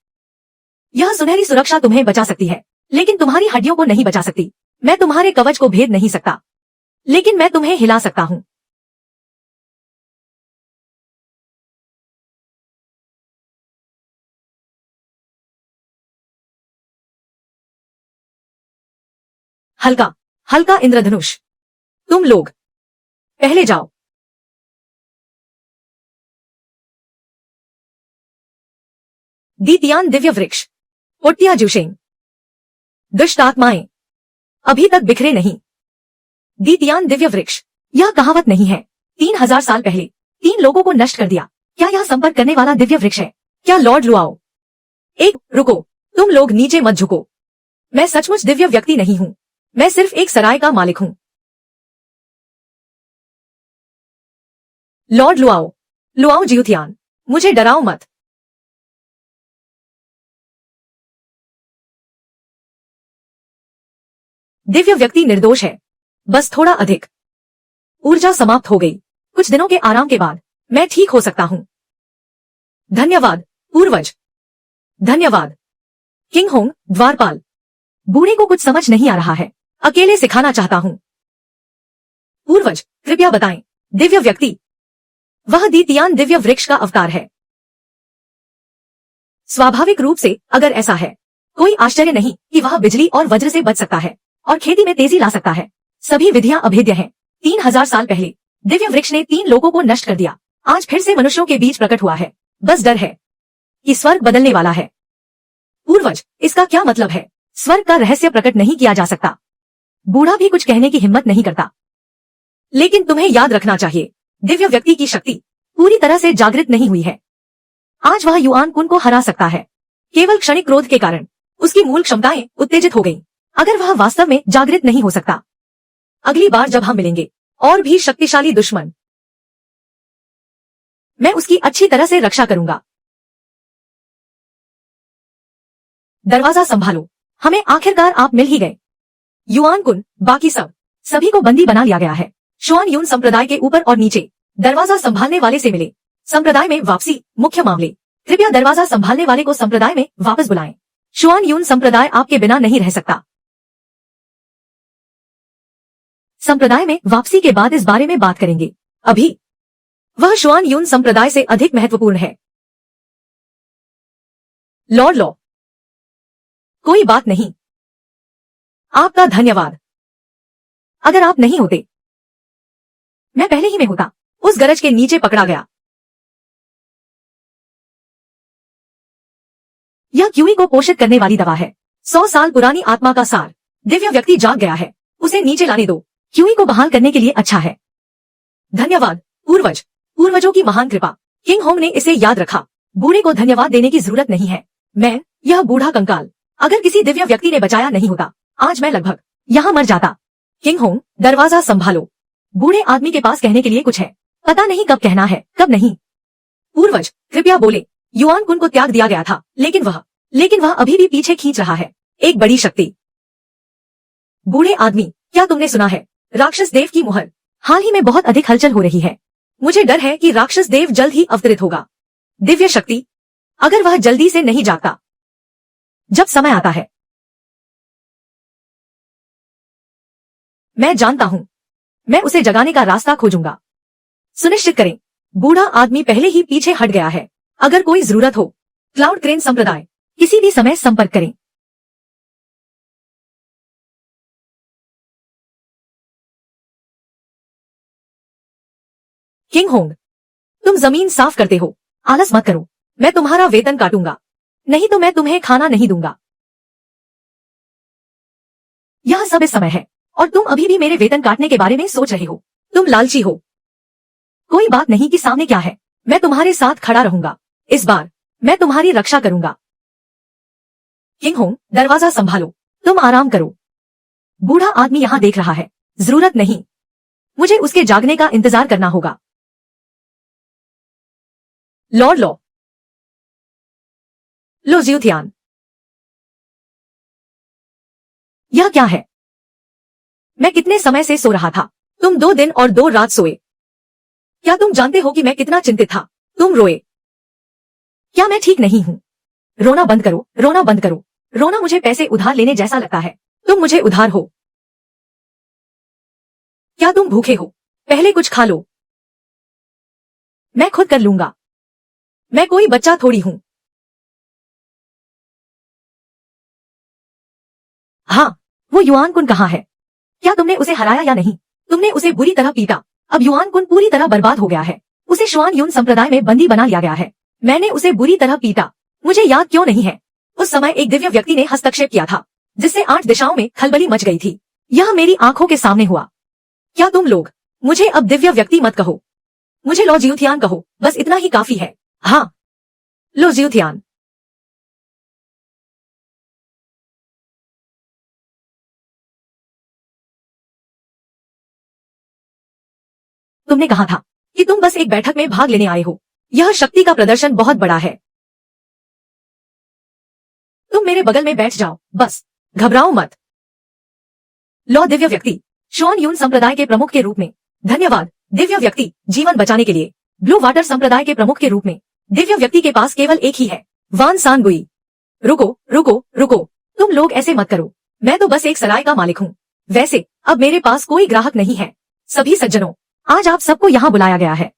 यह सुनहरी सुरक्षा तुम्हें बचा सकती है, लेकिन तुम्हारी हड्डियों को नहीं बचा सकती। मैं तुम्हारे कवच को भेद नहीं सकता, लेकिन मैं तुम्हें हिला सकता हूँ। हल्का हल्का इंद्रधनुष। तुम लोग पहले जाओ। दीतियान दिव्य वृक्ष, पोट्टिया जुशेंग, दुष्ट आत्माएं अभी तक बिखरे नहीं। दीतियान दिव्य वृक्ष, यह कहावत नहीं है। 3000 साल पहले 3 लोगों को नष्ट कर दिया। क्या यह संपर्क करने वाला दिव्य वृक्ष है? क्या लॉर्ड लुआओ? एक रुको, तुम लोग नीचे मत झुको। मैं सचमुच दिव्य व्यक्ति नहीं हूं, मैं सिर्फ एक सराय का मालिक हूं। लॉर्ड लुआओ, लुआओ जियुथियान, मुझे डराओ मत। दिव्य व्यक्ति निर्दोष है, बस थोड़ा अधिक। ऊर्जा समाप्त हो गई। कुछ दिनों के आराम के बाद मैं ठीक हो सकता हूं। धन्यवाद पूर्वज, धन्यवाद। किंग होंग, द्वारपाल। बूढ़े को कुछ समझ नहीं आ रहा है, अकेले सिखाना चाहता हूं। पूर्वज, कृपया बताएं। दिव्य व्यक्ति, वह दीतियान दिव्य वृक्ष का अवतार है। स्वाभाविक रूप से अगर ऐसा है, कोई आश्चर्य नहीं कि वह बिजली और वज्र से बच सकता है और खेती में तेजी ला सकता है। सभी विधियां अभेद्य हैं। 3000 साल पहले दिव्य वृक्ष ने 3 लोगों को नष्ट कर दिया। आज फिर से मनुष्यों के बीच प्रकट हुआ है। बस डर है कि स्वर्ग बदलने वाला है। पूर्वज, इसका क्या मतलब है? स्वर्ग का रहस्य प्रकट नहीं किया जा सकता। बूढ़ा भी कुछ कहने की हिम्मत नहीं करता। लेकिन तुम्हें याद रखना चाहिए, दिव्य व्यक्ति की शक्ति पूरी तरह से जागृत नहीं हुई है। आज वह युआन कुन को हरा सकता है। केवल क्षणिक क्रोध के कारण उसकी मूल क्षमताएं उत्तेजित हो गईं। अगर वह वास्तव में जागृत नहीं हो सकता, अगली बार जब हम मिलेंगे और भी शक्तिशाली दुश्मन, मैं उसकी अच्छी तरह से रक्षा करूंगा। दरवाजा संभालो, हमें आखिरकार आप मिल ही गए। युआन कुन, बाकी सभी को बंदी बना लिया गया है। शुआन यून संप्रदाय के ऊपर और नीचे दरवाजा संभालने वाले से मिले। संप्रदाय में वापसी, मुख्य मामले। कृपया दरवाजा संभालने वाले को संप्रदाय में वापस बुलाएं। शुआन यून संप्रदाय आपके बिना नहीं रह सकता। संप्रदाय में वापसी के बाद इस बारे में बात करेंगे। अभी वह शुआन यून संप्रदाय से अधिक महत्वपूर्ण है। लॉर्ड लॉ, कोई बात नहीं। आपका धन्यवाद। अगर आप नहीं होते, मैं पहले ही में होता। उस गरज के नीचे पकड़ा गया। यह क्यूई को पोषित करने वाली दवा है। 100 साल पुरानी आत्मा का सार। दिव्य व्यक्ति जाग गया है, उसे नीचे लाने दो। क्यूई को बहाल करने के लिए अच्छा है। धन्यवाद पूर्वज, पूर्वजों की महान कृपा। किंग होंग ने इसे याद रखा। बूढ़े को धन्यवाद देने की जरूरत नहीं है। यह बूढ़ा कंकाल अगर किसी दिव्य व्यक्ति ने बचाया नहीं होता, आज मैं लगभग यहाँ मर जाता। किंग होंग, दरवाजा संभालो। बूढ़े आदमी के पास कहने के लिए कुछ है, पता नहीं कब कहना है कब नहीं। पूर्वज, कृपया बोले। युआन कुन को त्याग दिया गया था, लेकिन वह अभी भी पीछे खींच रहा है। एक बड़ी शक्ति। बूढ़े आदमी, क्या तुमने सुना है? राक्षस देव की मुहर। हाल ही में बहुत अधिक हलचल हो रही है। मुझे डर है कि राक्षस देव जल्द ही अवतरित होगा। दिव्य शक्ति, अगर वह जल्दी से नहीं जागता, जब समय आता है। मैं जानता हूं, मैं उसे जगाने का रास्ता खोजूंगा। सुनिश्चित करें। बूढ़ा आदमी पहले ही पीछे हट गया है। अगर कोई जरूरत हो, क्लाउड क्रेन संप्रदाय किसी भी समय संपर्क करें। किंग होंग, तुम जमीन साफ करते हो, आलस मत करो। मैं तुम्हारा वेतन काटूंगा, नहीं तो मैं तुम्हें खाना नहीं दूंगा। यह सब इस समय है और तुम अभी भी मेरे वेतन काटने के बारे में सोच रहे हो। तुम लालची हो। कोई बात नहीं कि सामने क्या है, मैं तुम्हारे साथ खड़ा रहूंगा। इस बार मैं तुम्हारी रक्षा करूंगा। किंग होंग, दरवाजा संभालो। तुम आराम करो। बूढ़ा आदमी यहां देख रहा है। जरूरत नहीं, मुझे उसके जागने का इंतजार करना होगा। लॉर्ड लॉ, लो जियुथियान। यह क्या है? मैं कितने समय से सो रहा था? तुम 2 दिन और 2 रात सोए। क्या तुम जानते हो कि मैं कितना चिंतित था? तुम रोए। क्या मैं ठीक नहीं हूं? रोना बंद करो, रोना बंद करो। रोना मुझे पैसे उधार लेने जैसा लगता है। तुम मुझे उधार हो। क्या तुम भूखे हो? पहले कुछ खा लो। मैं खुद कर लूंगा। मैं कोई बच्चा थोड़ी हूं। हाँ, वो युआन कुन कहाँ है? क्या तुमने उसे हराया या नहीं? तुमने उसे बुरी तरह पीटा। अब युआन कुन पूरी तरह बर्बाद हो गया है। उसे शुआन यून संप्रदाय में बंदी बना लिया गया है। मैंने उसे बुरी तरह पीटा। मुझे याद क्यों नहीं है, उस समय एक दिव्य व्यक्ति ने हस्तक्षेप किया था, जिससे 8 दिशाओं में खलबली मच गई थी। यह मेरी आंखों के सामने हुआ। क्या तुम लोग मुझे अब दिव्य व्यक्ति मत कहो, मुझे लो जियूथियान कहो, बस इतना ही काफी है। हाँ, लो जियूथियान। तुमने कहा था कि तुम बस एक बैठक में भाग लेने आए हो। यह शक्ति का प्रदर्शन बहुत बड़ा है। तुम मेरे बगल में बैठ जाओ, बस घबराओ मत। लो दिव्य व्यक्ति, शुआन यून संप्रदाय के प्रमुख के रूप में धन्यवाद। दिव्य व्यक्ति, जीवन बचाने के लिए। ब्लू वाटर संप्रदाय के प्रमुख के रूप में दिव्य व्यक्ति के पास केवल एक ही है, वान सान गुई। रुको रुको रुको, तुम लोग ऐसे मत करो, मैं तो बस एक सराय का मालिक हूँ। वैसे अब मेरे पास कोई ग्राहक नहीं है। सभी सज्जनों, आज आप सबको यहाँ बुलाया गया है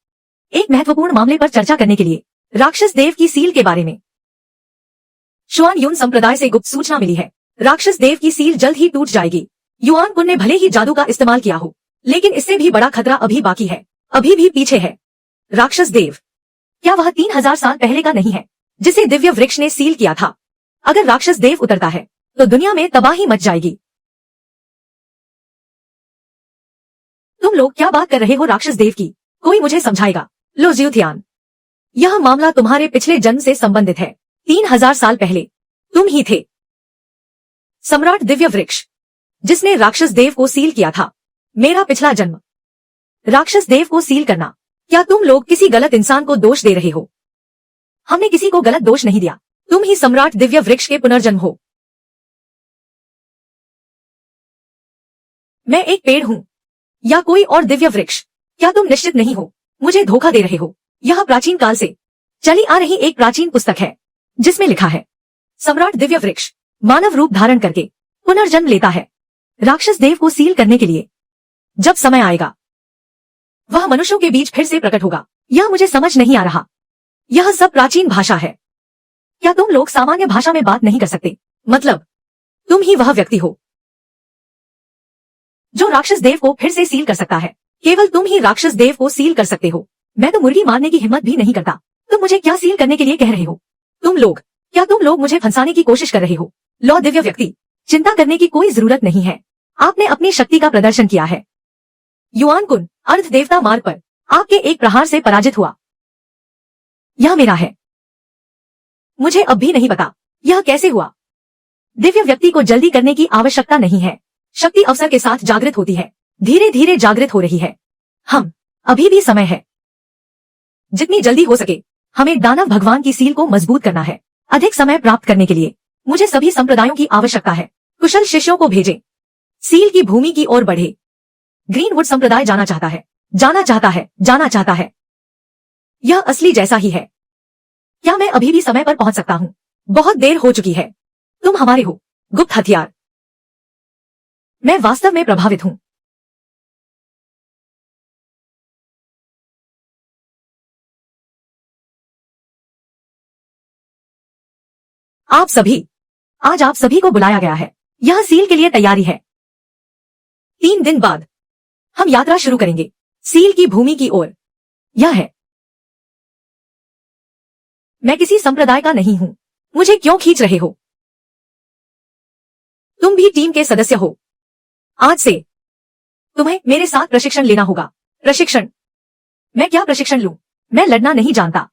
एक महत्वपूर्ण मामले पर चर्चा करने के लिए, राक्षस देव की सील के बारे में। शुआन यून संप्रदाय से गुप्त सूचना मिली है, राक्षस देव की सील जल्द ही टूट जाएगी। युआन कुन ने भले ही जादू का इस्तेमाल किया हो, लेकिन इससे भी बड़ा खतरा अभी बाकी है, अभी भी पीछे है। राक्षस देव, क्या वह 3000 साल पहले का नहीं है जिसे दिव्य वृक्ष ने सील किया था? अगर राक्षस देव उतरता है तो दुनिया में तबाही मच जाएगी। तुम लोग क्या बात कर रहे हो राक्षस देव की? कोई मुझे समझाएगा? लो जियूथियान, यह मामला तुम्हारे पिछले जन्म से संबंधित है। 3000 साल पहले तुम ही थे सम्राट दिव्य वृक्ष जिसने राक्षस देव को सील किया था। मेरा पिछला जन्म, राक्षस देव को सील करना। क्या तुम लोग किसी गलत इंसान को दोष दे रहे हो? हमने किसी को गलत दोष नहीं दिया, तुम ही सम्राट दिव्य वृक्ष के पुनर्जन्म हो। मैं एक पेड़ हूँ या कोई और दिव्य वृक्ष? क्या तुम निश्चित नहीं हो? मुझे धोखा दे रहे हो। यह प्राचीन काल से चली आ रही एक प्राचीन पुस्तक है जिसमें लिखा है सम्राट दिव्य वृक्ष मानव रूप धारण करके पुनर्जन्म लेता है राक्षस देव को सील करने के लिए। जब समय आएगा वह मनुष्यों के बीच फिर से प्रकट होगा। यह मुझे समझ नहीं आ रहा, यह सब प्राचीन भाषा है। क्या तुम लोग सामान्य भाषा में बात नहीं कर सकते? मतलब तुम ही वह व्यक्ति हो जो राक्षस देव को फिर से सील कर सकता है। केवल तुम ही राक्षस देव को सील कर सकते हो। मैं तो मुर्गी मारने की हिम्मत भी नहीं करता, तुम मुझे क्या सील करने के लिए कह रहे हो? क्या तुम लोग मुझे फंसाने की कोशिश कर रहे हो? लो दिव्य व्यक्ति, चिंता करने की कोई जरूरत नहीं है, आपने अपनी शक्ति का प्रदर्शन किया है। युआन कुन अर्ध देवता मार्ग पर आपके एक प्रहार से पराजित हुआ। यह मेरा है। मुझे अब भी नहीं पता यह कैसे हुआ। दिव्य व्यक्ति को जल्दी करने की आवश्यकता नहीं है, शक्ति अवसर के साथ जागृत होती है, धीरे धीरे जागृत हो रही है। हम अभी भी समय है। जितनी जल्दी हो सके हमें दानव भगवान की सील को मजबूत करना है। अधिक समय प्राप्त करने के लिए मुझे सभी संप्रदायों की आवश्यकता है। कुशल शिष्यों को भेजें, सील की भूमि की ओर बढ़े। ग्रीनवुड संप्रदाय जाना चाहता है, जाना चाहता है, जाना चाहता है। यह असली जैसा ही है। क्या मैं अभी भी समय पर पहुंच सकता हूं? बहुत देर हो चुकी है। तुम हमारे हो गुप्त हथियार। मैं वास्तव में प्रभावित हूं। आज आप सभी को बुलाया गया है। यह सील के लिए तैयारी है। 3 दिन बाद हम यात्रा शुरू करेंगे सील की भूमि की ओर। यह है। मैं किसी संप्रदाय का नहीं हूं, मुझे क्यों खींच रहे हो? तुम भी टीम के सदस्य हो। आज से तुम्हें मेरे साथ प्रशिक्षण लेना होगा। प्रशिक्षण? मैं क्या प्रशिक्षण लूं? मैं लड़ना नहीं जानता।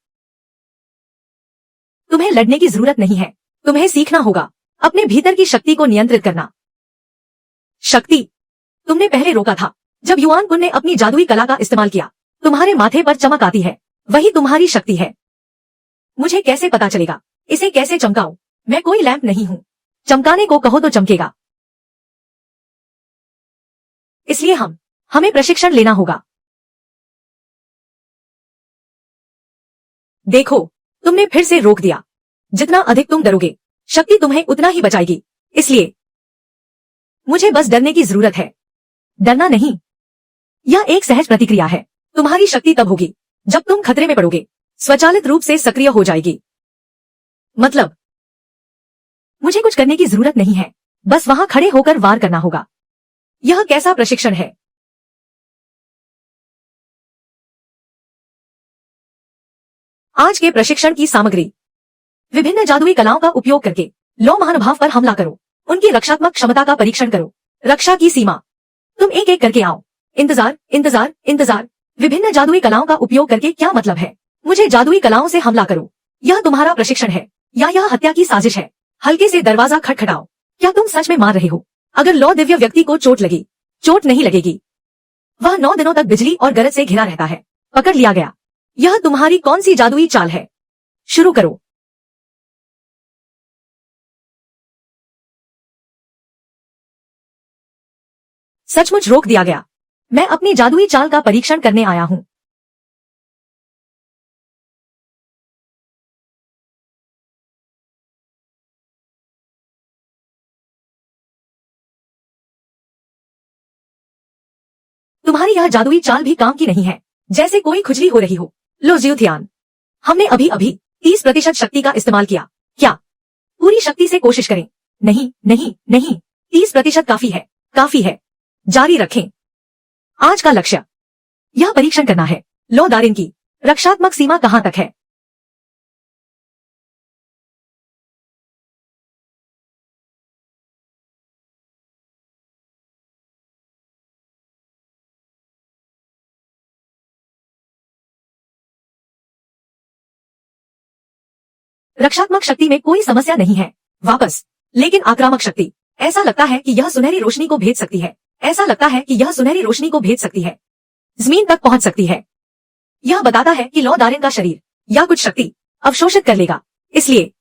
तुम्हें लड़ने की जरूरत नहीं है, तुम्हें सीखना होगा अपने भीतर की शक्ति को नियंत्रित करना। शक्ति? तुमने पहले रोका था जब युआन कुन ने अपनी जादुई कला का इस्तेमाल किया। तुम्हारे माथे पर चमक आती है, वही तुम्हारी शक्ति है। मुझे कैसे पता चलेगा? इसे कैसे चमकाऊं? मैं कोई लैंप नहीं हूं। चमकाने को कहो तो चमकेगा। इसलिए हमें प्रशिक्षण लेना होगा। देखो, तुमने फिर से रोक दिया। जितना अधिक तुम डरोगे, शक्ति तुम्हें उतना ही बचाएगी। इसलिए मुझे बस डरने की जरूरत है, डरना नहीं। यह एक सहज प्रतिक्रिया है। तुम्हारी शक्ति तब होगी जब तुम खतरे में पड़ोगे, स्वचालित रूप से सक्रिय हो जाएगी। मतलब मुझे कुछ करने की जरूरत नहीं है, बस वहां खड़े होकर वार करना होगा। यह कैसा प्रशिक्षण है? आज के प्रशिक्षण की सामग्री विभिन्न जादुई कलाओं का उपयोग करके लौ महानुभाव पर हमला करो। उनकी रक्षात्मक क्षमता का परीक्षण करो। रक्षा की सीमा। तुम एक एक करके आओ। इंतजार, इंतजार, इंतजार। विभिन्न जादुई कलाओं का उपयोग करके क्या मतलब है? मुझे जादुई कलाओं से हमला करो। यह तुम्हारा प्रशिक्षण है या यह हत्या की साजिश है? हल्के से दरवाजा खटखटाओ। क्या तुम सच में मार रहे हो? अगर लौ दिव्य व्यक्ति को चोट लगी, चोट नहीं लगेगी। वह 9 दिनों तक बिजली और गरज से घिरा रहता है। पकड़ लिया गया। यह तुम्हारी कौन सी जादुई चाल है? शुरू करो। सचमुच रोक दिया गया। मैं अपनी जादुई चाल का परीक्षण करने आया हूं। तुम्हारी यह जादुई चाल भी काम की नहीं है। जैसे कोई खुजली हो रही हो। लो ज्यूथियान, हमने अभी अभी 30% शक्ति का इस्तेमाल किया। क्या पूरी शक्ति से कोशिश करें? नहीं, नहीं, नहीं। 30% काफी है, काफी है। जारी रखें। आज का लक्ष्य यह परीक्षण करना है। लो दारिन की रक्षात्मक सीमा कहां तक है? रक्षात्मक शक्ति में कोई समस्या नहीं है। वापस। लेकिन आक्रामक शक्ति। ऐसा लगता है कि यह सुनहरी रोशनी को भेज सकती है। ऐसा लगता है कि यह सुनहरी रोशनी को भेज सकती है। जमीन तक पहुंच सकती है। यह बताता है कि लौ दारिन का शरीर या कुछ शक्ति अवशोषित कर लेगा। इसलिए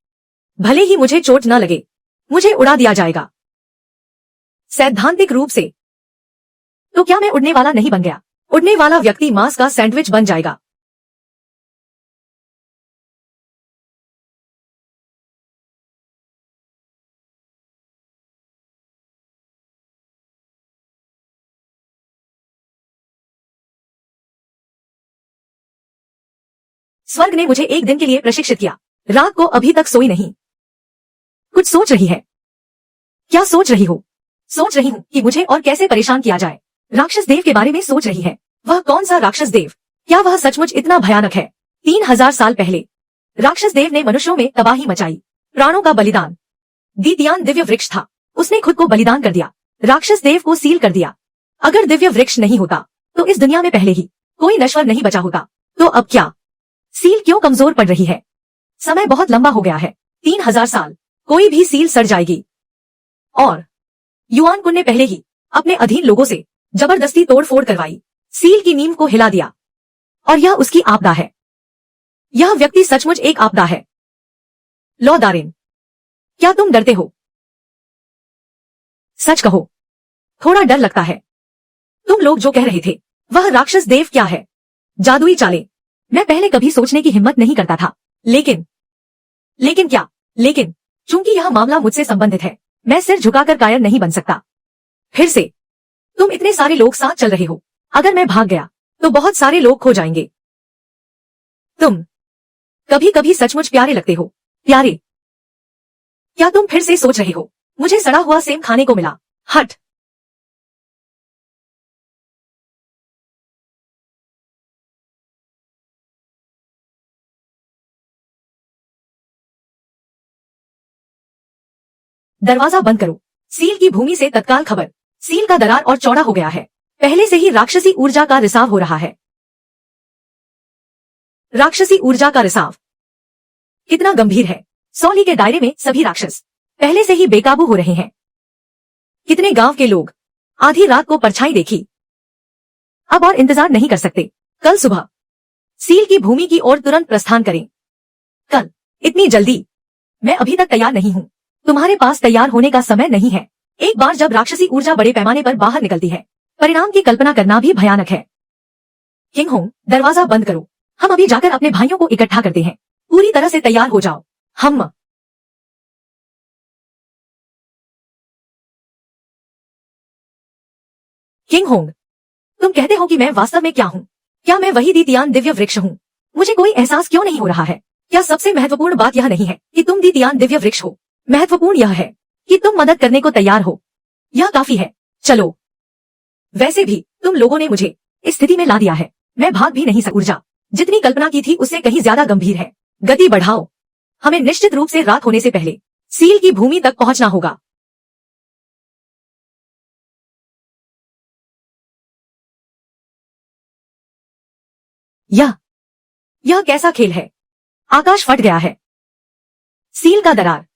भले ही मुझे चोट न लगे, मुझे उड़ा दिया जाएगा। सैद्धांतिक रूप से तो क्या मैं उड़ने वाला नहीं बन गया? उड़ने वाला व्यक्ति मांस का सैंडविच बन जाएगा। स्वर्ग ने मुझे एक दिन के लिए प्रशिक्षित किया। रात को अभी तक सोई नहीं। कुछ सोच रही है। क्या सोच रही हो? सोच रही हूँ कि मुझे और कैसे परेशान किया जाए। राक्षस देव के बारे में सोच रही है। वह कौन सा राक्षस देव? क्या वह सचमुच इतना भयानक है? 3000 साल पहले राक्षस देव ने मनुष्यों में तबाही मचाई। प्राणों का बलिदान। दीतियान दिव्य वृक्ष था। उसने खुद को बलिदान कर दिया। राक्षस देव को सील कर दिया। अगर दिव्य वृक्ष नहीं होता तो इस दुनिया में पहले ही कोई नश्वर नहीं बचा होता। तो अब क्या? सील क्यों कमजोर पड़ रही है? समय बहुत लंबा हो गया है। 3000 साल। कोई भी सील सड़ जाएगी। और युआन कुन ने पहले ही अपने अधीन लोगों से जबरदस्ती तोड़फोड़ करवाई। सील की नींव को हिला दिया। और यह उसकी आपदा है। यह व्यक्ति सचमुच एक आपदा है। लौ दारिन, क्या तुम डरते हो? सच कहो। थोड़ा डर लगता है। तुम लोग जो कह रहे थे वह राक्षस देव क्या है? जादुई चालें। मैं पहले कभी सोचने की हिम्मत नहीं करता था। लेकिन क्या? लेकिन चूंकि यह मामला मुझसे संबंधित है, मैं सिर झुकाकर कायर नहीं बन सकता। फिर से तुम इतने सारे लोग साथ चल रहे हो। अगर मैं भाग गया तो बहुत सारे लोग खो जाएंगे। तुम कभी कभी सचमुच प्यारे लगते हो। प्यारे? क्या तुम फिर से सोच रहे हो मुझे सड़ा हुआ सेम खाने को मिला? हट। दरवाजा बंद करो। सील की भूमि से तत्काल खबर। सील का दरार और चौड़ा हो गया है। पहले से ही राक्षसी ऊर्जा का रिसाव हो रहा है। राक्षसी ऊर्जा का रिसाव कितना गंभीर है। सौली के दायरे में सभी राक्षस पहले से ही बेकाबू हो रहे हैं। कितने गांव के लोग आधी रात को परछाई देखी। अब और इंतजार नहीं कर सकते। कल सुबह सील की भूमि की ओर तुरंत प्रस्थान करें। कल? इतनी जल्दी? मैं अभी तक तैयार नहीं हूँ। तुम्हारे पास तैयार होने का समय नहीं है। एक बार जब राक्षसी ऊर्जा बड़े पैमाने पर बाहर निकलती है, परिणाम की कल्पना करना भी भयानक है। किंग होंग, दरवाजा बंद करो। हम अभी जाकर अपने भाइयों को इकट्ठा करते हैं। पूरी तरह से तैयार हो जाओ। हम किंग होंग, तुम कहते हो कि मैं वास्तव में क्या हूँ? क्या मैं वही दीतियान दिव्य वृक्ष हूँ? मुझे कोई एहसास क्यों नहीं हो रहा है? क्या सबसे महत्वपूर्ण बात यह नहीं है कि तुम दीतियान दिव्य वृक्ष हो? महत्वपूर्ण यह है कि तुम मदद करने को तैयार हो। यह काफी है। चलो। वैसे भी तुम लोगों ने मुझे इस स्थिति में ला दिया है। मैं भाग भी नहीं सकता। ऊर्जा जितनी कल्पना की थी उससे कहीं ज्यादा गंभीर है। गति बढ़ाओ। हमें निश्चित रूप से रात होने से पहले सील की भूमि तक पहुंचना होगा। यह कैसा खेल है? आकाश फट गया है। सील का दरार,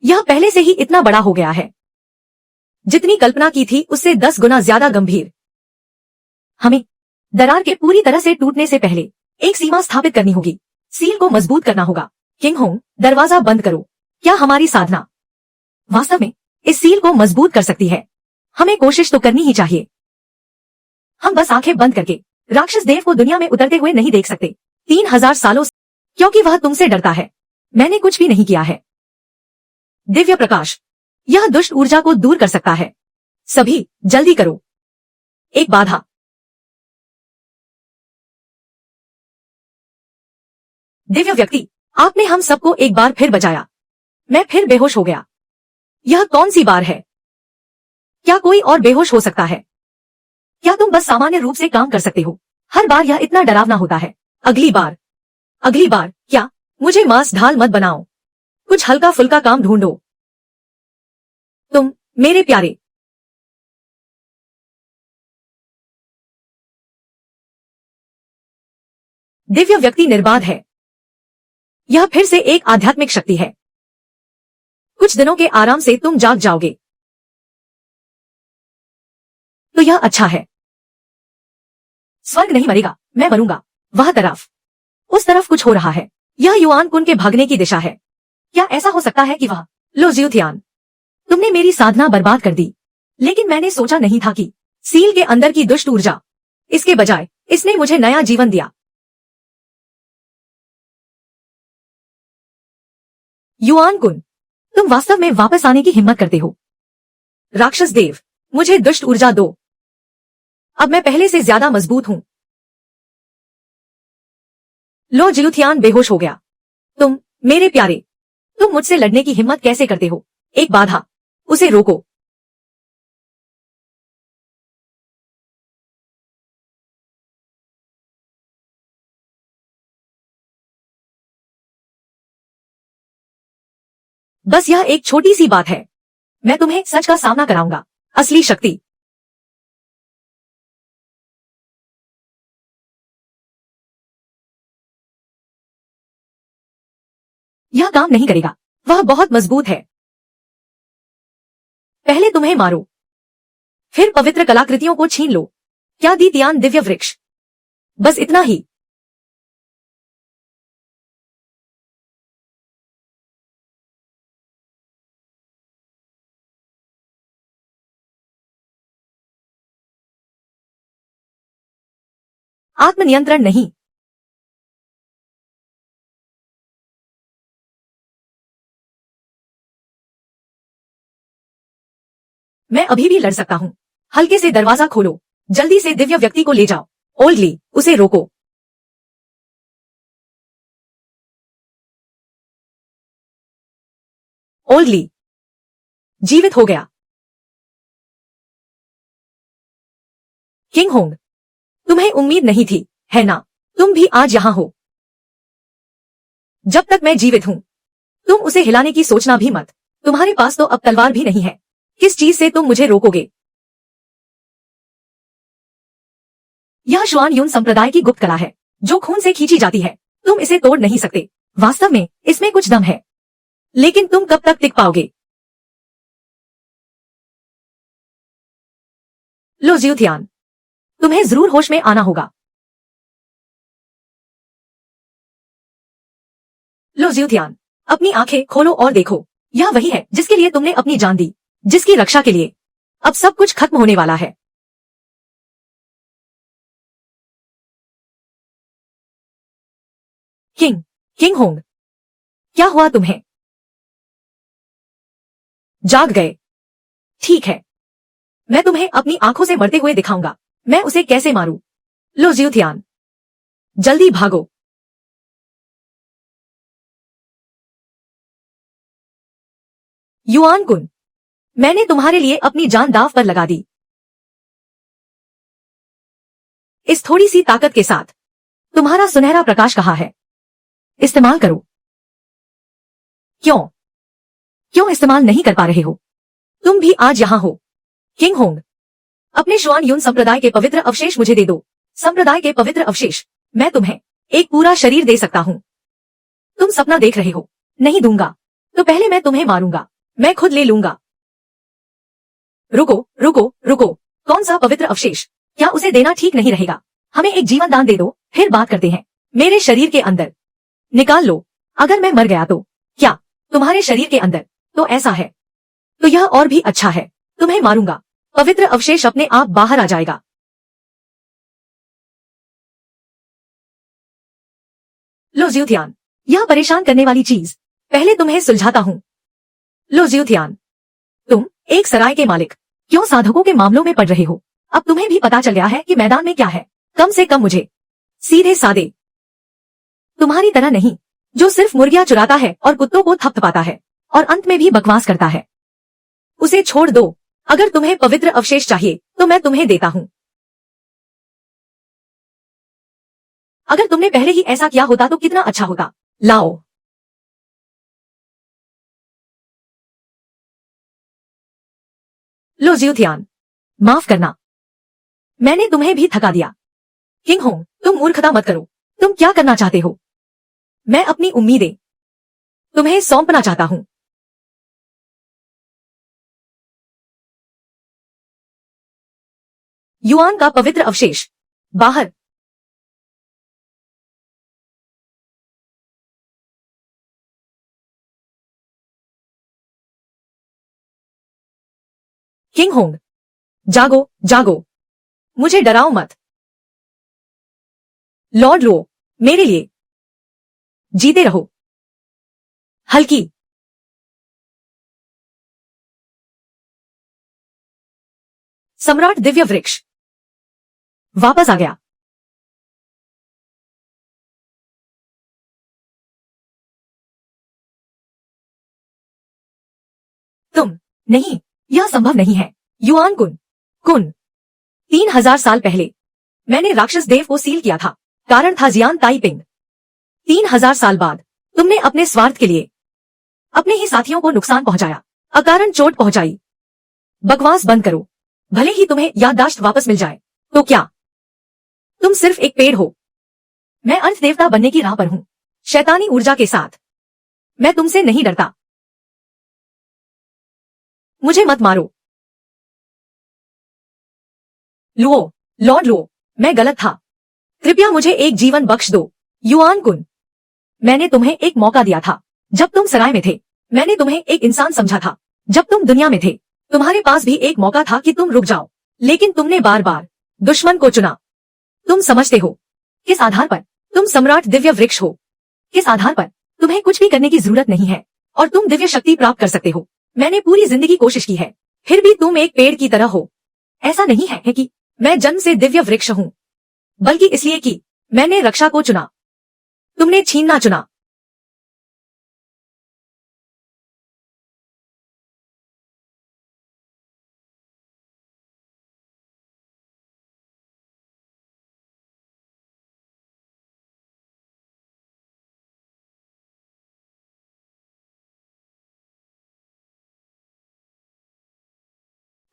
यह पहले से ही इतना बड़ा हो गया है। जितनी कल्पना की थी उससे 10 गुना ज्यादा गंभीर। हमें दरार के पूरी तरह से टूटने से पहले एक सीमा स्थापित करनी होगी। सील को मजबूत करना होगा। किंग होंग, दरवाजा बंद करो। क्या हमारी साधना वास्तव में इस सील को मजबूत कर सकती है? हमें कोशिश तो करनी ही चाहिए। हम बस आंखें बंद करके राक्षस देव को दुनिया में उतरते हुए नहीं देख सकते। 3000 सालों से, क्योंकि वह तुमसे डरता है। मैंने कुछ भी नहीं किया है। दिव्य प्रकाश, यह दुष्ट ऊर्जा को दूर कर सकता है। सभी जल्दी करो। एक बाधा। दिव्य व्यक्ति, आपने हम सबको एक बार फिर बचाया। मैं फिर बेहोश हो गया। यह कौन सी बार है? क्या कोई और बेहोश हो सकता है? क्या तुम बस सामान्य रूप से काम कर सकते हो? हर बार यह इतना डरावना होता है। अगली बार क्या? मुझे मांस ढाल मत बनाओ। कुछ हल्का फुल्का काम ढूंढो। तुम मेरे प्यारे। दिव्य व्यक्ति निर्बाध है। यह फिर से एक आध्यात्मिक शक्ति है। कुछ दिनों के आराम से तुम जाग जाओगे। तो यह अच्छा है। स्वर्ग नहीं मरेगा, मैं मरूंगा। वह तरफ, उस तरफ कुछ हो रहा है। यह युआन कुन के भागने की दिशा है। क्या ऐसा हो सकता है कि वह लो ज्यूथियान, तुमने मेरी साधना बर्बाद कर दी। लेकिन मैंने सोचा नहीं था कि सील के अंदर की दुष्ट ऊर्जा, इसके बजाय इसने मुझे नया जीवन दिया। युआन कुन, तुम वास्तव में वापस आने की हिम्मत करते हो। राक्षस देव, मुझे दुष्ट ऊर्जा दो। अब मैं पहले से ज्यादा मजबूत हूं। लो जिलुथियान बेहोश हो गया। तुम मेरे प्यारे, तुम मुझसे लड़ने की हिम्मत कैसे करते हो? एक बाधा, उसे रोको। बस यह एक छोटी सी बात है। मैं तुम्हें सच का सामना कराऊंगा। असली शक्ति। यह काम नहीं करेगा। वह बहुत मजबूत है। पहले तुम्हें मारो, फिर पवित्र कलाकृतियों को छीन लो। क्या दी तियान दिव्य वृक्ष? बस इतना ही। आत्मनियंत्रण नहीं। मैं अभी भी लड़ सकता हूँ। हल्के से दरवाजा खोलो। जल्दी से दिव्य व्यक्ति को ले जाओ। ओल्डली, उसे रोको। ओल्डली जीवित हो गया। किंग होंग, तुम्हें उम्मीद नहीं थी, है ना? तुम भी आज यहाँ हो। जब तक मैं जीवित हूँ, तुम उसे हिलाने की सोचना भी मत। तुम्हारे पास तो अब तलवार भी नहीं है। किस चीज से तुम मुझे रोकोगे? यह शुआन यून संप्रदाय की गुप्त कला है, जो खून से खींची जाती है। तुम इसे तोड़ नहीं सकते। वास्तव में इसमें कुछ दम है, लेकिन तुम कब तक टिक पाओगे? लो ज्यूथियान, तुम्हें जरूर होश में आना होगा। लो ज्यूथियान, अपनी आंखें खोलो और देखो। यह वही है जिसके लिए तुमने अपनी जान दी, जिसकी रक्षा के लिए अब सब कुछ खत्म होने वाला है। किंग किंग होंग, क्या हुआ तुम्हें? जाग गए। ठीक है, मैं तुम्हें अपनी आंखों से मरते हुए दिखाऊंगा। मैं उसे कैसे मारूं। लो ज्यूथियान, जल्दी भागो। युआन कुन, मैंने तुम्हारे लिए अपनी जान दांव पर लगा दी। इस थोड़ी सी ताकत के साथ तुम्हारा सुनहरा प्रकाश कहाँ है? इस्तेमाल करो। क्यों क्यों इस्तेमाल नहीं कर पा रहे हो? तुम भी आज यहाँ हो। किंग होंग, अपने शुआन यून संप्रदाय के पवित्र अवशेष मुझे दे दो। संप्रदाय के पवित्र अवशेष। मैं तुम्हें एक पूरा शरीर दे सकता हूँ। तुम सपना देख रहे हो। नहीं दूंगा तो पहले मैं तुम्हें मारूंगा। मैं खुद ले लूंगा। रुको रुको रुको, कौन सा पवित्र अवशेष? क्या उसे देना ठीक नहीं रहेगा? हमें एक जीवन दान दे दो, फिर बात करते हैं। मेरे शरीर के अंदर निकाल लो। अगर मैं मर गया तो? क्या तुम्हारे शरीर के अंदर? तो ऐसा है तो यह और भी अच्छा है। तुम्हें मारूंगा। पवित्र अवशेष अपने आप बाहर आ जाएगा। लो ज्यूथियान, यह परेशान करने वाली चीज, पहले तुम्हें सुलझाता हूँ। लो ज्यूथियान, तुम एक सराय के मालिक क्यों साधकों के मामलों में पड़ रहे हो? अब तुम्हें भी पता चल गया है कि मैदान में क्या है। कम से कम मुझे सीधे सादे तुम्हारी तरह नहीं, जो सिर्फ मुर्गियां चुराता है और कुत्तों को थपथपाता है और अंत में भी बकवास करता है। उसे छोड़ दो। अगर तुम्हें पवित्र अवशेष चाहिए तो मैं तुम्हें देता हूँ। अगर तुमने पहले ही ऐसा किया होता तो कितना अच्छा होता। लाओ। लो ज्यूथियान, माफ करना, मैंने तुम्हें भी थका दिया। किंग होंग, तुम मूर्खता मत करो। तुम क्या करना चाहते हो? मैं अपनी उम्मीदें तुम्हें सौंपना चाहता हूं। युआन का पवित्र अवशेष बाहर। किंग होंग, जागो जागो, मुझे डराओ मत। लॉर्ड लो, मेरे लिए जीते रहो। हल्की। सम्राट दिव्य वृक्ष वापस आ गया। तुम नहीं, यह संभव नहीं है। युआन कुन कुन 3000 साल पहले मैंने राक्षस देव को सील किया था। कारण था जियान ताइपिंग। 3000 साल बाद तुमने अपने स्वार्थ के लिए अपने ही साथियों को नुकसान पहुंचाया, अकारण चोट पहुंचाई। बकवास बंद करो। भले ही तुम्हें याददाश्त वापस मिल जाए तो क्या? तुम सिर्फ एक पेड़ हो। मैं अर्थ देवता बनने की राह पर हूं, शैतानी ऊर्जा के साथ। मैं तुमसे नहीं डरता। मुझे मत मारो। लुओ, लॉर्ड लुओ, मैं गलत था। कृपया मुझे एक जीवन बख्श दो। युआन कुन, मैंने तुम्हें एक मौका दिया था। जब तुम सराय में थे मैंने तुम्हें एक इंसान समझा था। जब तुम दुनिया में थे तुम्हारे पास भी एक मौका था कि तुम रुक जाओ, लेकिन तुमने बार बार दुश्मन को चुना। तुम समझते हो किस आधार पर तुम सम्राट दिव्य वृक्ष हो? किस आधार पर? तुम्हें कुछ भी करने की जरूरत नहीं है और तुम दिव्य शक्ति प्राप्त कर सकते हो। मैंने पूरी जिंदगी कोशिश की है, फिर भी तुम एक पेड़ की तरह हो। ऐसा नहीं है कि मैं जन्म से दिव्य वृक्ष हूं, बल्कि इसलिए कि मैंने रक्षा को चुना। तुमने छीनना चुना।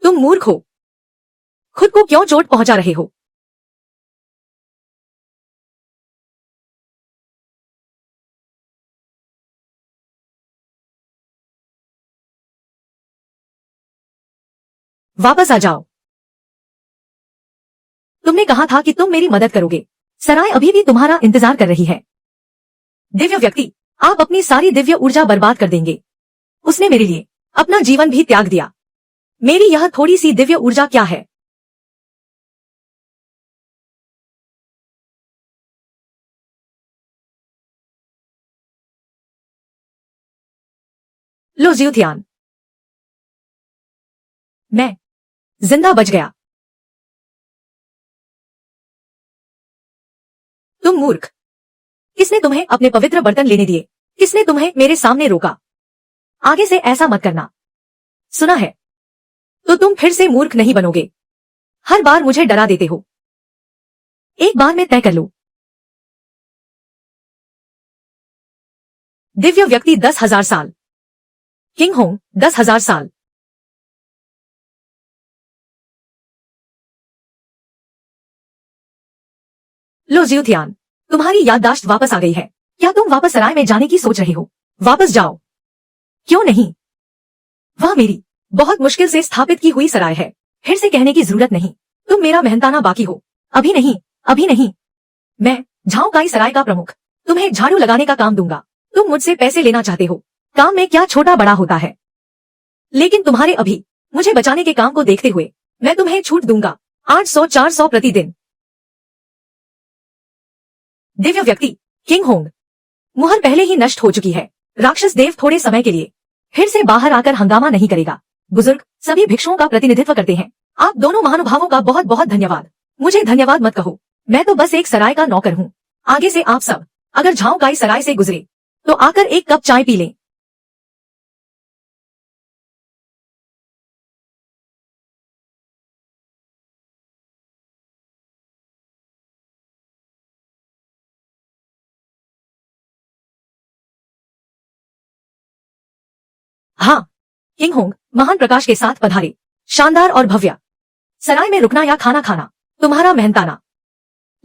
तुम मूर्ख हो। खुद को क्यों चोट पहुंचा रहे हो? वापस आ जाओ। तुमने कहा था कि तुम मेरी मदद करोगे। सराय अभी भी तुम्हारा इंतजार कर रही है। दिव्य व्यक्ति, आप अपनी सारी दिव्य ऊर्जा बर्बाद कर देंगे। उसने मेरे लिए अपना जीवन भी त्याग दिया। मेरी यह थोड़ी सी दिव्य ऊर्जा क्या है? लो ज्यूथियान, मैं जिंदा बच गया। तुम मूर्ख। किसने तुम्हें अपने पवित्र बर्तन लेने दिए? किसने तुम्हें मेरे सामने रोका? आगे से ऐसा मत करना। सुना है तो तुम फिर से मूर्ख नहीं बनोगे। हर बार मुझे डरा देते हो। एक बार में तय कर लो। दिव्य व्यक्ति 10,000 साल किंग होंग 10,000 साल। लो जियोथियान, तुम्हारी याददाश्त वापस आ गई है। क्या तुम वापस सराय में जाने की सोच रहे हो? वापस जाओ। क्यों नहीं? वह मेरी बहुत मुश्किल से स्थापित की हुई सराय है। फिर से कहने की जरूरत नहीं। तुम मेरा मेहनताना बाकी हो। अभी नहीं, अभी नहीं। मैं झाओकाई सराय का प्रमुख। तुम्हें झाड़ू लगाने का काम दूंगा। तुम मुझसे पैसे लेना चाहते हो। काम में क्या छोटा बड़ा होता है? लेकिन तुम्हारे अभी मुझे बचाने के काम को देखते हुए मैं तुम्हें छूट दूंगा 800-400 प्रतिदिन। दिव्य व्यक्ति किंग होंग, मुहर पहले ही नष्ट हो चुकी है। राक्षस देव थोड़े समय के लिए फिर से बाहर आकर हंगामा नहीं करेगा। बुजुर्ग सभी भिक्षुओं का प्रतिनिधित्व करते हैं। आप दोनों महानुभावों का बहुत बहुत धन्यवाद। मुझे धन्यवाद मत कहो, मैं तो बस एक सराय का नौकर हूँ। आगे से आप सब अगर झाओकाई सराय से गुजरे तो आकर एक कप चाय पी लें। हाँ, किंग होंग महान प्रकाश के साथ पधारे। शानदार और भव्य सराय में रुकना या खाना खाना तुम्हारा मेहनताना।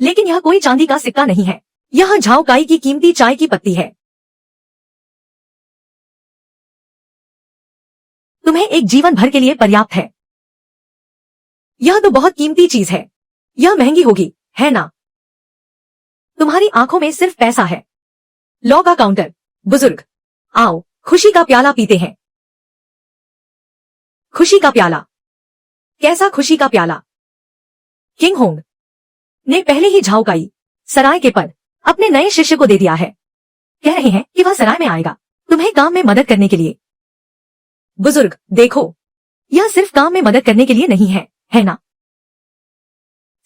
लेकिन यह कोई चांदी का सिक्का नहीं है। यह झाओकाई की कीमती चाय की पत्ती है। तुम्हें एक जीवन भर के लिए पर्याप्त है। यह तो बहुत कीमती चीज है। यह महंगी होगी, है ना? तुम्हारी आंखों में सिर्फ पैसा है। लॉ का काउंटर। बुजुर्ग आओ, खुशी का प्याला पीते हैं। खुशी का प्याला। कैसा खुशी का प्याला? किंग होंग ने पहले ही झाओकाई सराय के पद अपने नए शिष्य को दे दिया है। कह रहे हैं कि वह सराय में आएगा तुम्हें काम में मदद करने के लिए। बुजुर्ग देखो, यह सिर्फ काम में मदद करने के लिए नहीं है ना?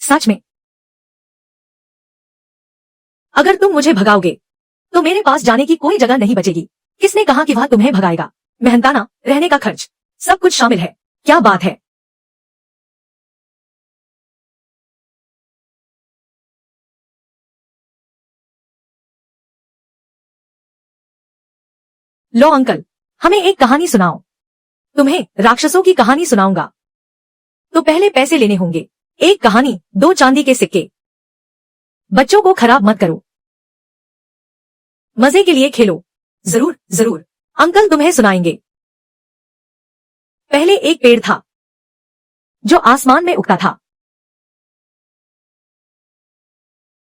सच में? अगर तुम मुझे भगाओगे तो मेरे पास जाने की कोई जगह नहीं बचेगी। किसने कहा कि वह तुम्हें भगाएगा? मेहनताना, रहने का खर्च, सब कुछ शामिल है। क्या बात है? लो अंकल, हमें एक कहानी सुनाओ। तुम्हें राक्षसों की कहानी सुनाऊंगा तो पहले पैसे लेने होंगे। एक कहानी, 2 चांदी के सिक्के। बच्चों को खराब मत करो, मजे के लिए खेलो। जरूर जरूर, अंकल तुम्हें सुनाएंगे। पहले एक पेड़ था जो आसमान में उगता था।